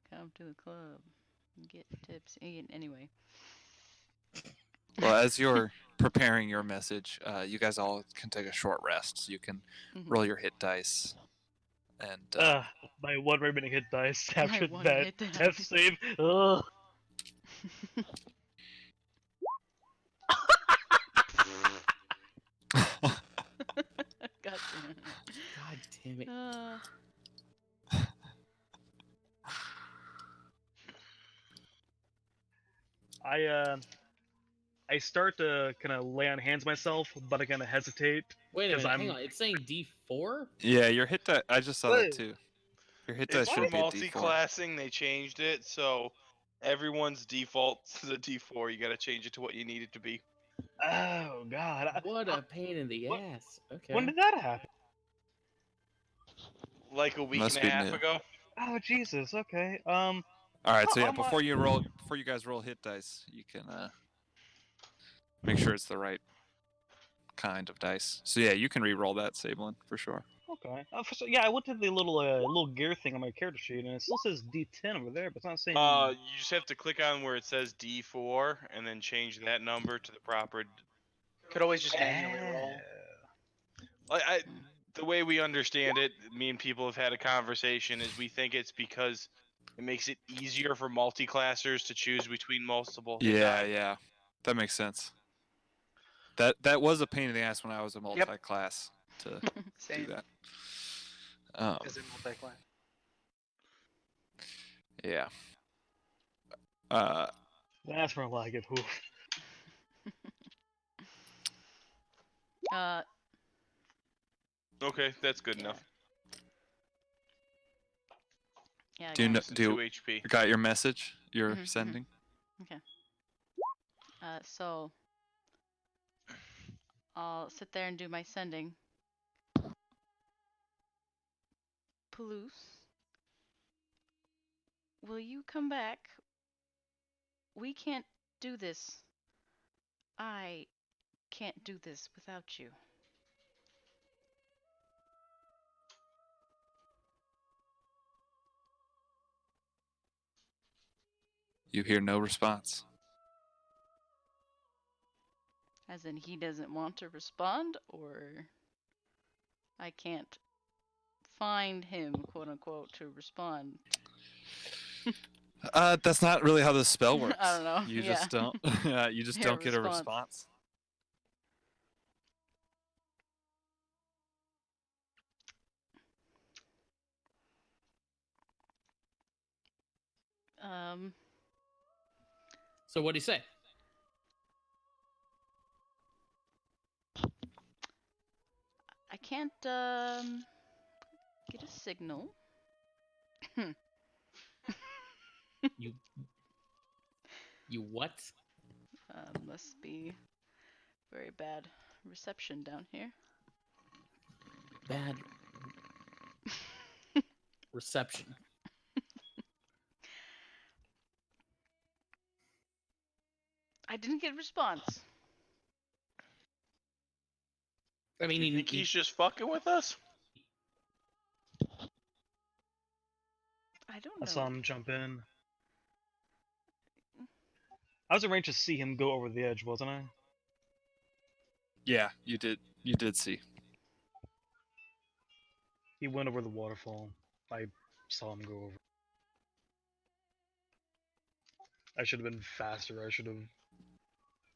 Speaker 1: Come to the club and get tips. Anyway.
Speaker 2: Well, as you're preparing your message, you guys all can take a short rest. So you can
Speaker 1: Mhm.
Speaker 2: roll your hit dice, and
Speaker 6: my one remaining hit dice after
Speaker 1: one
Speaker 6: that
Speaker 1: hit
Speaker 6: death
Speaker 1: dice.
Speaker 6: save. Ugh.
Speaker 1: God damn it.
Speaker 4: God damn it.
Speaker 6: I start to kind of lay on hands myself, but I kind of hesitate.
Speaker 4: Wait a
Speaker 6: 'Cause
Speaker 4: minute, hang
Speaker 6: I'm-
Speaker 4: on. It's saying D4?
Speaker 2: yeah, your hit dice. I just saw that
Speaker 6: What?
Speaker 2: too. Your hit dice
Speaker 3: It's
Speaker 2: should
Speaker 3: for
Speaker 2: be a D4.
Speaker 3: multi-classing. They changed it, so everyone's default is a D4. You got to change it to what you need it to be.
Speaker 6: Oh God!
Speaker 4: What a pain in the
Speaker 6: what-
Speaker 4: ass. Okay.
Speaker 6: When did that happen?
Speaker 3: Like a week
Speaker 2: Must
Speaker 3: and a
Speaker 2: be
Speaker 3: half
Speaker 2: new.
Speaker 3: ago.
Speaker 6: Oh Jesus! Okay.
Speaker 2: All right, so yeah,
Speaker 6: I'm
Speaker 2: before you guys roll hit dice, you can make sure it's the right kind of dice. So yeah, you can re-roll that, Sablin, for sure.
Speaker 6: Okay. Yeah, I went to the little gear thing on my character sheet, and it still says D10 over there, but it's not saying.
Speaker 3: You just have to click on where it says D4 and then change that number to the proper.
Speaker 5: Could always just manually roll.
Speaker 3: Like The way we understand it, me and people have had a conversation, is we think it's because it makes it easier for multi-classers to choose between multiple
Speaker 2: Yeah,
Speaker 3: Hikai.
Speaker 2: yeah, that makes sense. That was a pain in the ass when I was a
Speaker 5: Yep.
Speaker 2: multi-class to do
Speaker 5: Same.
Speaker 2: that.
Speaker 5: As in multi-class.
Speaker 2: Yeah.
Speaker 6: That's more like it. Oof.
Speaker 1: uh,
Speaker 3: Okay, that's good
Speaker 1: Yeah.
Speaker 3: enough.
Speaker 1: yeah,
Speaker 2: Do you know-
Speaker 1: guys.
Speaker 3: So
Speaker 2: do-
Speaker 3: 2 HP.
Speaker 2: Got your message you're
Speaker 1: Mhm, mhm.
Speaker 2: sending?
Speaker 1: So I'll sit there and do my sending. Palouse, will you come back? We can't do this. I can't do this without you.
Speaker 2: You hear no response.
Speaker 1: As in, he doesn't want to respond, or I can't find him, quote unquote, to respond.
Speaker 2: That's not really how this spell works.
Speaker 1: I don't know,
Speaker 2: You
Speaker 1: yeah.
Speaker 2: just don't. You just
Speaker 1: Hear a
Speaker 2: don't get a
Speaker 1: response.
Speaker 2: response.
Speaker 4: So what do you say?
Speaker 1: I can't get a signal.
Speaker 4: You what?
Speaker 1: Must be very bad reception down here.
Speaker 4: Bad reception.
Speaker 1: I didn't get a response.
Speaker 4: I mean,
Speaker 3: You think he's just fucking with us?
Speaker 1: I don't
Speaker 6: I
Speaker 1: know.
Speaker 6: saw him jump in. I was arranged to see him go over the edge, wasn't I?
Speaker 2: Yeah, you did. You did see.
Speaker 6: He went over the waterfall. I saw him go over. I should have been faster. I should have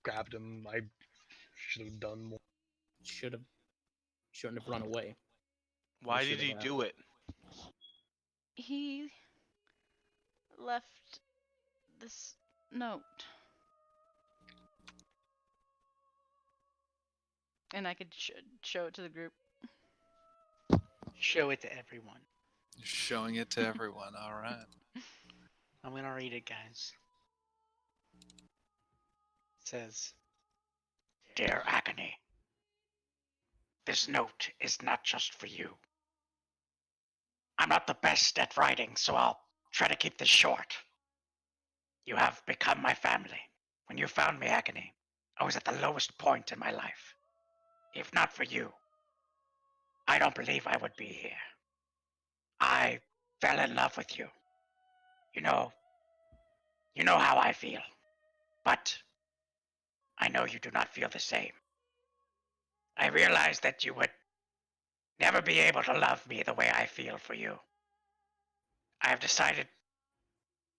Speaker 6: grabbed him. I should have done more.
Speaker 4: shouldn't have run away.
Speaker 3: Why
Speaker 4: should
Speaker 3: did he
Speaker 4: have
Speaker 3: do it?
Speaker 1: He left this note. And I could show it to the group.
Speaker 5: Show it to everyone.
Speaker 2: You're showing it to everyone. All right.
Speaker 5: I'm gonna read it, guys. It says, "Dear Agony, this note is not just for you. I'm not the best at writing, so I'll try to keep this short. You have become my family. When you found me, Agony, I was at the lowest point in my life. If not for you, I don't believe I would be here. I fell in love with you. You know how I feel. But I know you do not feel the same. I realize that you would never be able to love me the way I feel for you. I have decided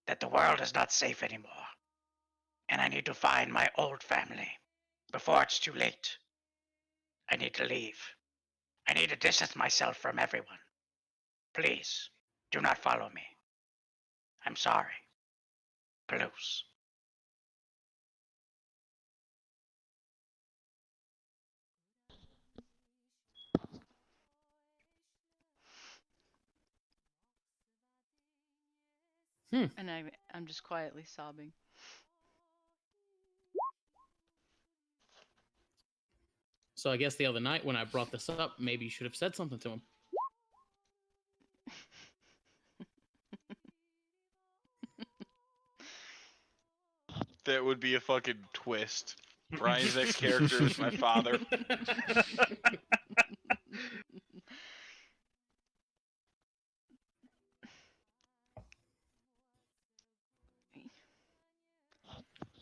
Speaker 5: that the world is not safe anymore, and I need to find my old family before it's too late. I need to leave. I need to distance myself from everyone. Please, do not follow me. I'm sorry. Palouse."
Speaker 1: And I'm just quietly sobbing.
Speaker 4: So I guess the other night when I brought this up, maybe you should have said something to him.
Speaker 3: That would be a fucking twist. Ryan's next character is my father.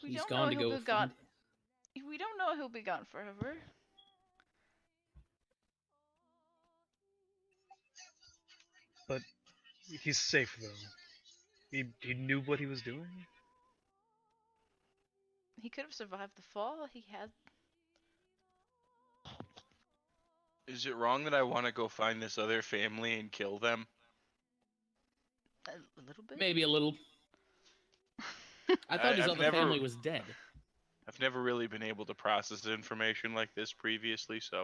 Speaker 1: We
Speaker 4: He's
Speaker 1: don't
Speaker 4: gone
Speaker 1: know
Speaker 4: to
Speaker 1: he'll
Speaker 4: go
Speaker 1: be gone.
Speaker 4: find.
Speaker 1: We don't know he'll be gone forever.
Speaker 6: But he's safe though. He knew what he was doing.
Speaker 1: He could have survived the fall. He had.
Speaker 3: Is it wrong that I want to go find this other family and kill them?
Speaker 1: A little bit.
Speaker 4: Maybe a little. I thought his
Speaker 3: I've
Speaker 4: other
Speaker 3: never-
Speaker 4: family was dead.
Speaker 3: I've never really been able to process information like this previously, so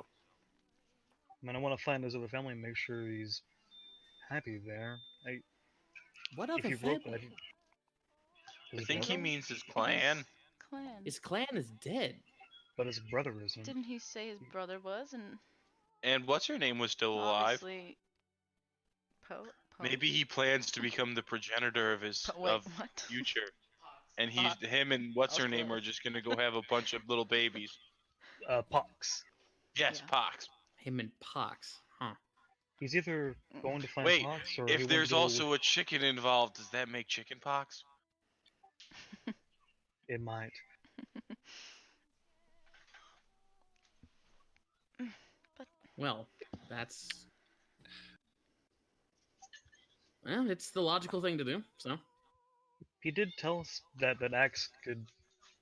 Speaker 6: I mean, I want to find his other family and make sure he's happy there.
Speaker 4: What
Speaker 6: If
Speaker 4: other
Speaker 6: he wrote that,
Speaker 4: family?
Speaker 3: I
Speaker 6: his
Speaker 3: think he
Speaker 6: brother?
Speaker 3: means his clan.
Speaker 1: Clan.
Speaker 4: His clan is dead.
Speaker 6: But his brother isn't.
Speaker 1: Didn't he say his brother was? And
Speaker 3: And what's her name was still alive.
Speaker 1: obviously.
Speaker 3: Maybe he plans to become the progenitor of his
Speaker 1: Wait,
Speaker 3: of
Speaker 1: what?
Speaker 3: future. And him and what's her name are just gonna go have a bunch of little babies.
Speaker 6: Pox.
Speaker 3: Yes,
Speaker 1: Yeah.
Speaker 3: Pox.
Speaker 4: Him and Pox. Huh.
Speaker 6: He's either going to find
Speaker 3: Wait,
Speaker 6: Pox or he
Speaker 3: If
Speaker 6: wants
Speaker 3: there's
Speaker 6: to go
Speaker 3: also a chicken involved, does that make chicken pox?
Speaker 6: It might.
Speaker 4: Well, that's. Well, it's the logical thing to do, so.
Speaker 6: He did tell us that Axe could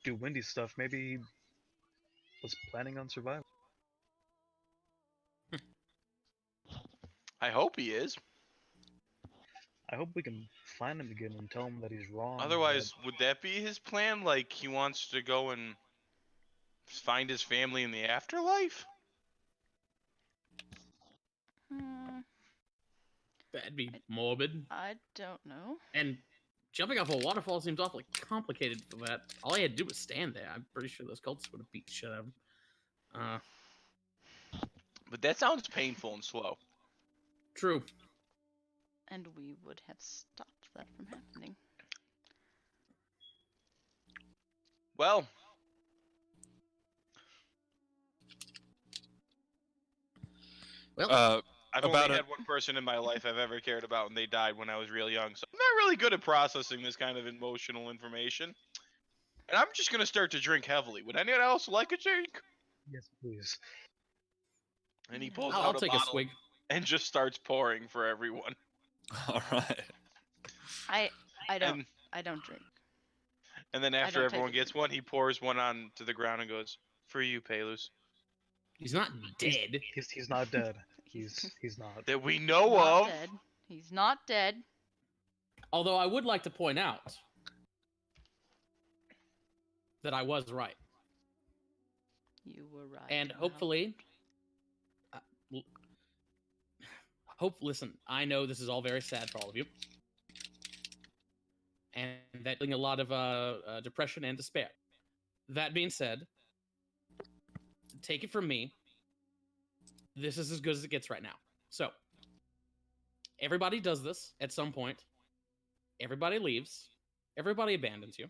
Speaker 6: do windy stuff. Maybe he was planning on surviving.
Speaker 3: I hope he is.
Speaker 6: I hope we can find him again and tell him that he's wrong.
Speaker 3: Otherwise, would that be his plan? Like he wants to go and find his family in the afterlife?
Speaker 1: Hmm,
Speaker 4: That'd be morbid.
Speaker 1: I don't know.
Speaker 4: And jumping off a waterfall seems awfully complicated for that. All he had to do was stand there. I'm pretty sure those cultists would have beat the shit out of him.
Speaker 3: But that sounds painful and slow.
Speaker 4: True.
Speaker 1: And we would have stopped that from happening.
Speaker 3: Well,
Speaker 4: Well,
Speaker 3: I've
Speaker 2: About
Speaker 3: only
Speaker 2: it.
Speaker 3: had one person in my life I've ever cared about, and they died when I was real young. So I'm not really good at processing this kind of emotional information. And I'm just gonna start to drink heavily. Would anyone else like a drink?
Speaker 6: Yes, please.
Speaker 3: And he pulls
Speaker 4: I'll
Speaker 3: out
Speaker 4: take a
Speaker 3: bottle
Speaker 4: swig.
Speaker 3: and just starts pouring for everyone.
Speaker 2: All right.
Speaker 1: I don't drink.
Speaker 3: And then after
Speaker 1: don't take
Speaker 3: everyone
Speaker 1: a
Speaker 3: gets
Speaker 1: drink.
Speaker 3: one, he pours one on to the ground and goes, "For you, Pelus."
Speaker 4: He's not dead.
Speaker 6: He's not dead. He's not.
Speaker 3: That we know
Speaker 1: Not
Speaker 3: of.
Speaker 1: dead. He's not dead.
Speaker 4: Although I would like to point out that I was right.
Speaker 1: You were right.
Speaker 4: And
Speaker 1: about-
Speaker 4: hopefully, listen, I know this is all very sad for all of you, and that feeling a lot of depression and despair. That being said, take it from me, this is as good as it gets right now. So, everybody does this at some point. Everybody leaves. Everybody abandons you.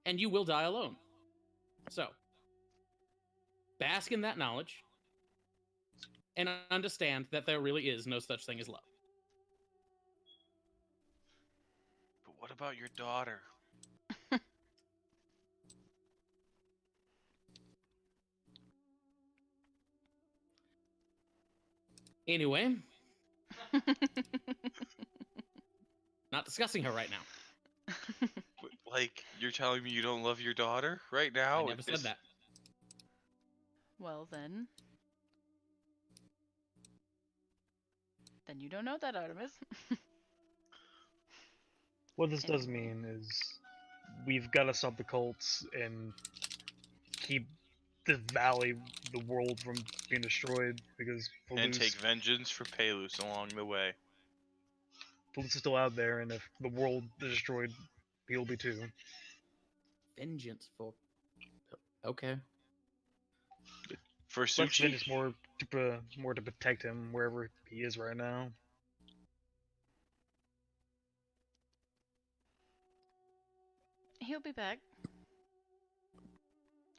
Speaker 4: And you will die alone. So, bask in that knowledge and understand that there really is no such thing as love.
Speaker 3: But what about your daughter?
Speaker 4: Anyway, not discussing her right now.
Speaker 3: Like, you're telling me you don't love your daughter right now?
Speaker 4: I never said that.
Speaker 1: Well then. Then you don't know that, Artemis.
Speaker 6: What this does mean is we've got to stop the cults and keep the valley, the world from being destroyed because
Speaker 3: And
Speaker 6: Pelus
Speaker 3: take vengeance for Pelus along the way.
Speaker 6: is still out there, and if the world is destroyed, he'll be too.
Speaker 4: Vengeance for. Okay.
Speaker 3: For
Speaker 6: Let's
Speaker 3: Suchi?
Speaker 6: just more to protect him wherever he is right now.
Speaker 1: He'll be back.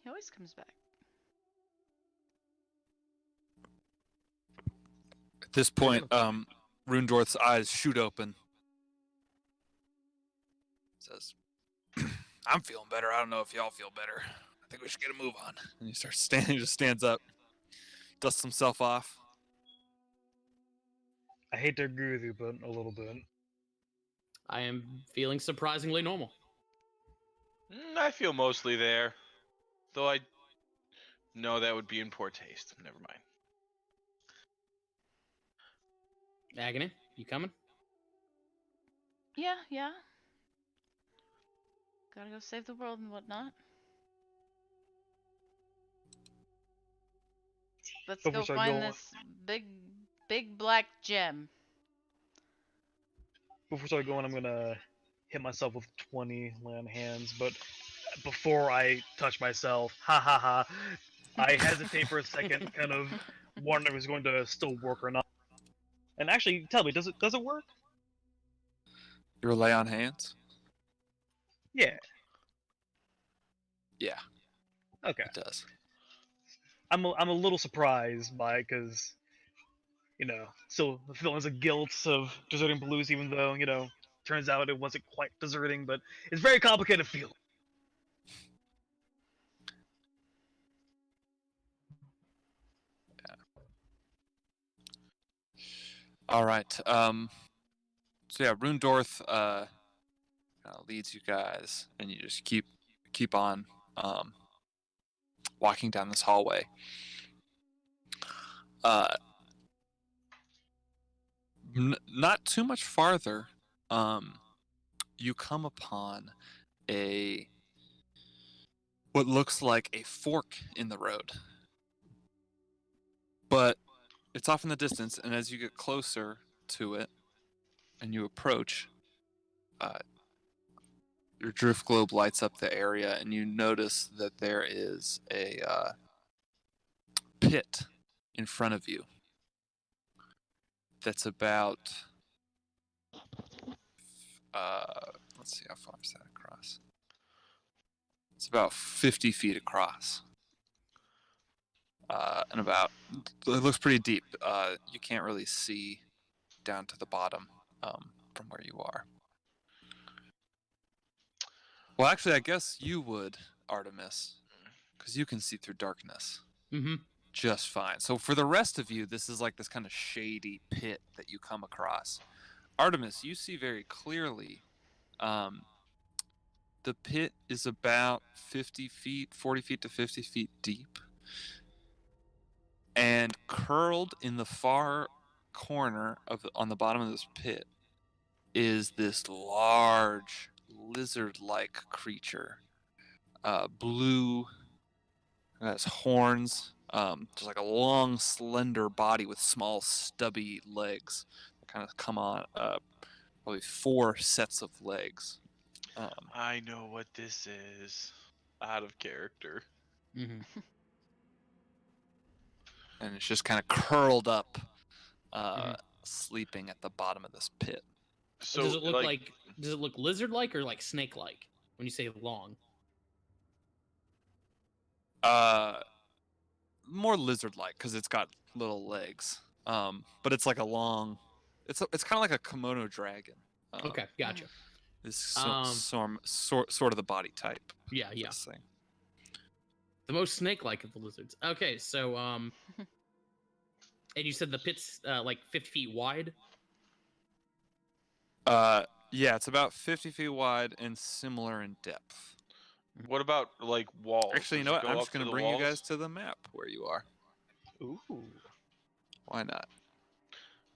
Speaker 1: He always comes back.
Speaker 2: At this point, Rundorth's eyes shoot open. Says, "I'm feeling better. I don't know if y'all feel better. I think we should get a move on." And he starts standing. He just stands up, dusts himself off.
Speaker 6: I hate to agree with you, but a little bit.
Speaker 4: I am feeling surprisingly normal.
Speaker 3: I feel mostly there, though I know that would be in poor taste. Never mind.
Speaker 4: Agony, you coming?
Speaker 1: Yeah, yeah. Gotta go save the world and whatnot. Let's
Speaker 6: Before we
Speaker 1: go
Speaker 6: start
Speaker 1: find
Speaker 6: going,
Speaker 1: this big black gem.
Speaker 6: I'm gonna hit myself with 20 land hands. But before I touch myself, ha ha ha, I hesitate for a second, kind of wondering if it's going to still work or not. And actually, tell me, does it work?
Speaker 2: Your lay on hands?
Speaker 6: Yeah.
Speaker 2: Yeah,
Speaker 6: Okay.
Speaker 2: it does.
Speaker 6: I'm a little surprised by because still the feelings of guilt of deserting Blues, even though turns out it wasn't quite deserting, but it's very complicated feeling.
Speaker 2: All right. So yeah, Rundorth leads you guys, and you just keep on walking down this hallway. Not too much farther, you come upon what looks like a fork in the road, but it's off in the distance. And as you get closer to it and you approach, your drift globe lights up the area, and you notice that there is a pit in front of you that's about let's see, how far is that across? It's about 50 feet across, and it looks pretty deep. You can't really see down to the bottom from where you are. Well, actually, I guess you would, Artemis, because you can see through darkness
Speaker 4: Mm-hmm.
Speaker 2: just fine. So for the rest of you, this is like this kind of shady pit that you come across. Artemis, you see very clearly. The pit is about 40 feet to 50 feet deep. And curled in the far corner on the bottom of this pit is this large lizard-like creature. Blue, has horns, just like a long, slender body with small, stubby legs that kind of come on, probably 4 sets of legs.
Speaker 3: I know what this is. Out of character.
Speaker 4: Mm-hmm.
Speaker 2: And it's just kind of curled up, sleeping at the bottom of this pit.
Speaker 3: So
Speaker 4: does it look like does it look lizard-like or like snake-like when you say long?
Speaker 2: More lizard-like because it's got little legs. But it's like a long. It's kind of like a kimono dragon.
Speaker 4: Okay, gotcha.
Speaker 2: Is sort of the body type.
Speaker 4: Yeah,
Speaker 2: of
Speaker 4: yeah.
Speaker 2: This thing.
Speaker 4: The most snake-like of the lizards. Okay, so and you said the pit's like 50 feet wide.
Speaker 2: Yeah, it's about 50 feet wide and similar in depth.
Speaker 3: What about like walls?
Speaker 2: Actually, you
Speaker 3: Does
Speaker 2: know
Speaker 3: it
Speaker 2: what?
Speaker 3: go
Speaker 2: I'm
Speaker 3: up
Speaker 2: just going
Speaker 3: to
Speaker 2: to
Speaker 3: the
Speaker 2: bring you
Speaker 3: walls?
Speaker 2: guys to the map where you are.
Speaker 6: Ooh.
Speaker 2: Why not?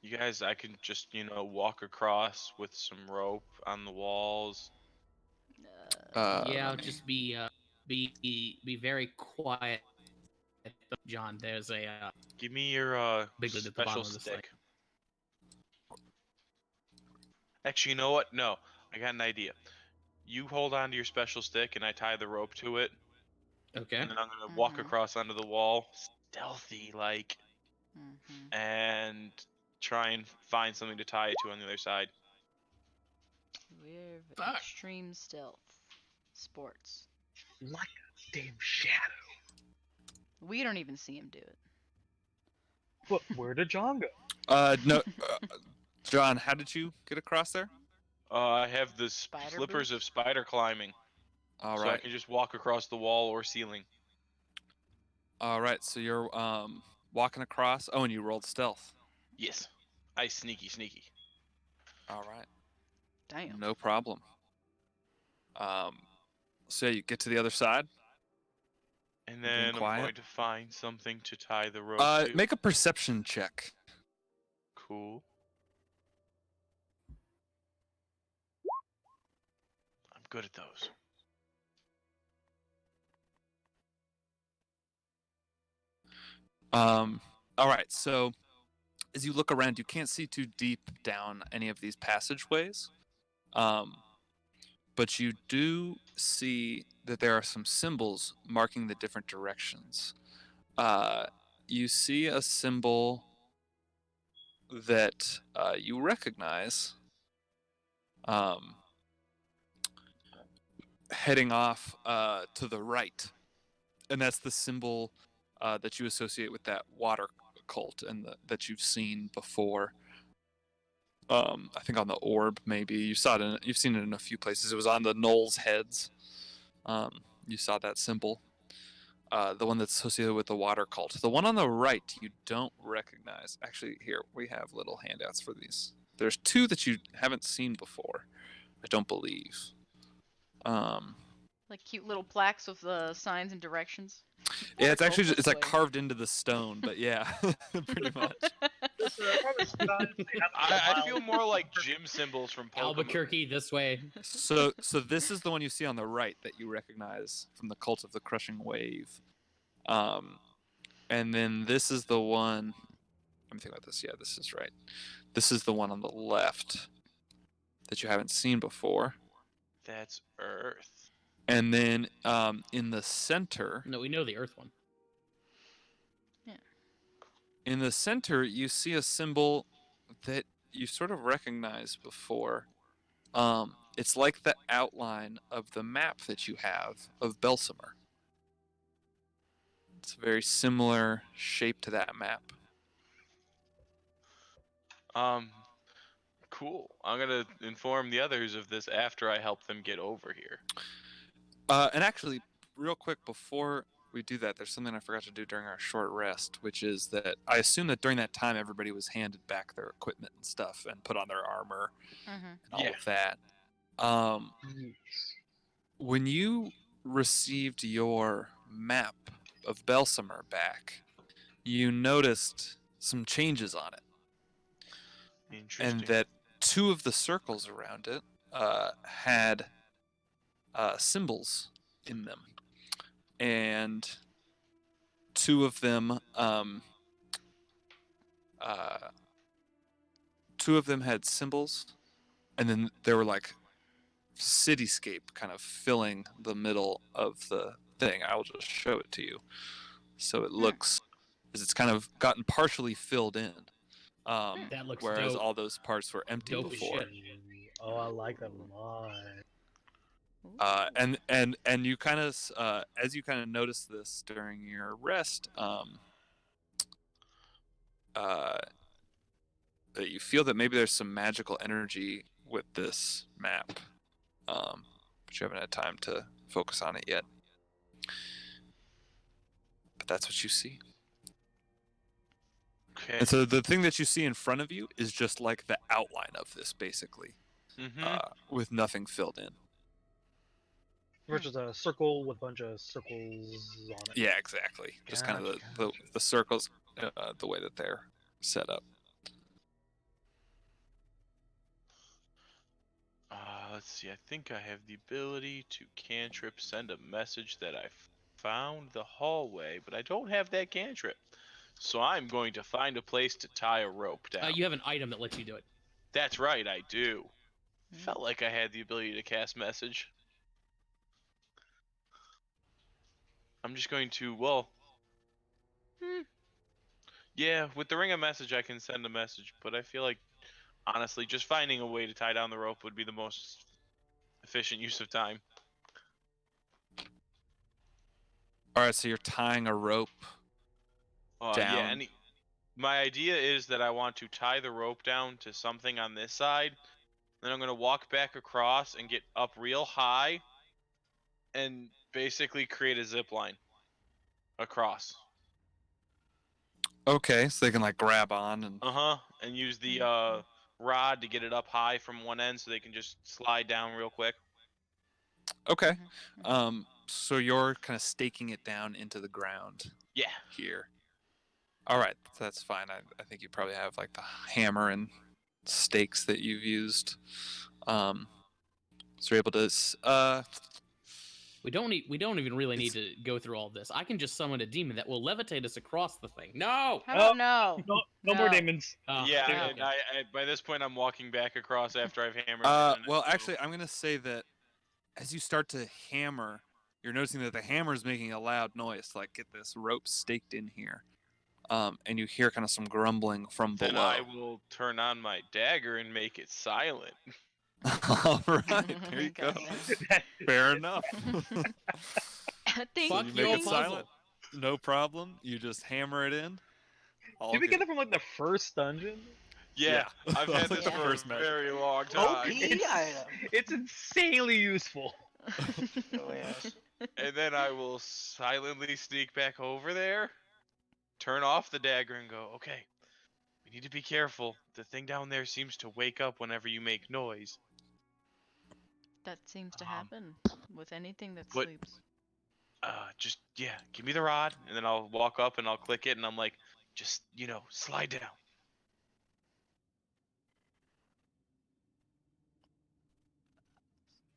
Speaker 3: You guys, I can just walk across with some rope on the walls.
Speaker 4: Yeah,
Speaker 2: Let me-
Speaker 4: just be very quiet, John. There's a
Speaker 3: Give me your
Speaker 4: big lid at the bottom
Speaker 3: special
Speaker 4: of this thing.
Speaker 3: stick. Actually, you know what? No, I got an idea. You hold on to your special stick, and I tie the rope to it,
Speaker 4: Okay.
Speaker 3: and then I'm gonna walk
Speaker 1: Mhm.
Speaker 3: across onto the wall, stealthy like,
Speaker 1: Mm-hmm.
Speaker 3: and try and find something to tie it to on the other side.
Speaker 1: We're
Speaker 4: Fuck.
Speaker 1: extreme stealth sports.
Speaker 6: Like a damn shadow.
Speaker 1: We don't even see him do it.
Speaker 6: But where did John go?
Speaker 2: No, John, how did you get across there?
Speaker 3: I have the
Speaker 1: Spider
Speaker 3: flippers
Speaker 1: boots?
Speaker 3: of spider climbing,
Speaker 2: All
Speaker 3: so I
Speaker 2: right.
Speaker 3: can just walk across the wall or ceiling.
Speaker 2: All right. So you're walking across. Oh, and you rolled stealth.
Speaker 3: Yes. I sneaky.
Speaker 2: All right.
Speaker 1: Damn.
Speaker 2: No problem. So you get to the other side.
Speaker 3: And
Speaker 2: Being
Speaker 3: then I'm
Speaker 2: quiet.
Speaker 3: going to find something to tie the rope to.
Speaker 2: Make a perception check.
Speaker 3: Cool. I'm good at those.
Speaker 2: All right. So as you look around, you can't see too deep down any of these passageways. But you do see that there are some symbols marking the different directions. You see a symbol that you recognize heading off to the right. And that's the symbol that you associate with that water cult and that you've seen before. I think on the orb, maybe you've seen it in a few places. It was on the Knoll's heads. You saw that symbol, the one that's associated with the water cult. The one on the right, you don't recognize. Actually, here we have little handouts for these. There's two that you haven't seen before, I don't believe.
Speaker 1: Like cute little plaques with the signs and directions.
Speaker 2: Yeah, it's actually
Speaker 1: Water
Speaker 2: it's
Speaker 1: cult
Speaker 2: like
Speaker 1: this way.
Speaker 2: carved into the stone, but yeah, pretty much.
Speaker 6: This, probably sometimes they have to
Speaker 3: I
Speaker 6: allow-
Speaker 3: feel more like gym symbols from Pokemon.
Speaker 4: Albuquerque this way.
Speaker 2: So this is the one you see on the right that you recognize from the Cult of the Crushing Wave. And then this is the one. Let me think about this. Yeah, this is right. This is the one on the left that you haven't seen before.
Speaker 3: That's Earth.
Speaker 2: And then in the center,
Speaker 4: No, we know the Earth one.
Speaker 2: in the center, you see a symbol that you sort of recognize before. It's like the outline of the map that you have of Belsimer. It's a very similar shape to that map.
Speaker 3: Cool. I'm gonna inform the others of this after I help them get over here.
Speaker 2: And actually, real quick before we do that, there's something I forgot to do during our short rest, which is that I assume that during that time everybody was handed back their equipment and stuff and put on their armor
Speaker 1: Mm-hmm.
Speaker 2: and all
Speaker 3: Yeah.
Speaker 2: of that. When you received your map of Belsimer back, you noticed some changes on it,
Speaker 3: Interesting.
Speaker 2: and that two of the circles around it had symbols in them, and two of them had symbols, and then there were like cityscape kind of filling the middle of the thing. I'll just show it to you, so it looks as it's kind of gotten partially filled in.
Speaker 4: That looks
Speaker 2: Whereas
Speaker 4: dope.
Speaker 2: all those parts were empty
Speaker 4: Dope as
Speaker 2: before.
Speaker 4: shit.
Speaker 6: Oh, I like that a lot.
Speaker 2: And you kind of as you kind of notice this during your rest, that you feel that maybe there's some magical energy with this map, but you haven't had time to focus on it yet. But that's what you see.
Speaker 3: Okay.
Speaker 2: And so the thing that you see in front of you is just like the outline of this, basically, with nothing filled in.
Speaker 6: Which is a circle with a bunch of circles on it.
Speaker 2: Yeah, exactly. Just kind of
Speaker 6: Gotcha.
Speaker 2: the circles, the way that they're set up.
Speaker 3: Let's see. I think I have the ability to cantrip send a message that I found the hallway, but I don't have that cantrip. So I'm going to find a place to tie a rope down.
Speaker 4: You have an item that lets you do it.
Speaker 3: That's right, I do. Felt like I had the ability to cast message. I'm just going to, well... Yeah, with the ring of message I can send a message, but I feel like, honestly, just finding a way to tie down the rope would be the most efficient use of time.
Speaker 2: All right, so you're tying a rope
Speaker 3: Yeah,
Speaker 2: down.
Speaker 3: my idea is that I want to tie the rope down to something on this side, then I'm going to walk back across and get up real high and basically create a zip line across.
Speaker 2: Okay, so they can like grab on and.
Speaker 3: And use the rod to get it up high from one end, so they can just slide down real quick.
Speaker 2: Okay.
Speaker 1: Mhm.
Speaker 2: So you're kind of staking it down into the ground
Speaker 3: Yeah.
Speaker 2: here. All right, that's fine. I think you probably have like the hammer and stakes that you've used. So you're able to.
Speaker 4: We don't even really need to go through all this. I can just summon a demon that will levitate us across the thing. No.
Speaker 1: How about no?
Speaker 6: No more demons.
Speaker 4: Oh,
Speaker 3: Yeah,
Speaker 4: okay.
Speaker 3: and I by this point I'm walking back across after I've hammered. it, and
Speaker 2: Well,
Speaker 3: so-
Speaker 2: actually, I'm gonna say that as you start to hammer, you're noticing that the hammer is making a loud noise. To, like, get this rope staked in here. And you hear kind of some grumbling from
Speaker 3: then
Speaker 2: below.
Speaker 3: I will turn on my dagger and make it silent.
Speaker 2: All right, there you go.
Speaker 1: Goddamn.
Speaker 2: Fair enough.
Speaker 1: Ding,
Speaker 2: So
Speaker 4: Fuck
Speaker 2: you make
Speaker 4: your
Speaker 2: it
Speaker 4: puzzle.
Speaker 2: silent. No problem. You just hammer it in. All
Speaker 6: Did we
Speaker 2: good.
Speaker 6: get it from like the first dungeon?
Speaker 3: Yeah, I've
Speaker 2: That's
Speaker 3: had
Speaker 2: like
Speaker 3: this
Speaker 1: the
Speaker 3: for
Speaker 2: first
Speaker 3: a
Speaker 2: measure.
Speaker 3: very long
Speaker 5: OP
Speaker 3: time.
Speaker 5: item.
Speaker 6: It's insanely useful.
Speaker 5: Oh yes.
Speaker 3: And then I will silently sneak back over there, turn off the dagger, and go, okay, we need to be careful. The thing down there seems to wake up whenever you make noise.
Speaker 1: That seems to
Speaker 3: Um,
Speaker 1: happen with anything that
Speaker 3: but-
Speaker 1: sleeps.
Speaker 3: Just, yeah, give me the rod, and then I'll walk up and I'll click it, and I'm like, just, slide down.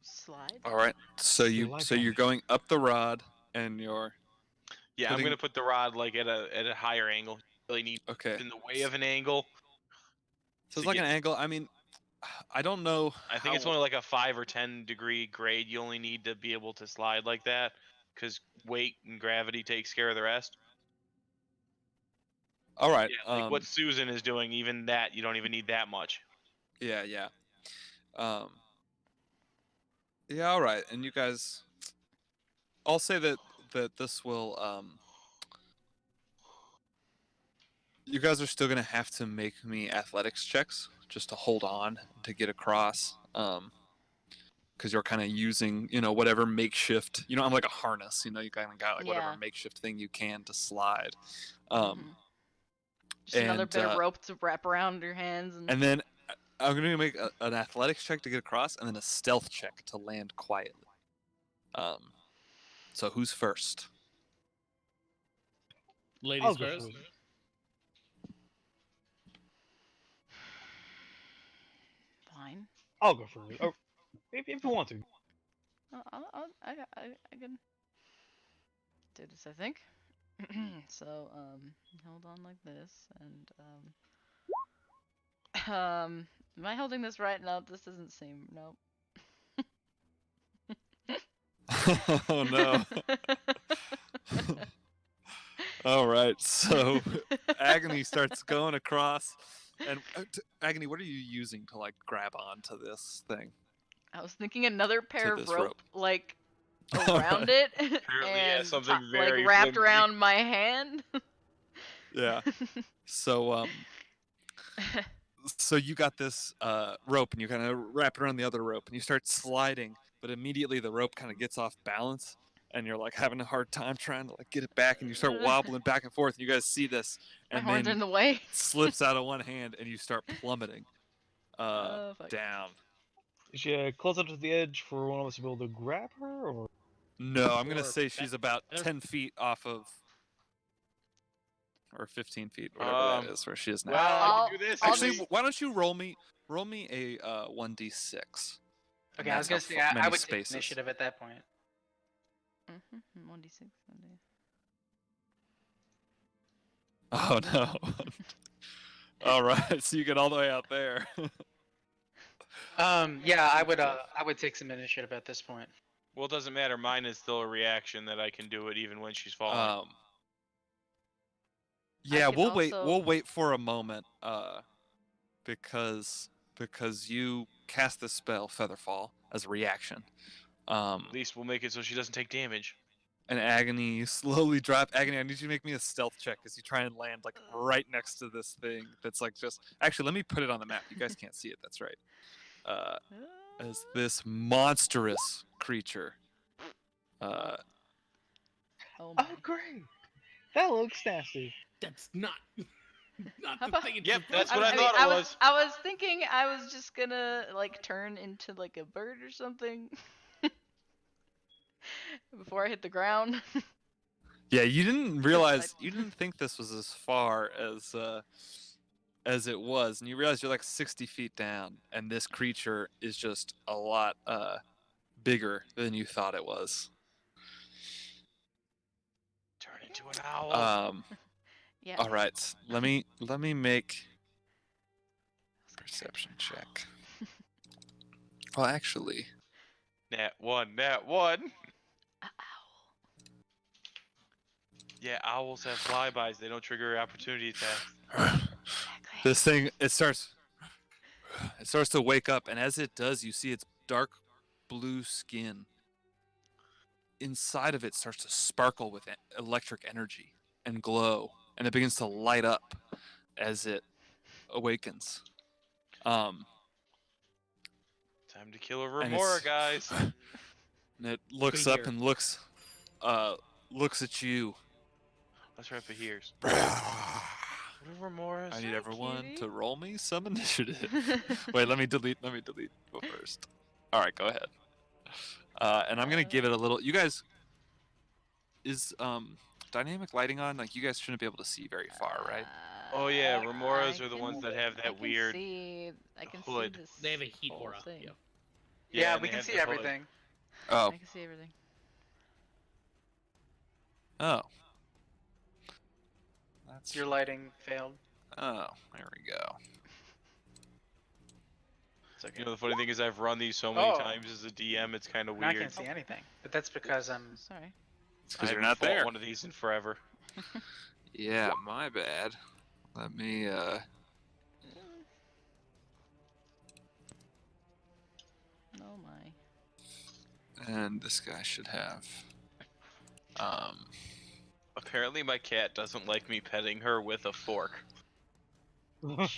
Speaker 1: Slide.
Speaker 2: All right. So you're going up the rod, and you're
Speaker 3: Yeah, I'm
Speaker 2: Putting-
Speaker 3: gonna put the rod like at a higher angle. You really need
Speaker 2: okay.
Speaker 3: in the way of an angle.
Speaker 2: So it's
Speaker 3: to
Speaker 2: like
Speaker 3: get-
Speaker 2: an angle. I mean, I don't know.
Speaker 3: I think it's only like a 5 or 10 degree grade. You only need to be able to slide like that, because weight and gravity takes care of the rest.
Speaker 2: All right.
Speaker 3: Yeah, like what Susan is doing, even that you don't even need that much.
Speaker 2: Yeah, yeah. Yeah, all right. And you guys, I'll say that this will you guys are still gonna have to make me athletics checks just to hold on to get across. Because you're kind of using, whatever makeshift, I'm like a harness, you kind of got like whatever
Speaker 1: Yeah.
Speaker 2: makeshift thing you can to slide.
Speaker 1: Mhm. Just another
Speaker 2: and,
Speaker 1: bit of rope to wrap around your hands and.
Speaker 2: And then I'm gonna make an athletics check to get across, and then a stealth check to land quietly. So who's first?
Speaker 4: Ladies
Speaker 6: I'll go
Speaker 4: first.
Speaker 6: first.
Speaker 1: Fine.
Speaker 6: I'll go first. Oh, if you want to.
Speaker 1: I can do this, I think. So, hold on like this, and, am I holding this right? No, this doesn't seem, nope.
Speaker 2: Oh no. All right, so Agony starts going across, and Agony, what are you using to like grab onto this thing?
Speaker 1: I was thinking another pair of
Speaker 2: this
Speaker 1: rope,
Speaker 2: rope.
Speaker 1: like,
Speaker 2: All
Speaker 1: around it,
Speaker 3: yeah,
Speaker 1: and
Speaker 3: something
Speaker 1: like
Speaker 3: very
Speaker 1: wrapped
Speaker 3: flimsy.
Speaker 1: around my hand.
Speaker 2: Yeah. So so you got this rope, and you kind of wrap it around the other rope, and you start sliding, but immediately the rope kind of gets off balance, and you're like having a hard time trying to like get it back, and you start wobbling back and forth. And you guys see this,
Speaker 1: My
Speaker 2: and
Speaker 1: horns are
Speaker 2: then
Speaker 1: in the way.
Speaker 2: it slips out of one hand, and you start plummeting
Speaker 1: Oh, fuck.
Speaker 2: down.
Speaker 6: Is she close up to the edge for one of us to be able to grab her, or?
Speaker 2: No, I'm gonna
Speaker 4: Or
Speaker 2: say she's about
Speaker 4: better-
Speaker 2: 10 feet off of, or 15 feet, whatever that is, where she is now.
Speaker 3: Well, I
Speaker 1: I'll-
Speaker 3: can do this.
Speaker 1: I'll
Speaker 2: Actually,
Speaker 3: Actually,
Speaker 2: why don't you roll me a 1d6?
Speaker 5: Okay,
Speaker 2: And
Speaker 5: I was
Speaker 2: that's
Speaker 5: gonna
Speaker 2: how
Speaker 5: say
Speaker 2: many
Speaker 5: I would
Speaker 2: spaces.
Speaker 5: take initiative at that point.
Speaker 1: 1d6. 1d.
Speaker 2: Oh no. All right, so you get all the way out there.
Speaker 5: Yeah, I would take some initiative at this point.
Speaker 3: well, it doesn't matter. Mine is still a reaction that I can do it even when she's falling.
Speaker 2: Yeah,
Speaker 1: could
Speaker 2: we'll wait.
Speaker 1: also-
Speaker 2: We'll wait for a moment, because you cast the spell Featherfall as a reaction.
Speaker 3: At least we'll make it so she doesn't take damage.
Speaker 2: And Agony, you slowly drop. Agony, I need you to make me a stealth check as you try and land like right next to this thing that's like just. Actually, let me put it on the map. You guys can't see it. That's right. As this monstrous creature.
Speaker 1: Oh my.
Speaker 6: Oh, great! That looks nasty.
Speaker 4: That's not not
Speaker 1: How
Speaker 4: the
Speaker 1: about-
Speaker 4: thing. It's
Speaker 3: Yep,
Speaker 4: supposed
Speaker 3: that's
Speaker 4: to
Speaker 3: what I
Speaker 4: be.
Speaker 3: thought it was.
Speaker 1: I was thinking I was just gonna like turn into like a bird or something before I hit the ground.
Speaker 2: Yeah, you didn't
Speaker 1: Just
Speaker 2: realize,
Speaker 1: like-
Speaker 2: you didn't think this was as far as it was, and you realize you're like 60 feet down, and this creature is just a lot bigger than you thought it was.
Speaker 3: Turn into an owl.
Speaker 1: Yeah.
Speaker 2: All right, let me make perception check. Well, actually,
Speaker 3: Nat 1, Nat 1.
Speaker 1: A owl.
Speaker 3: Yeah, owls have flybys. They don't trigger opportunity attacks.
Speaker 1: Exactly.
Speaker 2: this thing it starts to wake up, and as it does, you see its dark blue skin. Inside of it starts to sparkle with electric energy and glow, and it begins to light up as it awakens.
Speaker 3: Time to kill a
Speaker 2: And
Speaker 3: remora,
Speaker 2: it's-
Speaker 3: guys.
Speaker 2: And it looks
Speaker 4: We
Speaker 2: up
Speaker 4: hear.
Speaker 2: and looks at you.
Speaker 3: Let's wrap it here.
Speaker 2: I
Speaker 3: What are remoras?
Speaker 2: need everyone
Speaker 1: kitty.
Speaker 2: to roll me some initiative. Wait, let me delete. Go first. All right, go ahead. And I'm gonna give it a little. You guys, is dynamic lighting on? Like, you guys shouldn't be able to see very far, right?
Speaker 3: Oh yeah,
Speaker 1: I
Speaker 3: remoras are the ones
Speaker 1: can-
Speaker 3: that have
Speaker 1: I
Speaker 3: that
Speaker 1: can
Speaker 3: weird.
Speaker 1: See, I can
Speaker 3: hood.
Speaker 1: see this.
Speaker 4: They have a heat
Speaker 1: whole
Speaker 4: aura.
Speaker 1: thing.
Speaker 4: Yeah.
Speaker 5: Yeah,
Speaker 3: and
Speaker 5: we
Speaker 3: they
Speaker 5: can
Speaker 3: have
Speaker 5: see
Speaker 3: the hood.
Speaker 5: everything.
Speaker 2: Oh,
Speaker 1: I can see everything.
Speaker 2: oh. That's
Speaker 5: Your lighting failed.
Speaker 2: oh. There we go.
Speaker 5: It's okay.
Speaker 3: You know, the funny thing is, I've run these so many
Speaker 5: Oh.
Speaker 3: times as a DM. It's kind of
Speaker 5: And I
Speaker 3: weird.
Speaker 5: can't see anything, but that's because I'm.
Speaker 1: Sorry.
Speaker 2: It's
Speaker 3: I
Speaker 2: because you're
Speaker 3: haven't
Speaker 2: not
Speaker 3: fought
Speaker 2: there.
Speaker 3: one of these in forever.
Speaker 2: Yeah, my bad. Let me
Speaker 1: Oh my.
Speaker 2: and this guy should have
Speaker 3: Apparently, my cat doesn't like me petting her with a fork.
Speaker 6: What?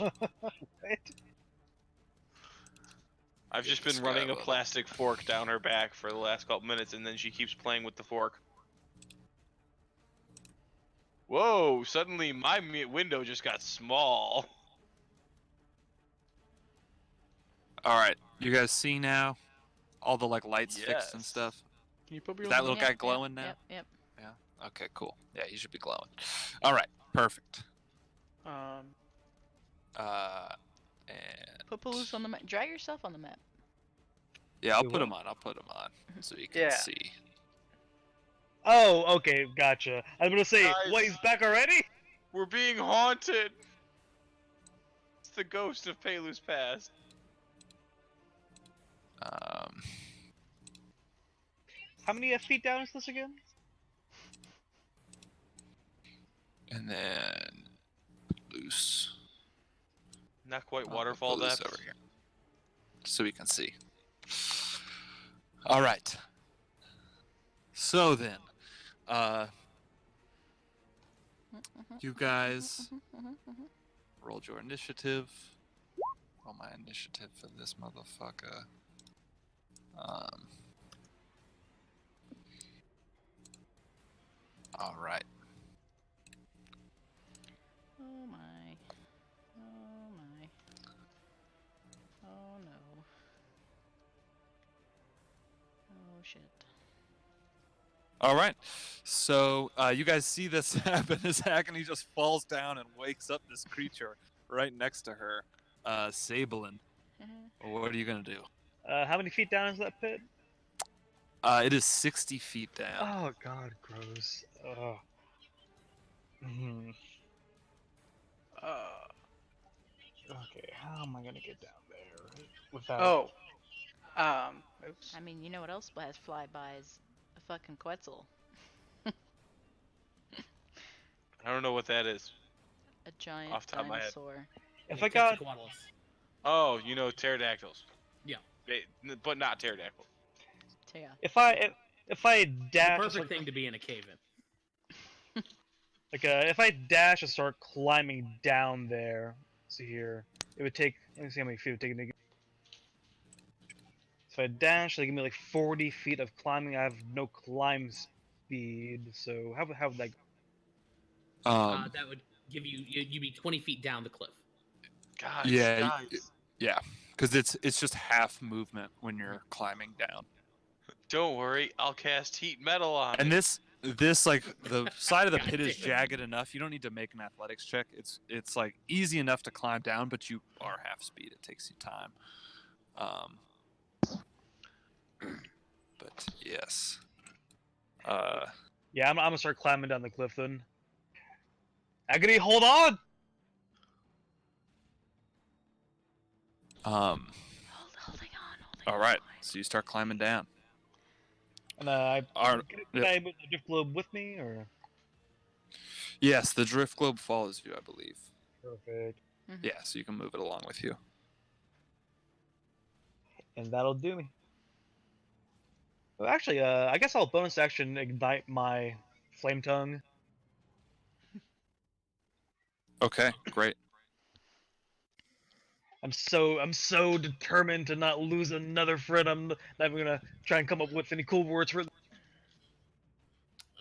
Speaker 3: I've just
Speaker 2: This
Speaker 3: been
Speaker 2: guy
Speaker 3: running a
Speaker 2: will.
Speaker 3: plastic fork down her back for the last couple minutes, and then she keeps playing with the fork. Whoa! Suddenly, my window just got small.
Speaker 2: All right, you guys see now all the like lights fixed and
Speaker 3: Yes.
Speaker 2: stuff.
Speaker 3: Can you put me
Speaker 2: Is
Speaker 3: on
Speaker 2: that
Speaker 3: the
Speaker 2: little
Speaker 3: map?
Speaker 2: guy glowing now?
Speaker 1: Yep.
Speaker 2: Yeah. Okay, cool. Yeah, he should be glowing. All right, perfect.
Speaker 5: Um,
Speaker 2: And
Speaker 1: Put Palouse on the map. Drag yourself on the map.
Speaker 2: yeah, I'll
Speaker 6: Do
Speaker 2: put
Speaker 6: what?
Speaker 2: him on. I'll put him on so you can
Speaker 5: Yeah.
Speaker 2: see.
Speaker 6: Oh, okay, gotcha. I'm gonna say,
Speaker 3: Guys.
Speaker 6: what, he's back already?
Speaker 3: We're being haunted. It's the ghost of Palu's past.
Speaker 6: How many feet down is this again?
Speaker 2: And then loose.
Speaker 3: Not quite
Speaker 2: I'll
Speaker 3: waterfall
Speaker 2: put this
Speaker 3: depth.
Speaker 2: over here so we can see. All right. So then, you guys rolled your initiative. Roll my initiative for this motherfucker. All right.
Speaker 1: Oh my. Oh my. Oh no. Oh shit.
Speaker 2: All right. So you guys see this happen as Agony just falls down and wakes up this creature right next to her, Sablin. What are you gonna do?
Speaker 6: How many feet down is that pit?
Speaker 2: It is 60 feet down.
Speaker 6: Oh god, gross. Ugh. Mhm. Okay, how am I gonna get down there without?
Speaker 5: oh. Oops.
Speaker 1: I mean, you know what else has flybys? A fucking Quetzal.
Speaker 3: I don't know what that is.
Speaker 1: A giant
Speaker 3: Off the top of my head.
Speaker 1: dinosaur.
Speaker 6: If
Speaker 4: Yeah,
Speaker 6: I got,
Speaker 4: Quetzalcoatlus.
Speaker 3: Oh, you know pterodactyls.
Speaker 4: Yeah.
Speaker 3: But not pterodactyl.
Speaker 1: Yeah.
Speaker 6: if I
Speaker 4: The
Speaker 6: dash,
Speaker 4: perfect thing to be in a cave in.
Speaker 6: if I dash and start climbing down there, see here, it would take. Let me see how many feet it would take. If I dash, they give me like 40 feet of climbing. I have no climb speed, so how would that?
Speaker 4: That would give you'd be 20 feet down the cliff.
Speaker 3: Guys,
Speaker 2: Yeah,
Speaker 3: guys,
Speaker 2: yeah, because it's just half movement when you're climbing down.
Speaker 3: don't worry. I'll cast heat metal on
Speaker 2: And
Speaker 3: it.
Speaker 2: this like the side of the
Speaker 4: God
Speaker 2: pit is
Speaker 4: damn it.
Speaker 2: jagged enough. You don't need to make an athletics check. It's like easy enough to climb down, but you are half speed. It takes you time. But yes.
Speaker 6: Yeah, I'm gonna start climbing down the cliff then. Agony, hold on!
Speaker 1: Holding on.
Speaker 2: All right. So you start climbing down.
Speaker 6: And can
Speaker 2: Ar-
Speaker 6: I move the drift globe with me, or?
Speaker 2: Yes, the drift globe follows you, I believe.
Speaker 6: Perfect.
Speaker 2: Yeah, so you can move it along with you.
Speaker 6: And that'll do me. Well, actually, I guess I'll bonus action ignite my flame tongue.
Speaker 2: Okay, great.
Speaker 6: I'm so determined to not lose another friend. I'm not even gonna try and come up with any cool words for it.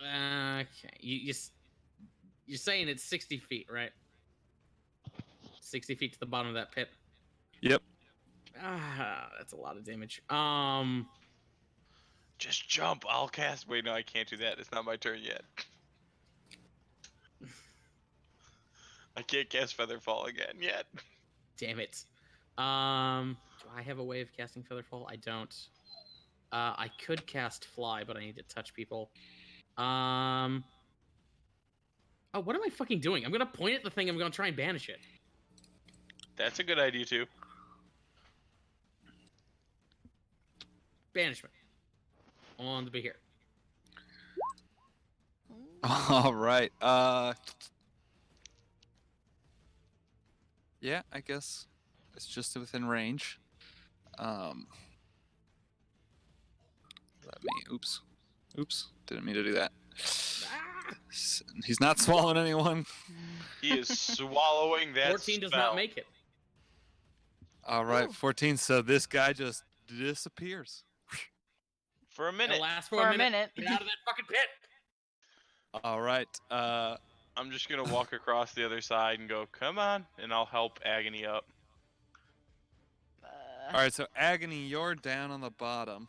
Speaker 4: Okay, you're saying it's 60 feet, right? 60 feet to the bottom of that pit.
Speaker 2: Yep.
Speaker 4: That's a lot of damage.
Speaker 3: Just jump. I'll cast. Wait, no, I can't do that. It's not my turn yet. I can't cast Featherfall again yet.
Speaker 4: Damn it. Do I have a way of casting Featherfall? I don't. I could cast Fly, but I need to touch people. Oh, what am I fucking doing? I'm gonna point at the thing. I'm gonna try and banish it.
Speaker 3: That's a good idea too.
Speaker 4: Banishment. On the here.
Speaker 2: All right. Yeah, I guess it's just within range. Let me. Oops. Didn't mean to do that. He's not swallowing anyone.
Speaker 3: He is swallowing that
Speaker 4: 14 does
Speaker 3: spell.
Speaker 4: not make it.
Speaker 2: All right,
Speaker 1: Ooh.
Speaker 2: 14. So this guy just disappears.
Speaker 3: For a
Speaker 4: It'll
Speaker 3: minute.
Speaker 4: last
Speaker 1: For a minute.
Speaker 4: Get out of that fucking pit.
Speaker 2: All right.
Speaker 3: I'm just gonna walk across the other side and go, come on, and I'll help Agony up.
Speaker 2: All right. So Agony, you're down on the bottom,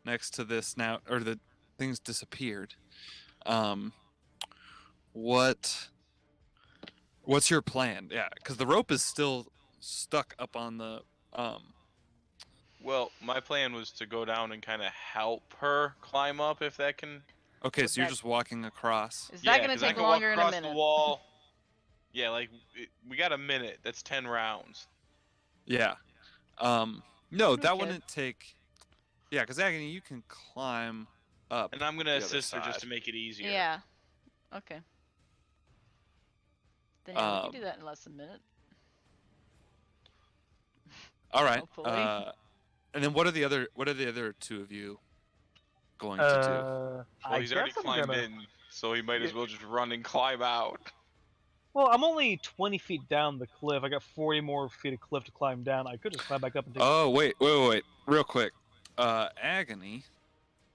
Speaker 2: next to this now, or the things disappeared. What's your plan? Yeah, because the rope is still stuck up on the
Speaker 3: Well, my plan was to go down and kind of help her climb up, if that can.
Speaker 2: Okay,
Speaker 3: But
Speaker 2: so you're
Speaker 3: that-
Speaker 2: just walking across.
Speaker 1: Is that
Speaker 3: Yeah,
Speaker 1: gonna
Speaker 3: 'cause I
Speaker 1: take
Speaker 3: can walk
Speaker 1: longer in a
Speaker 3: across
Speaker 1: minute?
Speaker 3: The wall. Yeah, like we got a minute. That's 10 rounds.
Speaker 2: Yeah. No, that
Speaker 1: Okay.
Speaker 2: wouldn't take. Yeah, because Agony, you can climb up.
Speaker 3: And I'm gonna
Speaker 2: the other
Speaker 3: assist her just
Speaker 2: side.
Speaker 3: to make it easier.
Speaker 1: Yeah. Okay. Then yeah, we can do
Speaker 2: Um,
Speaker 1: that in less than a minute.
Speaker 2: All right.
Speaker 1: Hopefully.
Speaker 2: And then what are the other two of you going to
Speaker 3: Well,
Speaker 6: I
Speaker 3: he's already
Speaker 6: guess I'm
Speaker 3: climbed
Speaker 6: gonna...
Speaker 3: in, so he might as
Speaker 6: Yeah.
Speaker 3: well just run and climb out.
Speaker 6: Well, I'm only 20 feet down the cliff. I got 40 more feet of cliff to climb down. I could just climb back up and
Speaker 2: do?
Speaker 6: take.
Speaker 2: Oh wait, real quick. Agony.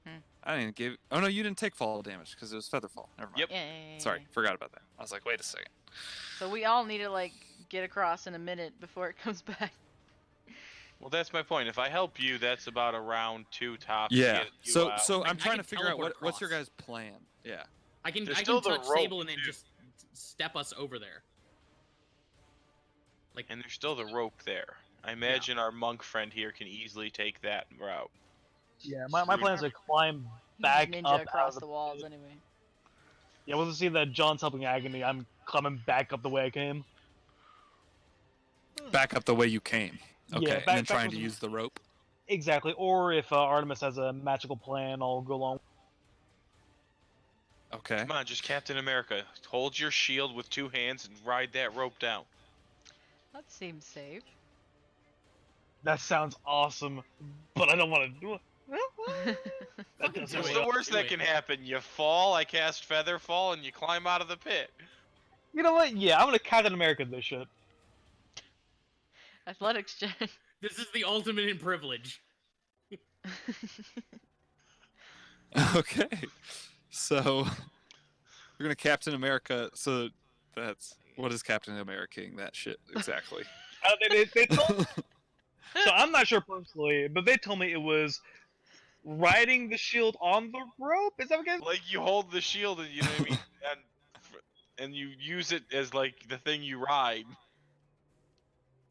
Speaker 1: Hmm.
Speaker 2: I didn't give. Oh no, you didn't take fall damage because it was Featherfall. Never mind.
Speaker 3: Yep.
Speaker 1: Yay.
Speaker 2: Sorry, forgot about that. I was like, wait a second.
Speaker 1: So we all need to like get across in a minute before it comes back.
Speaker 3: Well, that's my point. If I help you, that's about a round 2 tops. to
Speaker 2: Yeah.
Speaker 3: get you
Speaker 2: So
Speaker 3: out.
Speaker 2: so
Speaker 4: I
Speaker 2: I'm trying
Speaker 4: can
Speaker 2: to figure out
Speaker 4: teleport
Speaker 2: what's your
Speaker 4: across.
Speaker 2: guys' plan. Yeah.
Speaker 4: I can
Speaker 3: There's
Speaker 4: I
Speaker 3: still
Speaker 4: can
Speaker 3: the
Speaker 4: touch
Speaker 3: rope,
Speaker 4: Sable and then
Speaker 3: too.
Speaker 4: just step us over there.
Speaker 3: And there's still the rope there. I imagine our monk friend here can easily take that route.
Speaker 6: Yeah, my plan is to climb
Speaker 1: You just
Speaker 6: back
Speaker 1: ninja
Speaker 6: up
Speaker 1: across
Speaker 6: out of
Speaker 1: the walls anyway.
Speaker 6: Yeah, we'll see that John's helping Agony. I'm climbing back up the way I came.
Speaker 2: Back up the way you came.
Speaker 6: Yeah,
Speaker 2: Okay.
Speaker 6: back-
Speaker 2: and then
Speaker 6: back
Speaker 2: trying
Speaker 6: with
Speaker 2: to
Speaker 6: the-
Speaker 2: use the rope.
Speaker 6: Exactly. Or if Artemis has a magical plan, I'll go along.
Speaker 2: Okay.
Speaker 3: Come on, just Captain America. Hold your shield with 2 hands and ride that rope down.
Speaker 1: That seems safe.
Speaker 6: That sounds awesome, but I don't want to do it. That does
Speaker 4: Do
Speaker 3: What's
Speaker 4: it.
Speaker 3: the worst
Speaker 4: Do
Speaker 3: that
Speaker 4: it.
Speaker 3: can happen? You fall, I cast Featherfall, and you climb out of the pit.
Speaker 6: You know what? Yeah, I'm gonna Captain America this shit.
Speaker 1: Athletics check.
Speaker 4: This is the ultimate in privilege.
Speaker 2: Okay. So We're gonna Captain America. So that's what is Captain Americaing that shit exactly?
Speaker 6: They told, so I'm not sure personally, but they told me it was riding the shield on the rope. Is that what guys?
Speaker 3: Like you hold the shield and you know what I mean, and you use it as like the thing you ride.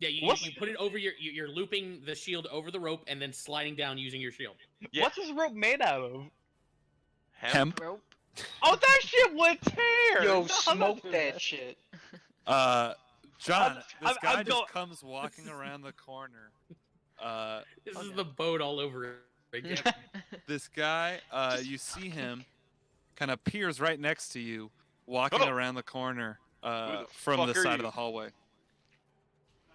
Speaker 4: Yeah,
Speaker 6: What's-
Speaker 4: you put it over you're looping the shield over the rope and then sliding down using your shield.
Speaker 3: Yeah.
Speaker 6: What's this rope made out of?
Speaker 2: Hemp.
Speaker 1: Rope.
Speaker 6: Oh, that shit would tear.
Speaker 5: Yo,
Speaker 6: No, I'm not
Speaker 5: smoke
Speaker 6: doing
Speaker 5: that shit.
Speaker 2: John, this
Speaker 6: I'm
Speaker 2: guy
Speaker 6: go-
Speaker 2: just comes walking around the corner.
Speaker 4: This
Speaker 1: Okay.
Speaker 4: is the boat all over again.
Speaker 2: This guy, you see him, kind of peers right next to you, walking
Speaker 3: Oh!
Speaker 2: around the corner
Speaker 3: the
Speaker 2: from the
Speaker 3: fuck are
Speaker 2: side of
Speaker 3: you?
Speaker 2: the hallway.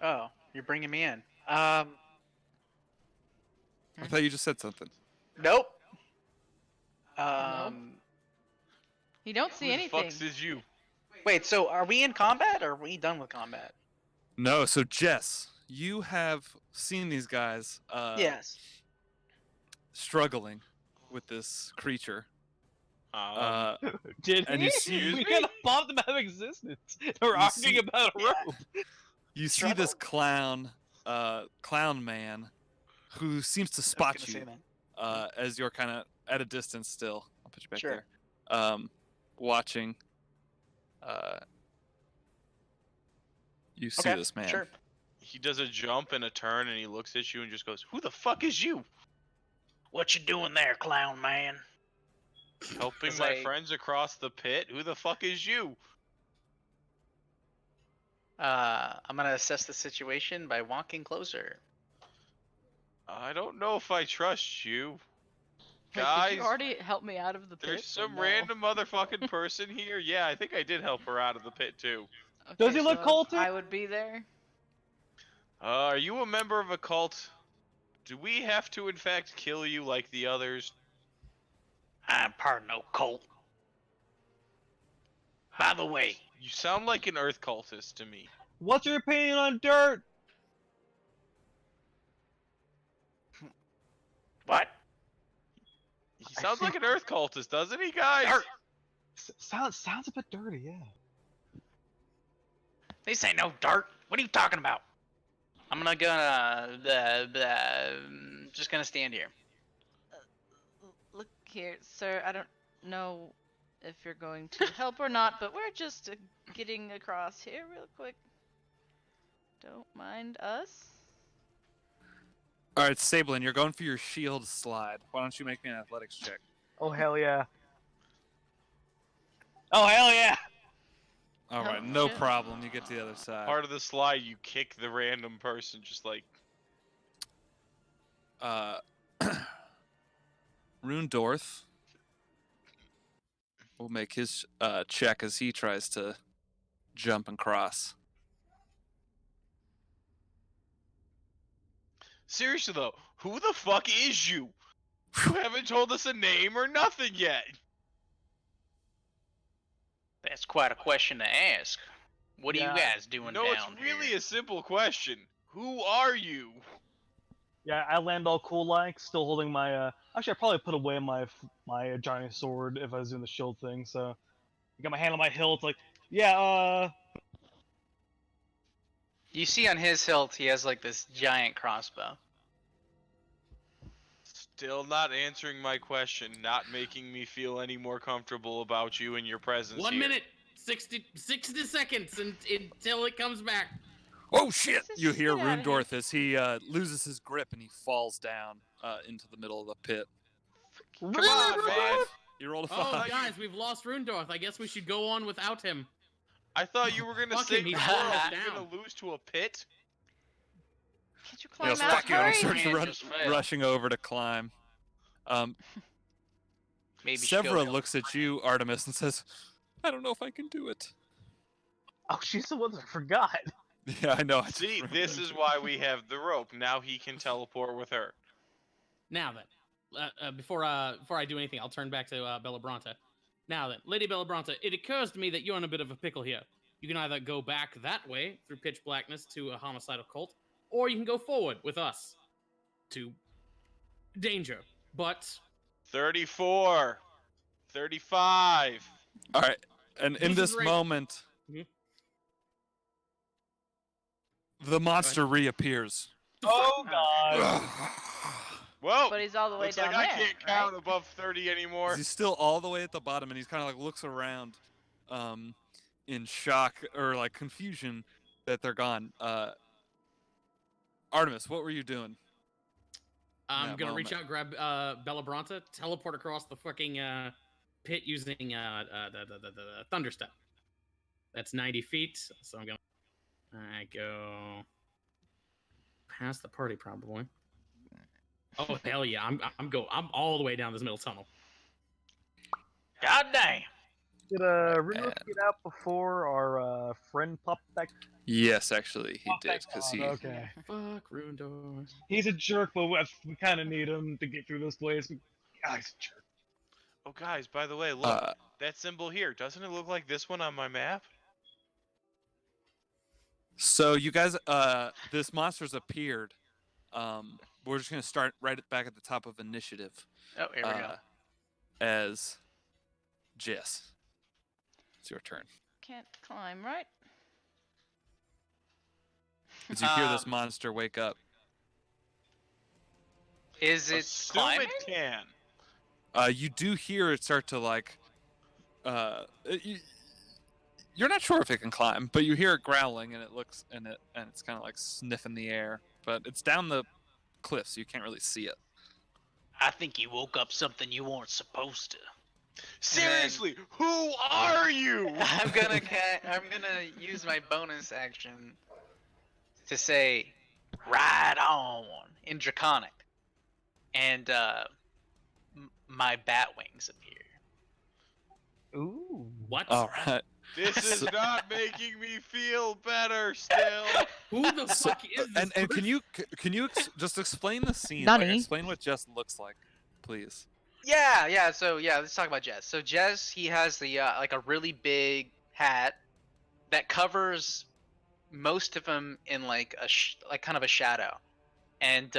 Speaker 5: Oh, you're bringing me in.
Speaker 2: I thought you just said something.
Speaker 5: Nope.
Speaker 1: You don't see
Speaker 3: Who the
Speaker 1: anything.
Speaker 3: fucks is you?
Speaker 5: Wait, so are we in combat or are we done with combat?
Speaker 2: No, so Jess, you have seen these guys
Speaker 5: Yes.
Speaker 2: struggling with this creature.
Speaker 6: Did
Speaker 2: And
Speaker 6: he?
Speaker 2: you see-
Speaker 6: We kind of bombed them out of existence. We're
Speaker 2: You
Speaker 6: arguing
Speaker 2: see-
Speaker 6: about a
Speaker 5: Yeah.
Speaker 6: rope.
Speaker 2: You see this clown man, who seems to spot you as you're kind of at a distance still. I'll put you back
Speaker 5: Sure.
Speaker 2: there. Watching. You see this man.
Speaker 5: Sure.
Speaker 3: He does a jump and a turn and he looks at you and just goes, "Who the fuck is you?"
Speaker 5: What you doing there, clown man?
Speaker 3: Helping
Speaker 5: It's
Speaker 3: my
Speaker 5: like-
Speaker 3: friends across the pit. Who the fuck is you?
Speaker 5: I'm gonna assess the situation by walking closer.
Speaker 3: I don't know if I trust you.
Speaker 1: Wait, did
Speaker 3: Guys,
Speaker 1: you already help me out of the pit?
Speaker 3: there's
Speaker 1: or
Speaker 3: some
Speaker 1: no?
Speaker 3: random motherfucking person here. Yeah, I think I did help her out of the pit too.
Speaker 6: Does he look
Speaker 1: so
Speaker 6: culty?
Speaker 1: I would be there.
Speaker 3: Are you a member of a cult? Do we have to, in fact, kill you like the others?
Speaker 5: I'm part of no cult. By the way,
Speaker 3: You sound like an earth cultist to me.
Speaker 6: What's your opinion on dirt?
Speaker 5: what?
Speaker 3: He sounds like an earth cultist, doesn't he, guys?
Speaker 5: Dirt.
Speaker 6: Sounds a bit dirty, yeah.
Speaker 5: They say no dirt. What are you talking about? I'm just gonna stand here.
Speaker 1: Look here, sir. I don't know if you're going to help or not, but we're just getting across here real quick. Don't mind us.
Speaker 2: All right, Sablin, you're going for your shield slide. Why don't you make me an athletics check?
Speaker 6: Oh hell yeah. Oh hell yeah.
Speaker 2: All right,
Speaker 1: Oh,
Speaker 2: no
Speaker 1: shit.
Speaker 2: problem. You get to the other side.
Speaker 3: Part of the slide, you kick the random person, just like.
Speaker 2: Rundorth will make his check as he tries to jump and cross.
Speaker 3: Seriously though, who the fuck is you? You haven't told us a name or nothing yet.
Speaker 5: That's quite a question to ask. What are
Speaker 6: Yeah.
Speaker 5: you guys doing
Speaker 3: No,
Speaker 5: down
Speaker 3: it's really
Speaker 5: here?
Speaker 3: a simple question. Who are you?
Speaker 6: Yeah, I land all cool like, still holding my actually I probably put away my giant sword if I was doing the shield thing, so I got my hand on my hilt like, yeah,
Speaker 5: You see on his hilt, he has like this giant crossbow.
Speaker 3: Still not answering my question, not making me feel any more comfortable about you and your presence
Speaker 4: 1
Speaker 3: here.
Speaker 4: minute, 60 seconds until it comes back.
Speaker 2: Oh shit!
Speaker 1: Let's
Speaker 2: You
Speaker 1: just
Speaker 2: hear
Speaker 1: get outta here.
Speaker 2: Rundorth as he loses his grip and he falls down into the middle of the pit.
Speaker 3: Come on, man.
Speaker 2: You rolled a
Speaker 4: Oh,
Speaker 2: 5.
Speaker 4: guys, we've lost Rundorth. I guess we should go on without him.
Speaker 3: I thought you were gonna
Speaker 4: Fuck
Speaker 3: say
Speaker 4: him, he's
Speaker 3: you're
Speaker 4: slowing us
Speaker 3: gonna
Speaker 4: down.
Speaker 3: lose to a pit.
Speaker 1: Can't you climb
Speaker 2: Yes,
Speaker 1: out?
Speaker 2: fuck you! And
Speaker 1: Hurry!
Speaker 2: he starts
Speaker 5: Man,
Speaker 2: run,
Speaker 5: just fail.
Speaker 2: rushing over to climb.
Speaker 5: Maybe
Speaker 2: Severa looks at you, Artemis, and says, "I don't know if I can do it."
Speaker 6: oh she's the one that I forgot.
Speaker 2: Yeah, I know. I just
Speaker 3: See,
Speaker 2: remembered.
Speaker 3: this is why we have the rope. Now he can teleport with her.
Speaker 4: Now then, before I do anything, I'll turn back to Bella Bronte. Now then, Lady Bella Bronte, it occurs to me that you're in a bit of a pickle here. You can either go back that way through pitch blackness to a homicidal cult, or you can go forward with us to danger. But
Speaker 3: 34. 35.
Speaker 2: All right. And in
Speaker 4: This is
Speaker 2: this
Speaker 4: right-
Speaker 2: moment,
Speaker 4: Mhm.
Speaker 2: the monster reappears.
Speaker 6: Oh god.
Speaker 3: Whoa!
Speaker 1: But he's all the way
Speaker 3: Looks
Speaker 1: down
Speaker 3: like
Speaker 1: there,
Speaker 3: I can't count
Speaker 1: right?
Speaker 3: above 30 anymore.
Speaker 2: He's still all the way at the bottom, and he's kind of like looks around, in shock or like confusion that they're gone. Artemis, what were you doing?
Speaker 4: I'm
Speaker 2: that
Speaker 4: gonna reach
Speaker 2: moment.
Speaker 4: out, grab Bella Bronta, teleport across the fucking pit using the Thunder Step. That's 90 feet, so I'm gonna go past the party probably. Oh hell yeah! I'm all the way down this middle tunnel.
Speaker 5: God damn.
Speaker 6: Did Rudolph get out before our friend popped back?
Speaker 2: Yes, actually, he
Speaker 6: Oh,
Speaker 2: did
Speaker 6: thank
Speaker 2: because
Speaker 6: God,
Speaker 2: he.
Speaker 6: okay.
Speaker 4: Fuck Ruindor.
Speaker 6: He's a jerk, but we kind of need him to get through this place. Ah, he's a jerk.
Speaker 3: Oh, guys, by the way, look. That symbol here, doesn't it look like this one on my map?
Speaker 2: So you guys, this monster's appeared. We're just gonna start right back at the top of initiative.
Speaker 5: Oh, here we go.
Speaker 2: As Jess, it's your turn.
Speaker 1: Can't climb, right?
Speaker 2: As you hear this monster wake up,
Speaker 5: Is it
Speaker 3: Assume
Speaker 5: climbing?
Speaker 3: it can.
Speaker 2: you do hear it start to like. You're not sure if it can climb, but you hear it growling, and it looks and it's kind of like sniffing the air, but it's down the cliff, so you can't really see it.
Speaker 5: I think you woke up something you weren't supposed to.
Speaker 3: Seriously, who are you?
Speaker 5: I'm gonna use my bonus action to say "Ride on" in Draconic, and my bat wings appear.
Speaker 6: Ooh.
Speaker 4: What?
Speaker 2: All right.
Speaker 3: This is not making me feel better still.
Speaker 4: Who the fuck is this?
Speaker 2: And can
Speaker 4: person?
Speaker 2: you just explain the scene?
Speaker 1: Nani?
Speaker 2: Like, explain what Jess looks like, please.
Speaker 5: Yeah. So let's talk about Jess. So Jess, he has the like a really big hat that covers most of him in like like kind of a shadow, and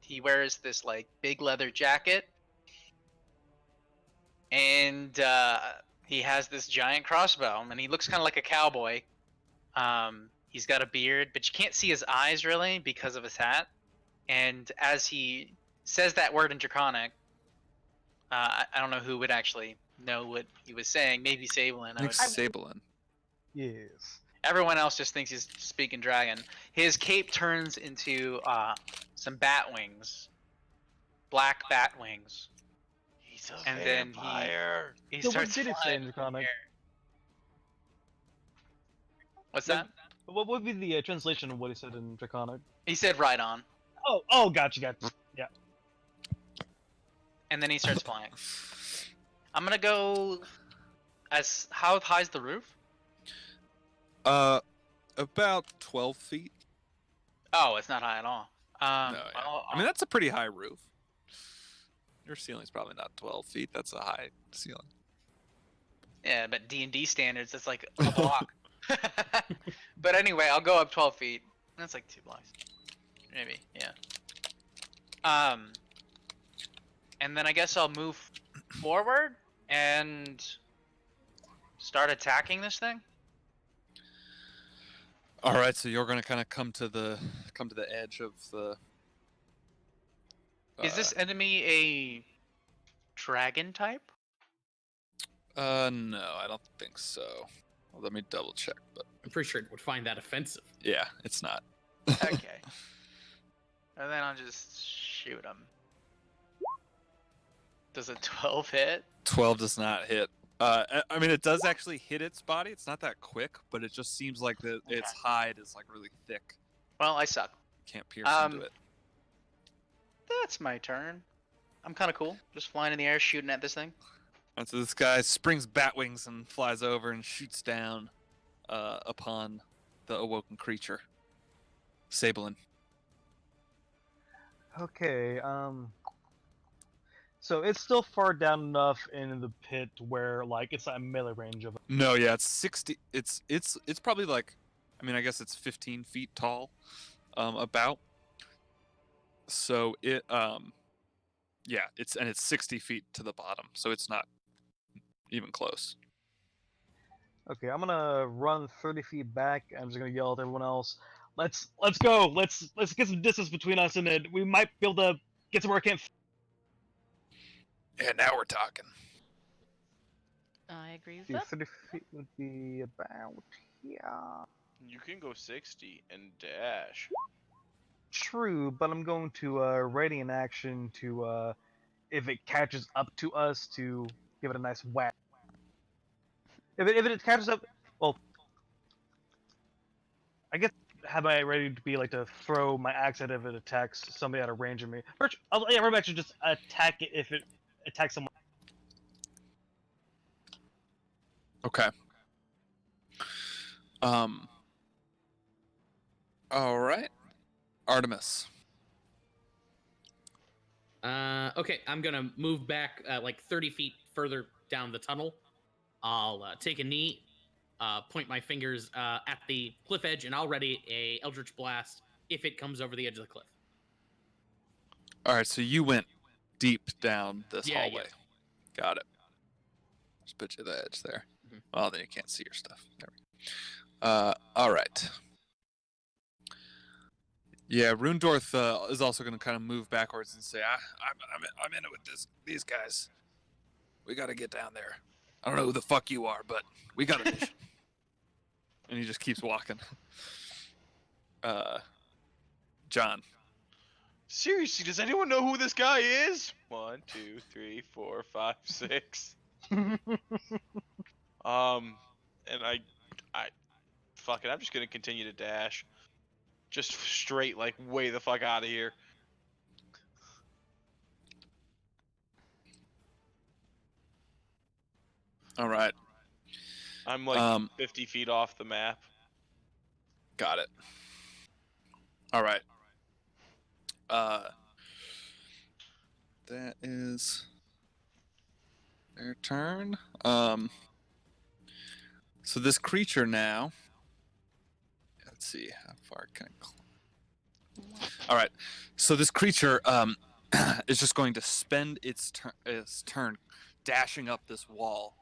Speaker 5: he wears this like big leather jacket, and he has this giant crossbow, and he looks kind of like a cowboy. He's got a beard, but you can't see his eyes really because of his hat. And as he says that word in Draconic, I don't know who would actually know what he was saying. Maybe Sablin.
Speaker 2: I think Sablin.
Speaker 6: Yes.
Speaker 5: Everyone else just thinks he's speaking dragon. His cape turns into some bat wings, black bat wings.
Speaker 3: He's a
Speaker 5: And then
Speaker 3: vampire.
Speaker 5: He
Speaker 6: So what
Speaker 5: starts
Speaker 6: did it say
Speaker 5: flying
Speaker 6: in
Speaker 5: through
Speaker 6: Draconic?
Speaker 5: the air. What's
Speaker 6: Like,
Speaker 5: that?
Speaker 6: What would be the translation of what he said in Draconic?
Speaker 5: He said "Ride on,"
Speaker 6: Oh, gotcha. Yeah.
Speaker 5: and then he starts flying. I'm gonna go. How high's the roof?
Speaker 2: About 12 feet.
Speaker 5: Oh, it's not high at all.
Speaker 2: No, yeah.
Speaker 5: Well,
Speaker 2: I mean, that's a pretty high roof. Your ceiling's probably not 12 feet. That's a high ceiling.
Speaker 5: yeah, but D&D standards, it's like a block. But anyway, I'll go up 12 feet. That's like 2 blocks, maybe. Yeah. And then I guess I'll move forward and start attacking this thing.
Speaker 2: All right, so you're gonna kind of come to the edge of the.
Speaker 5: Is this enemy a dragon type?
Speaker 2: No, I don't think so. Well, let me double check, but
Speaker 4: I'm pretty sure it would find that offensive.
Speaker 2: yeah, it's not.
Speaker 5: Okay. And then I'll just shoot him. Does a 12 hit?
Speaker 2: 12 does not hit. I mean, it does actually hit its body. It's not that quick, but it just seems like its hide is like really thick.
Speaker 5: Well, I suck.
Speaker 2: Can't pierce into it.
Speaker 5: That's my turn. I'm kind of cool. Just flying in the air, shooting at this thing.
Speaker 2: And so this guy springs bat wings and flies over and shoots down upon the awoken creature. Sablin.
Speaker 6: Okay. So it's still far down enough in the pit where like it's at melee range of.
Speaker 2: No, yeah, it's 60. It's probably like, I mean, I guess it's 15 feet tall, about. So it yeah, it's 60 feet to the bottom, so it's not even close.
Speaker 6: Okay, I'm gonna run 30 feet back. I'm just gonna yell at everyone else. Let's go. Let's get some distance between us, and then we might be able to get somewhere. Can't.
Speaker 2: Yeah, now we're talking.
Speaker 1: I agree with
Speaker 6: Dude,
Speaker 1: that.
Speaker 6: 30 feet would be about here.
Speaker 3: You can go 60 and dash.
Speaker 6: True, but I'm going to ready an action to if it catches up to us to give it a nice whack. If it catches up, well, I guess have I ready to be like to throw my axe at it if it attacks somebody out of range of me. Yeah, Red should just attack it if it attacks someone.
Speaker 2: Okay. All right. Artemis.
Speaker 4: Okay, I'm gonna move back like 30 feet further down the tunnel. I'll take a knee, point my fingers at the cliff edge, and I'll ready a Eldritch Blast if it comes over the edge of the cliff.
Speaker 2: All right, so you went deep down this
Speaker 4: Yeah,
Speaker 2: hallway. Got it. Just put you at the edge there.
Speaker 4: Mhm.
Speaker 2: Well, then you can't see your stuff. There we go. All right. Yeah, Rundorth is also going to kind of move backwards and say, I'm in it with these guys. We got to get down there. I don't know who the fuck you are, but we got a mission. And he just keeps walking. John.
Speaker 3: Seriously, does anyone know who this guy is? 1, 2, 3, 4, 5, 6. And I fuck it. I'm just gonna continue to dash, just straight like way the fuck out of here.
Speaker 2: All right.
Speaker 3: I'm like 50 feet off the map.
Speaker 2: Got it. All right. That is their turn. So this creature now. Let's see how far can I climb. All right. So this creature is just going to spend its turn dashing up this wall.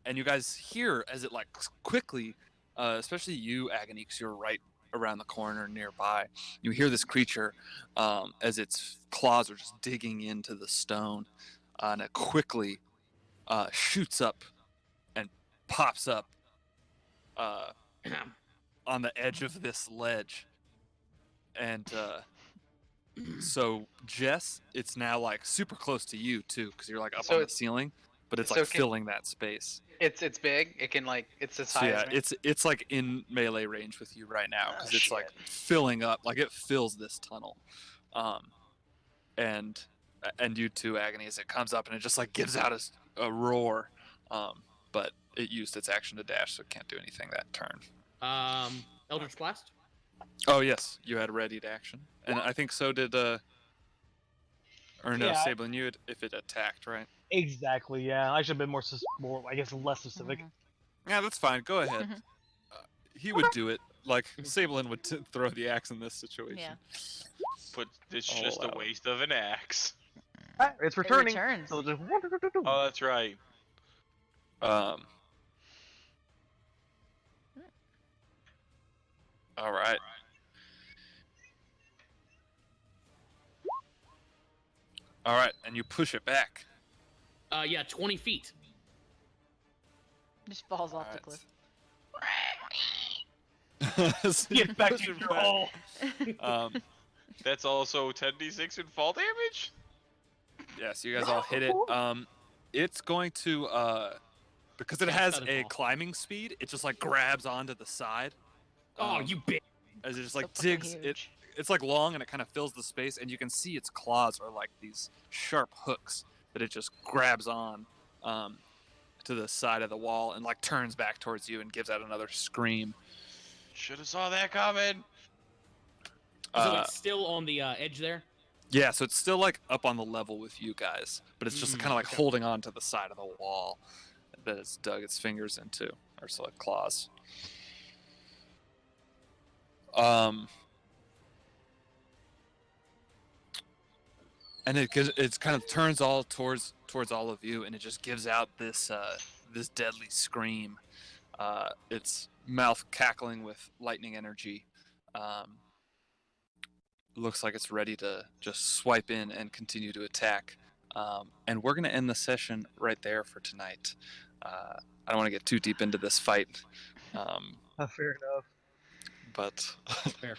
Speaker 2: And you guys hear as it like quickly, especially you, Agony, because you're right around the corner nearby. You hear this creature as its claws are just digging into the stone, and it quickly shoots up and pops up on the edge of this ledge. And so Jess, it's now like super close to you too, because you're like up
Speaker 7: So
Speaker 2: on the
Speaker 7: it's-
Speaker 2: ceiling, but it's
Speaker 7: so
Speaker 2: like
Speaker 7: can-
Speaker 2: filling that space.
Speaker 7: It's big. It can like it's as
Speaker 2: So
Speaker 7: high
Speaker 2: yeah,
Speaker 7: as me.
Speaker 2: it's like in melee range with you right now because
Speaker 7: Oh,
Speaker 2: it's like
Speaker 7: shit.
Speaker 2: filling up, like it fills this tunnel, and you too, Agony, as it comes up and it just like gives out a roar, but it used its action to dash, so it can't do anything that turn.
Speaker 4: Eldritch Blast.
Speaker 2: Oh yes, you had readied action, and I think so did or no,
Speaker 6: Yeah.
Speaker 2: Sablin, you had if it attacked, right?
Speaker 6: Exactly. Yeah, I should have been more. I guess less specific.
Speaker 1: Mhm.
Speaker 2: Yeah, that's fine. Go ahead.
Speaker 1: Mhm.
Speaker 2: He would do it. Like Sablin would throw the axe in this situation.
Speaker 1: Yeah.
Speaker 3: But it's
Speaker 2: I'll
Speaker 3: just a
Speaker 2: allow it.
Speaker 3: waste of an axe.
Speaker 6: Ah, it's returning.
Speaker 1: returns.
Speaker 6: So just
Speaker 3: Oh, that's right.
Speaker 2: All right. All right, and you push it back.
Speaker 4: Yeah, 20 feet.
Speaker 1: Just falls off the
Speaker 2: Alright.
Speaker 1: cliff.
Speaker 2: So you
Speaker 6: get back
Speaker 2: push
Speaker 6: to
Speaker 2: it
Speaker 6: your
Speaker 2: back.
Speaker 6: hole.
Speaker 3: That's also 10d6 in fall damage?
Speaker 2: Yeah, so you guys all hit it. It's going to because it
Speaker 4: Yeah,
Speaker 2: has
Speaker 4: it's not
Speaker 2: a
Speaker 4: fall.
Speaker 2: climbing speed, it just like grabs onto the side.
Speaker 4: Oh,
Speaker 2: um,
Speaker 4: you bitch.
Speaker 2: as it just
Speaker 1: So
Speaker 2: like
Speaker 1: fucking
Speaker 2: digs it.
Speaker 1: huge.
Speaker 2: It's like long and it kind of fills the space, and you can see its claws are like these sharp hooks that it just grabs on to the side of the wall and like turns back towards you and gives out another scream.
Speaker 3: Should have saw that coming.
Speaker 4: So it's still on the edge there?
Speaker 2: Yeah, so it's still like up on the level with you guys, but it's just kind of like
Speaker 4: okay.
Speaker 2: holding on to the side of the wall that it's dug its fingers into, or so like claws. and it kind of turns all towards all of you, and it just gives out this this deadly scream. Its mouth cackling with lightning energy. Looks like it's ready to just swipe in and continue to attack. And we're going to end the session right there for tonight. I don't want to get too deep into this fight,
Speaker 6: Fair enough.
Speaker 2: but
Speaker 4: Fair.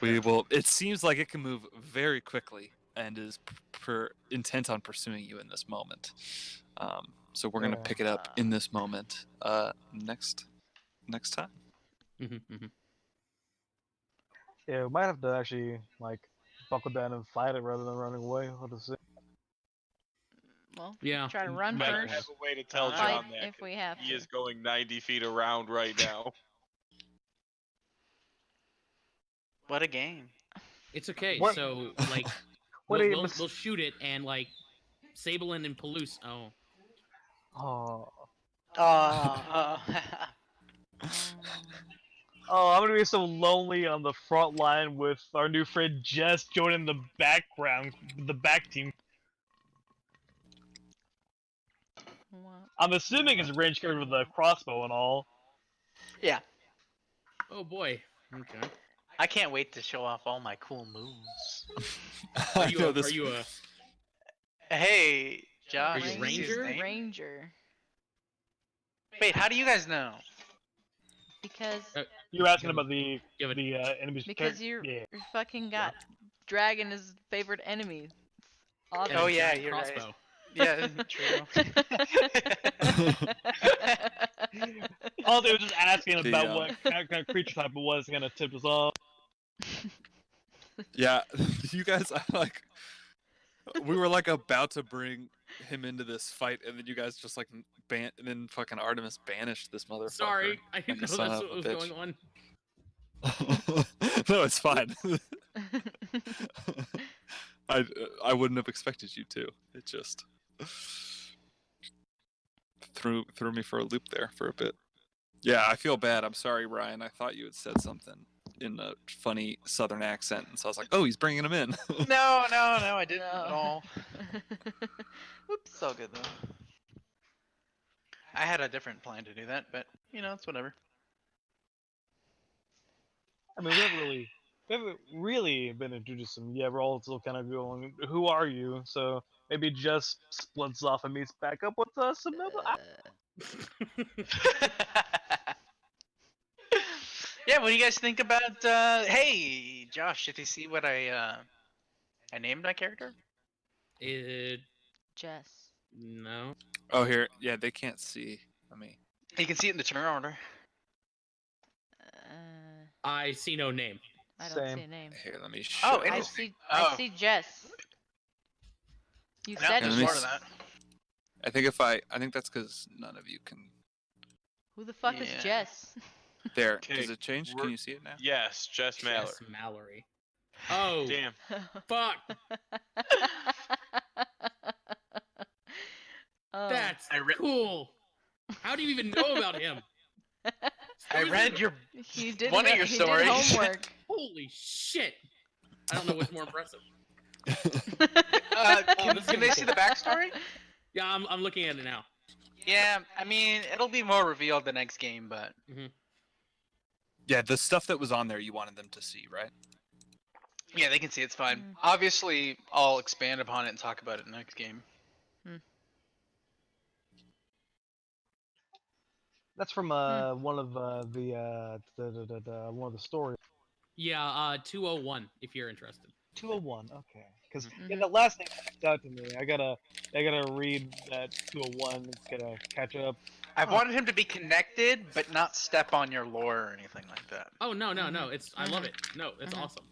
Speaker 2: we will. It seems like it can move very quickly and is intent on pursuing you in this moment. So we're going to pick it up in this moment next time.
Speaker 6: Yeah, we might have to actually like buckle down and fight it rather than running away. What to say?
Speaker 1: Well,
Speaker 4: Yeah.
Speaker 1: try to run
Speaker 3: I
Speaker 1: first.
Speaker 3: have a way to tell
Speaker 1: Fight
Speaker 3: John that.
Speaker 1: if we have
Speaker 3: He
Speaker 1: to.
Speaker 3: is going 90 feet around right now.
Speaker 7: What a game.
Speaker 4: It's okay.
Speaker 6: What-
Speaker 4: So like,
Speaker 6: What
Speaker 4: we'll,
Speaker 6: a
Speaker 4: we'll,
Speaker 6: mis-
Speaker 4: we'll shoot it and like, Sablin and Palouse. Oh,
Speaker 6: Oh.
Speaker 7: Uh,
Speaker 6: Oh, I'm gonna be so lonely on the front line with our new friend Jess joining the background, the back team.
Speaker 1: What?
Speaker 6: I'm assuming it's range covered with a crossbow and all.
Speaker 7: yeah.
Speaker 4: oh boy. Okay.
Speaker 7: I can't wait to show off all my cool moves.
Speaker 4: Are
Speaker 2: I
Speaker 4: you
Speaker 2: know
Speaker 4: a,
Speaker 2: this.
Speaker 4: are you a
Speaker 7: Hey, Josh.
Speaker 4: you
Speaker 7: is this his
Speaker 4: Ranger?
Speaker 7: name?
Speaker 1: Ranger.
Speaker 7: Wait, how do you guys know?
Speaker 1: Because
Speaker 6: You're asking about the
Speaker 4: you have a,
Speaker 6: enemies.
Speaker 1: because you're
Speaker 6: yeah.
Speaker 1: fucking got Dragon is favorite enemy. It's
Speaker 4: and
Speaker 7: Oh,
Speaker 4: a
Speaker 7: yeah,
Speaker 4: giant
Speaker 7: you're right.
Speaker 4: crossbow.
Speaker 7: Yeah, true.
Speaker 6: Also, it was just asking
Speaker 2: The,
Speaker 6: about what kind of creature type it was gonna tip us off.
Speaker 2: Yeah, you guys, we were like about to bring him into this fight, and then you guys just like and then fucking Artemis banished this motherfucker.
Speaker 4: Sorry, I didn't
Speaker 2: like a
Speaker 4: know
Speaker 2: son
Speaker 4: that's
Speaker 2: of
Speaker 4: what
Speaker 2: a
Speaker 4: was
Speaker 2: bitch.
Speaker 4: going on.
Speaker 2: No, it's fine. I wouldn't have expected you to. It just threw me for a loop there for a bit. Yeah, I feel bad. I'm sorry, Ryan. I thought you had said something in a funny Southern accent, and so I was like, "Oh, he's bringing him in."
Speaker 7: No, I didn't at all.
Speaker 1: Oops.
Speaker 7: It's all good though. I had a different plan to do that, but you know, it's whatever.
Speaker 6: I mean, we haven't really been introduced to them. Yeah, we're all still kind of going, "Who are you?" So maybe Jess splits off and meets back up with us.
Speaker 7: Yeah, what do you guys think about? Hey, Josh, did you see what I named my character?
Speaker 1: Jess.
Speaker 4: No.
Speaker 2: Oh, here, yeah, they can't see. Let me.
Speaker 7: You can see it in the turn order.
Speaker 4: I see no name.
Speaker 1: I don't
Speaker 6: Same.
Speaker 1: see a name.
Speaker 2: Here, let me.
Speaker 7: Oh,
Speaker 2: Show
Speaker 1: I
Speaker 7: interesting.
Speaker 1: see. I
Speaker 7: Oh.
Speaker 1: see Jess. You
Speaker 7: No,
Speaker 1: said
Speaker 2: Yeah,
Speaker 7: there's
Speaker 2: let me
Speaker 7: more to
Speaker 2: s-
Speaker 7: that.
Speaker 2: I think that's because none of you can.
Speaker 1: Who the fuck is
Speaker 7: Yeah.
Speaker 1: Jess?
Speaker 2: There,
Speaker 3: Okay,
Speaker 2: does it change? Can
Speaker 3: we're-
Speaker 2: you see it now?
Speaker 3: Yes, Jess Mallard.
Speaker 4: Jess Mallory. Oh,
Speaker 3: Damn.
Speaker 4: fuck.
Speaker 1: Oh.
Speaker 4: That's
Speaker 7: I re-
Speaker 4: cool. How do you even know about him?
Speaker 7: I read your.
Speaker 1: He did
Speaker 7: One of
Speaker 1: no-
Speaker 7: your
Speaker 1: he
Speaker 7: stories.
Speaker 1: Did homework.
Speaker 4: Holy shit. I don't know what's more impressive.
Speaker 7: Can,
Speaker 4: this is
Speaker 7: can they
Speaker 4: cool.
Speaker 7: see the backstory?
Speaker 4: Yeah, I'm looking at it now.
Speaker 7: Yeah, I mean, it'll be more revealed the next game, but
Speaker 2: Yeah, the stuff that was on there, you wanted them to see, right?
Speaker 7: yeah, they can see it's fine.
Speaker 1: Mm.
Speaker 7: Obviously, I'll expand upon it and talk about it next game.
Speaker 6: That's from one of the one of the stories.
Speaker 4: Yeah, 201 if you're interested.
Speaker 6: 201. Okay, because
Speaker 1: Mhm.
Speaker 6: the last thing stuck out to me. I gotta read that 201. Gotta catch up.
Speaker 7: I wanted him to be connected, but not step on your lore or anything like that.
Speaker 4: Oh no, no,
Speaker 1: Mm-hmm.
Speaker 4: no. I love it. No, it's
Speaker 1: Mhm.
Speaker 4: awesome.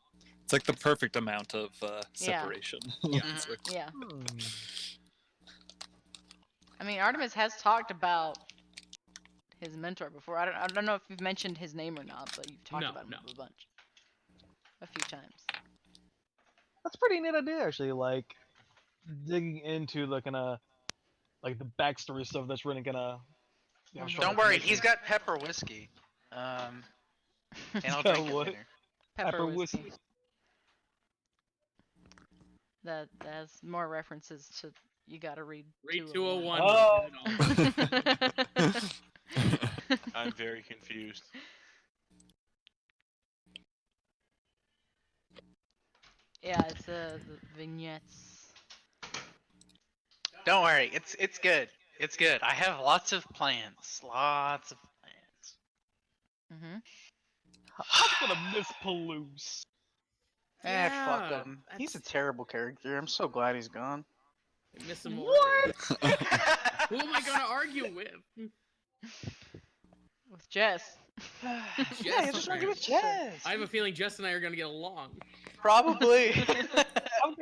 Speaker 2: It's like the perfect amount of
Speaker 1: Yeah.
Speaker 2: separation.
Speaker 4: Yeah.
Speaker 2: It's like-
Speaker 1: Yeah.
Speaker 6: Hmm.
Speaker 1: I mean, Artemis has talked about his mentor before. I don't know if you've mentioned his name or not, but you've talked
Speaker 4: No,
Speaker 1: about him
Speaker 4: no.
Speaker 1: a bunch. A few times.
Speaker 6: That's a pretty neat idea, actually. Like digging into the kind of like the backstory stuff that's really gonna. show
Speaker 7: Don't
Speaker 6: the
Speaker 7: worry,
Speaker 6: connection.
Speaker 7: he's got pepper whiskey. And I'll
Speaker 6: got
Speaker 7: drink it
Speaker 6: what?
Speaker 7: later.
Speaker 1: Pepper whiskey.
Speaker 6: whiskey.
Speaker 1: That has more references to. You gotta read.
Speaker 4: Read
Speaker 1: 201.
Speaker 4: 201.
Speaker 6: Oh.
Speaker 3: I'm very confused.
Speaker 1: Yeah, it's the vignettes.
Speaker 7: Don't worry, it's good. It's good. I have lots of plans. Lots of plans.
Speaker 1: Mm-hmm.
Speaker 6: I'm gonna miss Palouse.
Speaker 7: Fuck
Speaker 4: Yeah,
Speaker 7: him. He's a
Speaker 4: that's-
Speaker 7: terrible character. I'm so glad he's gone.
Speaker 4: I miss him more.
Speaker 6: What?
Speaker 4: Who am I gonna argue with?
Speaker 1: With Jess.
Speaker 7: Yeah,
Speaker 4: Jess,
Speaker 7: just argue with
Speaker 4: apparently.
Speaker 7: Jess.
Speaker 4: I have a feeling Jess and I are gonna get along.
Speaker 7: Probably.
Speaker 6: I'm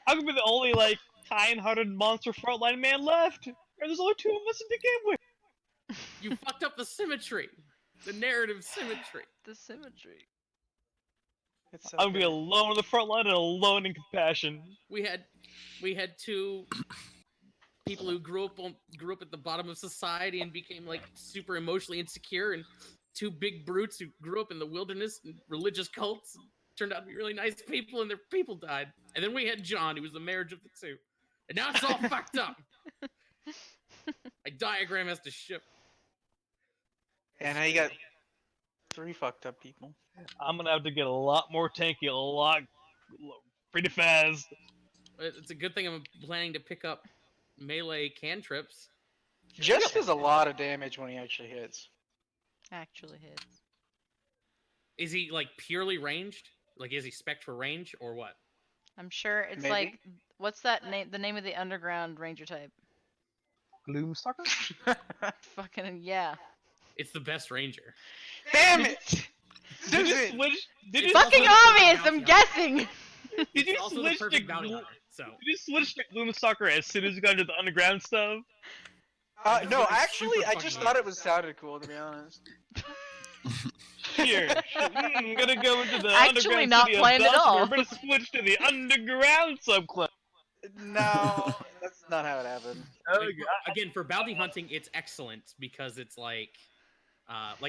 Speaker 6: gonna be the only like kind-hearted monster frontline man left, and there's only 2 of us in the game with.
Speaker 4: You fucked up the symmetry, the narrative symmetry.
Speaker 1: The symmetry.
Speaker 7: It's
Speaker 6: I'm gonna be alone on the front line and alone in compassion.
Speaker 4: We had 2 people who grew up at the bottom of society and became like super emotionally insecure, and 2 big brutes who grew up in the wilderness and religious cults and turned out to be really nice people, and their people died. And then we had John, who was the marriage of the 2, and now it's all fucked up. My diagram has to shift.
Speaker 7: And now you got 3 fucked up people.
Speaker 6: I'm gonna have to get a lot more tanky, a lot pretty fast.
Speaker 4: It's a good thing I'm planning to pick up melee cantrips.
Speaker 7: Jess does a lot of damage when he actually hits.
Speaker 1: Actually hits.
Speaker 4: Is he like purely ranged? Like, is he spec for range or what?
Speaker 1: I'm sure it's
Speaker 7: Maybe.
Speaker 1: like what's that name? The name of the underground ranger type.
Speaker 6: Gloomstalker?
Speaker 1: Fucking yeah.
Speaker 4: It's the best ranger.
Speaker 7: Damn it!
Speaker 6: Did you
Speaker 7: Stupid!
Speaker 6: switch? Did
Speaker 4: It's
Speaker 6: you,
Speaker 4: also
Speaker 1: Fucking
Speaker 4: the perfect
Speaker 1: obvious. I'm
Speaker 4: bounty hunter.
Speaker 1: guessing.
Speaker 6: did
Speaker 4: It's
Speaker 6: you
Speaker 4: also the
Speaker 6: switch to
Speaker 4: perfect bounty hunter. So
Speaker 6: Did you switch to Gloomstalker as soon as you got into the underground stuff?
Speaker 7: No,
Speaker 4: It's
Speaker 7: actually,
Speaker 4: super
Speaker 7: I just
Speaker 4: fucking
Speaker 7: thought
Speaker 4: good.
Speaker 7: it was sounded cool, to be honest.
Speaker 6: Here, I'm gonna go into the
Speaker 1: Actually
Speaker 6: underground
Speaker 1: not
Speaker 6: city of
Speaker 1: planned at
Speaker 6: Dust,
Speaker 1: all.
Speaker 6: We're gonna switch to the underground subclass.
Speaker 7: No, that's not how it happened.
Speaker 4: like, again, for bounty hunting, it's excellent because it's like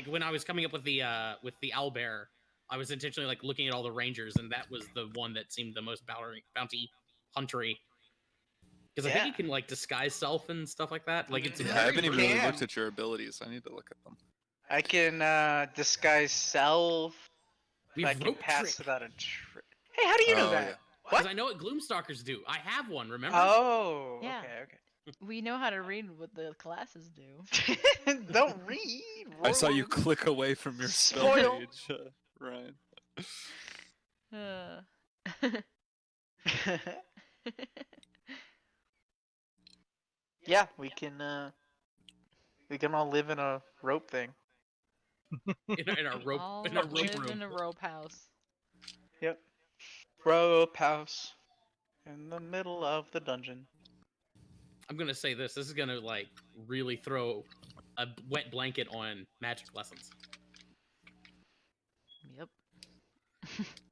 Speaker 4: when I was coming up with the owlbear, I was intentionally like looking at all the rangers, and that was the one that seemed the most bounty huntery. Because I think you
Speaker 7: Yeah.
Speaker 4: can like disguise self and stuff like that. Like it's
Speaker 7: Yeah,
Speaker 2: I
Speaker 4: very
Speaker 2: haven't even
Speaker 4: versatile.
Speaker 2: really
Speaker 7: can.
Speaker 2: looked at your abilities. I need to look at them.
Speaker 7: I can disguise self.
Speaker 4: We
Speaker 7: I
Speaker 4: have
Speaker 7: can
Speaker 4: rope
Speaker 7: pass
Speaker 4: trick.
Speaker 7: without a trick. Hey, how do you know
Speaker 2: Oh,
Speaker 7: that?
Speaker 2: yeah.
Speaker 4: Because
Speaker 7: What?
Speaker 4: I know what Gloomstalkers do. I have one, remember?
Speaker 7: Oh,
Speaker 1: Yeah.
Speaker 7: okay,
Speaker 1: We know how to read what the classes do.
Speaker 7: okay. Don't read.
Speaker 2: I saw you
Speaker 7: Roland.
Speaker 2: click away from your spell
Speaker 7: Spoil.
Speaker 2: page, Ryan.
Speaker 7: Yeah, we can all live in a rope thing.
Speaker 4: in our rope
Speaker 1: All
Speaker 4: in our rope
Speaker 1: live
Speaker 4: room.
Speaker 1: in a rope house.
Speaker 7: Yep. Rope house in the middle of the dungeon.
Speaker 4: I'm gonna say this. This is gonna like really throw a wet blanket on magic lessons.
Speaker 1: Yep.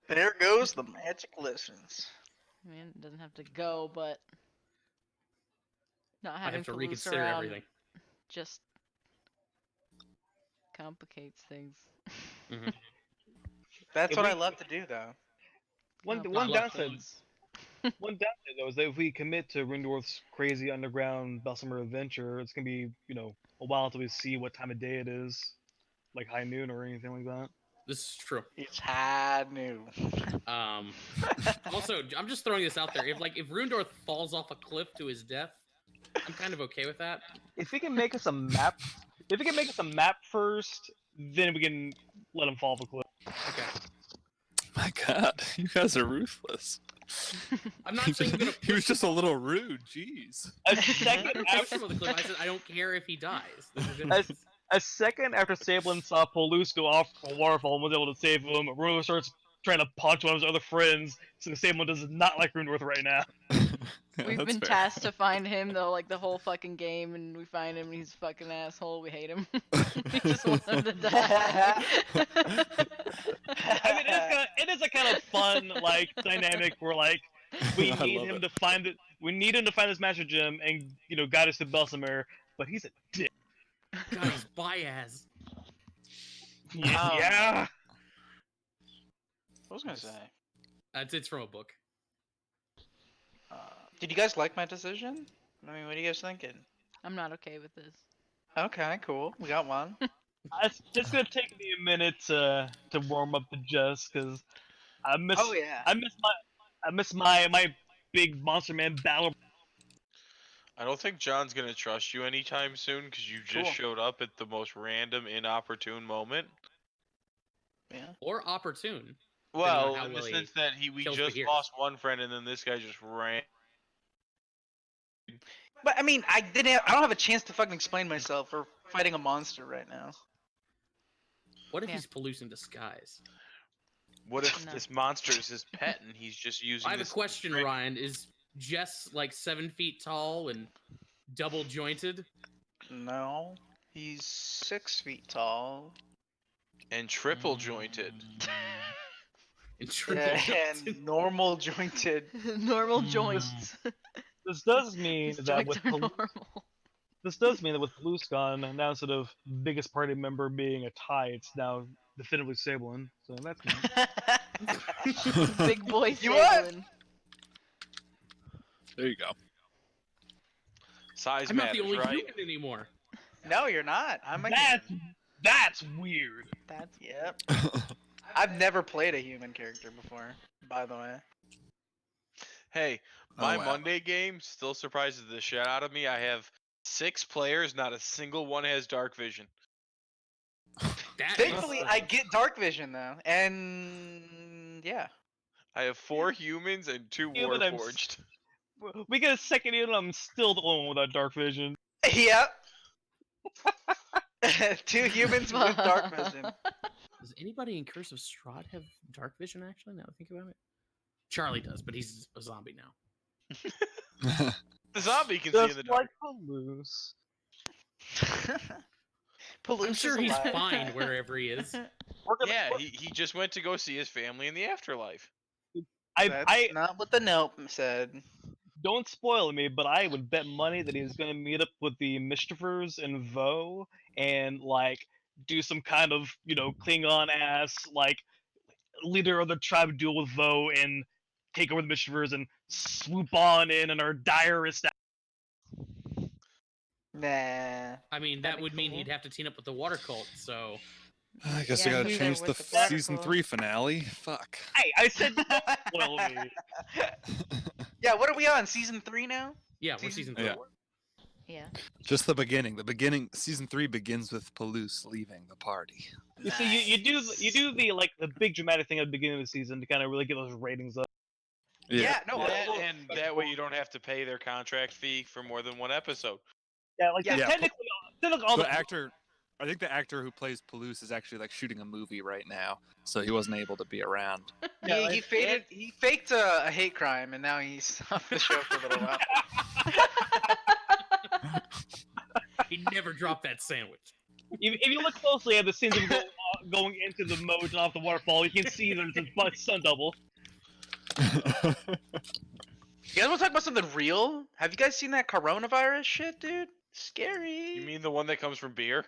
Speaker 7: There goes the magic lessons.
Speaker 1: I mean, it doesn't have to go, but not
Speaker 4: I
Speaker 1: having
Speaker 4: have to
Speaker 1: Palouse
Speaker 4: reconsider
Speaker 1: around
Speaker 4: everything.
Speaker 1: just complicates things.
Speaker 7: That's
Speaker 6: If
Speaker 7: what
Speaker 6: we-
Speaker 7: I love to do, though.
Speaker 6: One
Speaker 1: Oh,
Speaker 6: one
Speaker 4: love
Speaker 6: downside,
Speaker 1: things.
Speaker 6: one downside though is that if we commit to Rundorth's crazy underground Bessemer adventure, it's gonna be a while until we see what time of day it is, like high noon or anything like that.
Speaker 4: This is true.
Speaker 7: It's high noon.
Speaker 4: Also, I'm just throwing this out there. If Rundorth falls off a cliff to his death, I'm kind of okay with that.
Speaker 6: If he can make us a map, first, then we can let him fall off a cliff.
Speaker 4: Okay.
Speaker 2: My God, you guys are ruthless.
Speaker 4: I'm not saying I'm gonna
Speaker 2: He was
Speaker 4: push
Speaker 2: just a little rude. Jeez.
Speaker 6: A
Speaker 4: I'm not
Speaker 6: second
Speaker 4: gonna push
Speaker 6: after,
Speaker 4: him off the cliff. I said I don't care if he dies. There's a
Speaker 6: a,
Speaker 4: difference.
Speaker 6: a second after Sablin saw Palouse go off a waterfall and was able to save him, Rundorth starts trying to punch one of his other friends. So Sablin does not like Rundorth right now.
Speaker 2: Yeah,
Speaker 1: We've
Speaker 2: that's
Speaker 1: been
Speaker 2: fair.
Speaker 1: tasked to find him though, like the whole fucking game, and we find him and he's a fucking asshole. We hate him. We just want him to die.
Speaker 6: I mean, it is a kind of fun like dynamic where like we
Speaker 2: I
Speaker 6: need
Speaker 2: love
Speaker 6: him
Speaker 2: it.
Speaker 6: to find this Master Gem and guide us to Belsamer, but he's a dick.
Speaker 4: God, he's Biaz.
Speaker 6: Yeah.
Speaker 7: What was I gonna say?
Speaker 4: It's from a book.
Speaker 7: Did you guys like my decision? I mean, what are you guys thinking?
Speaker 1: I'm not okay with this.
Speaker 7: Okay, cool. We got one.
Speaker 6: It's gonna take me a minute to warm up the Jess because I miss
Speaker 7: Oh yeah.
Speaker 6: I miss my big monster man battle.
Speaker 3: I don't think John's gonna trust you anytime soon because you just
Speaker 7: Cool.
Speaker 3: showed up at the most random, inopportune moment.
Speaker 7: Yeah.
Speaker 4: Or opportune. on
Speaker 3: Well,
Speaker 4: how
Speaker 3: in the
Speaker 4: well he
Speaker 3: sense that we
Speaker 4: kills
Speaker 3: just
Speaker 4: Beheers.
Speaker 3: lost one friend and then this guy just ran.
Speaker 7: But I mean, I don't have a chance to fucking explain myself. We're fighting a monster right now.
Speaker 4: What if
Speaker 1: Yeah.
Speaker 4: he's Palouse in disguise?
Speaker 3: What if
Speaker 1: No.
Speaker 3: this monster is his pet and he's just using
Speaker 4: I have a
Speaker 3: this
Speaker 4: question,
Speaker 3: trick?
Speaker 4: Ryan. Is Jess like 7 feet tall and double jointed?
Speaker 7: No, he's 6 feet tall.
Speaker 3: And triple jointed.
Speaker 4: And triple jointed?
Speaker 7: And normal jointed.
Speaker 1: Normal joints.
Speaker 6: This does mean
Speaker 1: His
Speaker 6: that
Speaker 1: joints
Speaker 6: with
Speaker 1: are
Speaker 6: Pal-
Speaker 1: normal.
Speaker 6: this does mean that with Palouse gone, now instead of biggest party member being a tie, it's now definitively Sablin. So that's nice.
Speaker 1: Big boy
Speaker 7: You what?
Speaker 1: Sablin.
Speaker 2: There you go.
Speaker 3: Size
Speaker 4: I'm not
Speaker 3: matters,
Speaker 4: the only
Speaker 3: right?
Speaker 4: human anymore.
Speaker 7: No, you're not. I'm a
Speaker 6: That's
Speaker 7: human.
Speaker 6: that's weird.
Speaker 1: That's
Speaker 7: Yep. I've never played a human character before, by the way.
Speaker 3: Hey, my
Speaker 2: wow.
Speaker 3: Monday game still surprises the shit out of me. I have 6 players, not a single one has dark vision.
Speaker 4: That is
Speaker 7: Thankfully, I
Speaker 4: strange.
Speaker 7: get dark vision though, and yeah.
Speaker 3: I have 4 humans and 2
Speaker 6: Yeah, but I'm s-
Speaker 3: warforged.
Speaker 6: We get a second in, and I'm still the only one without dark vision.
Speaker 7: Yep. 2 humans with dark vision.
Speaker 4: Does anybody in Curse of Strahd have dark vision, actually, now that I think about it? Charlie does, but he's a zombie now.
Speaker 3: The zombie can see in
Speaker 6: Just
Speaker 3: the dark.
Speaker 6: like Palouse.
Speaker 7: Palouse
Speaker 4: I'm sure
Speaker 7: is
Speaker 4: he's
Speaker 7: alive.
Speaker 4: fine wherever he is.
Speaker 6: We're gonna-
Speaker 3: Yeah, he just went to go see his family in the afterlife.
Speaker 7: That's
Speaker 6: I
Speaker 7: not what the note said.
Speaker 6: don't spoil me, but I would bet money that he's gonna meet up with the Mischievers and Vo and like do some kind of Klingon ass like leader of the tribe duel with Vo and take over the Mischievers and swoop on in and our direst.
Speaker 7: Nah.
Speaker 4: I mean,
Speaker 7: That'd
Speaker 4: that
Speaker 7: be
Speaker 4: would mean
Speaker 7: cool.
Speaker 4: he'd have to team up with the water cult, so.
Speaker 2: I guess
Speaker 1: Yeah,
Speaker 2: I gotta
Speaker 1: who's
Speaker 2: change
Speaker 1: there
Speaker 2: the
Speaker 1: with the
Speaker 2: season
Speaker 1: waterfall?
Speaker 2: 3 finale. Fuck.
Speaker 6: Hey, I said don't spoil me.
Speaker 7: Yeah, what are we on? Season 3 now?
Speaker 4: Yeah, we're
Speaker 7: Season
Speaker 4: season
Speaker 2: Yeah.
Speaker 4: 4.
Speaker 1: Yeah.
Speaker 2: Just the beginning. The beginning. Season 3 begins with Palouse leaving the party.
Speaker 6: You see, you do the like the big dramatic thing at the beginning of the season to kind of really get those ratings up.
Speaker 7: Yeah, no,
Speaker 3: That,
Speaker 7: well,
Speaker 3: and that way you don't have to pay their contract fee for more than one episode.
Speaker 6: Yeah, like
Speaker 7: Yeah.
Speaker 6: technically all
Speaker 2: The
Speaker 6: the
Speaker 2: actor, I think the actor who plays Palouse is actually like shooting a movie right now, so he wasn't able to be around.
Speaker 6: Yeah,
Speaker 7: he faked a hate crime and now he's off the show for a little while.
Speaker 4: He never dropped that sandwich.
Speaker 6: if you look closely at the scenes of going into the moat and off the waterfall, you can see there's a sun double.
Speaker 7: You guys want to talk about something real? Have you guys seen that coronavirus shit, dude? Scary.
Speaker 3: You mean the one that comes from beer?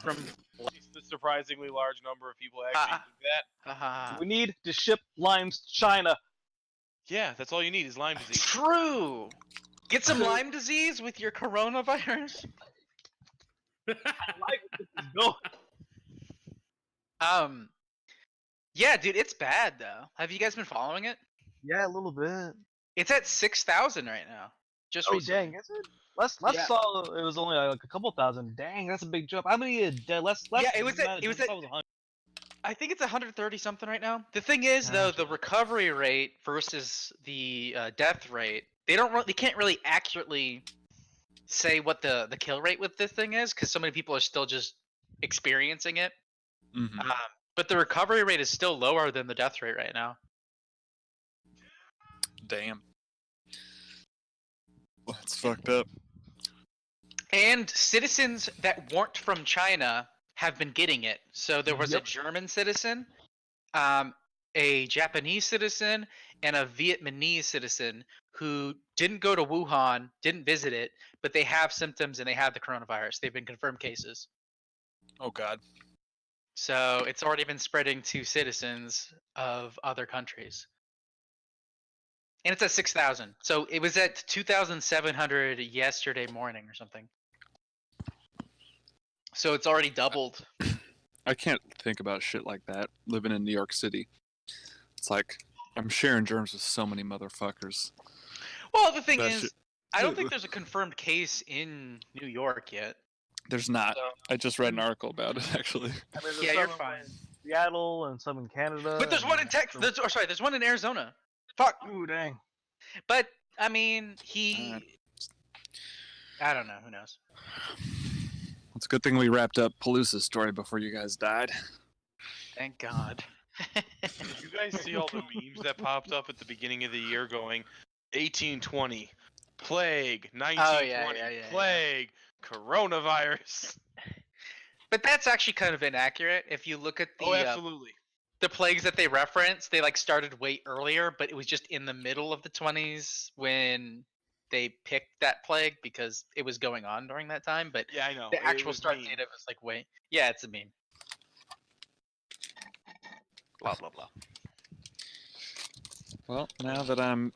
Speaker 7: from
Speaker 3: At least the surprisingly large number of people actually do that.
Speaker 7: haha.
Speaker 6: We need to ship limes to China.
Speaker 3: Yeah, that's all you need is Lyme disease.
Speaker 7: True. Get some Lyme disease with your coronavirus.
Speaker 6: Go.
Speaker 7: Yeah, dude, it's bad though. Have you guys been following it?
Speaker 6: Yeah, a little bit.
Speaker 7: It's at 6,000 right now. Just
Speaker 6: Oh
Speaker 7: recently.
Speaker 6: dang, is it? Let's
Speaker 7: Yeah.
Speaker 6: saw it was only like a couple thousand. Dang, that's a big jump. How many dead? Let's
Speaker 7: Yeah, it was at- I think it's 130 something right now. The thing is, though, the recovery rate versus the death rate, they can't really accurately say what the kill rate with this thing is because so many people are still just experiencing it.
Speaker 2: Mhm.
Speaker 7: But the recovery rate is still lower than the death rate right now.
Speaker 2: Damn. That's fucked up.
Speaker 7: And citizens that weren't from China have been getting it. So there was a German citizen, a Japanese citizen, and a Vietnamese citizen who didn't go to Wuhan, didn't visit it, but they have symptoms and they have the coronavirus. They've been confirmed cases.
Speaker 2: Oh god.
Speaker 7: So it's already been spreading to citizens of other countries. And it's at 6,000. So it was at 2,700 yesterday morning or something. So it's already doubled.
Speaker 2: I can't think about shit like that living in New York City. It's like I'm sharing germs with so many motherfuckers.
Speaker 7: Well, the thing
Speaker 2: That
Speaker 7: is,
Speaker 2: shit-
Speaker 7: I don't think there's a confirmed case in New York yet.
Speaker 2: There's not.
Speaker 7: So,
Speaker 2: I just read an article about it actually.
Speaker 6: I mean, there's
Speaker 7: yeah,
Speaker 6: some
Speaker 7: you're
Speaker 6: in,
Speaker 7: fine.
Speaker 6: Seattle and some in Canada.
Speaker 7: But there's one in
Speaker 6: and
Speaker 7: Texas.
Speaker 6: some-
Speaker 7: There's one in Arizona. Fuck.
Speaker 6: Ooh, dang.
Speaker 7: But I mean,
Speaker 2: Alright.
Speaker 7: I don't know. Who knows?
Speaker 2: It's a good thing we wrapped up Palooza's story before you guys died.
Speaker 7: Thank God.
Speaker 3: Did you guys see all the memes that popped up at the beginning of the year going 1820, plague, 1920,
Speaker 7: yeah.
Speaker 3: plague, coronavirus?
Speaker 7: But that's actually kind of inaccurate. If you look at
Speaker 3: Oh, absolutely.
Speaker 7: the plagues that they reference, they like started way earlier, but it was just in the middle of the 20s when they picked that plague because it was going on during that time. But
Speaker 3: Yeah, I know.
Speaker 7: the
Speaker 3: It
Speaker 7: actual
Speaker 3: was
Speaker 7: start
Speaker 3: meme.
Speaker 7: date of it was like way. Yeah, it's a meme. Blah blah blah.
Speaker 2: Well, now that I'm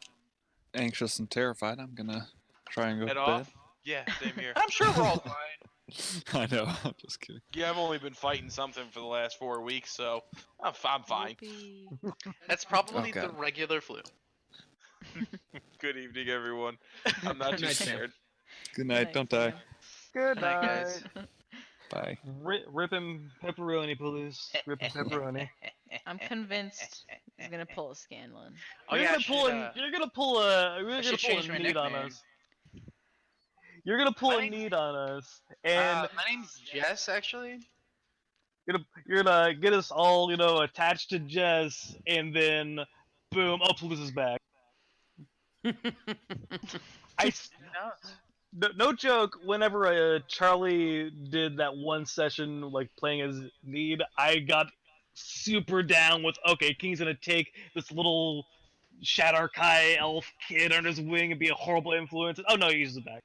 Speaker 2: anxious and terrified, I'm gonna try and go
Speaker 3: Head
Speaker 2: to
Speaker 3: off? Yeah, same here.
Speaker 7: I'm sure we're all fine.
Speaker 2: bed. I know. I'm just kidding.
Speaker 3: Yeah, I've only been fighting something for the last 4 weeks, so I'm fine.
Speaker 1: Yippee.
Speaker 7: That's probably
Speaker 2: Oh,
Speaker 7: the
Speaker 2: God.
Speaker 7: regular flu.
Speaker 3: Good evening, everyone. I'm not
Speaker 4: Good
Speaker 3: too
Speaker 4: night, Sam.
Speaker 3: scared.
Speaker 2: Good night. Don't die.
Speaker 1: Sam.
Speaker 6: Good
Speaker 7: Good night,
Speaker 6: night.
Speaker 7: guys.
Speaker 2: Bye.
Speaker 6: Ripping pepperoni, please. Ripping pepperoni.
Speaker 1: I'm convinced he's gonna pull a Scanlan.
Speaker 7: Oh
Speaker 6: You're
Speaker 7: yeah,
Speaker 6: gonna pull you're gonna pull a you're gonna
Speaker 7: should
Speaker 6: pull a
Speaker 7: change my
Speaker 6: need on
Speaker 7: nickname.
Speaker 6: us. You're gonna pull
Speaker 7: My
Speaker 6: a
Speaker 7: name's-
Speaker 6: need on us, and
Speaker 7: my name's Jess, actually.
Speaker 6: you're gonna get us all, attached to Jess, and then boom, Palooza's back. No joke. Whenever Charlie did that one session, like playing as Need, I got super down with. Okay, King's gonna take this little Shadar Kai elf kid under his wing and be a horrible influence. Oh no, he uses it back.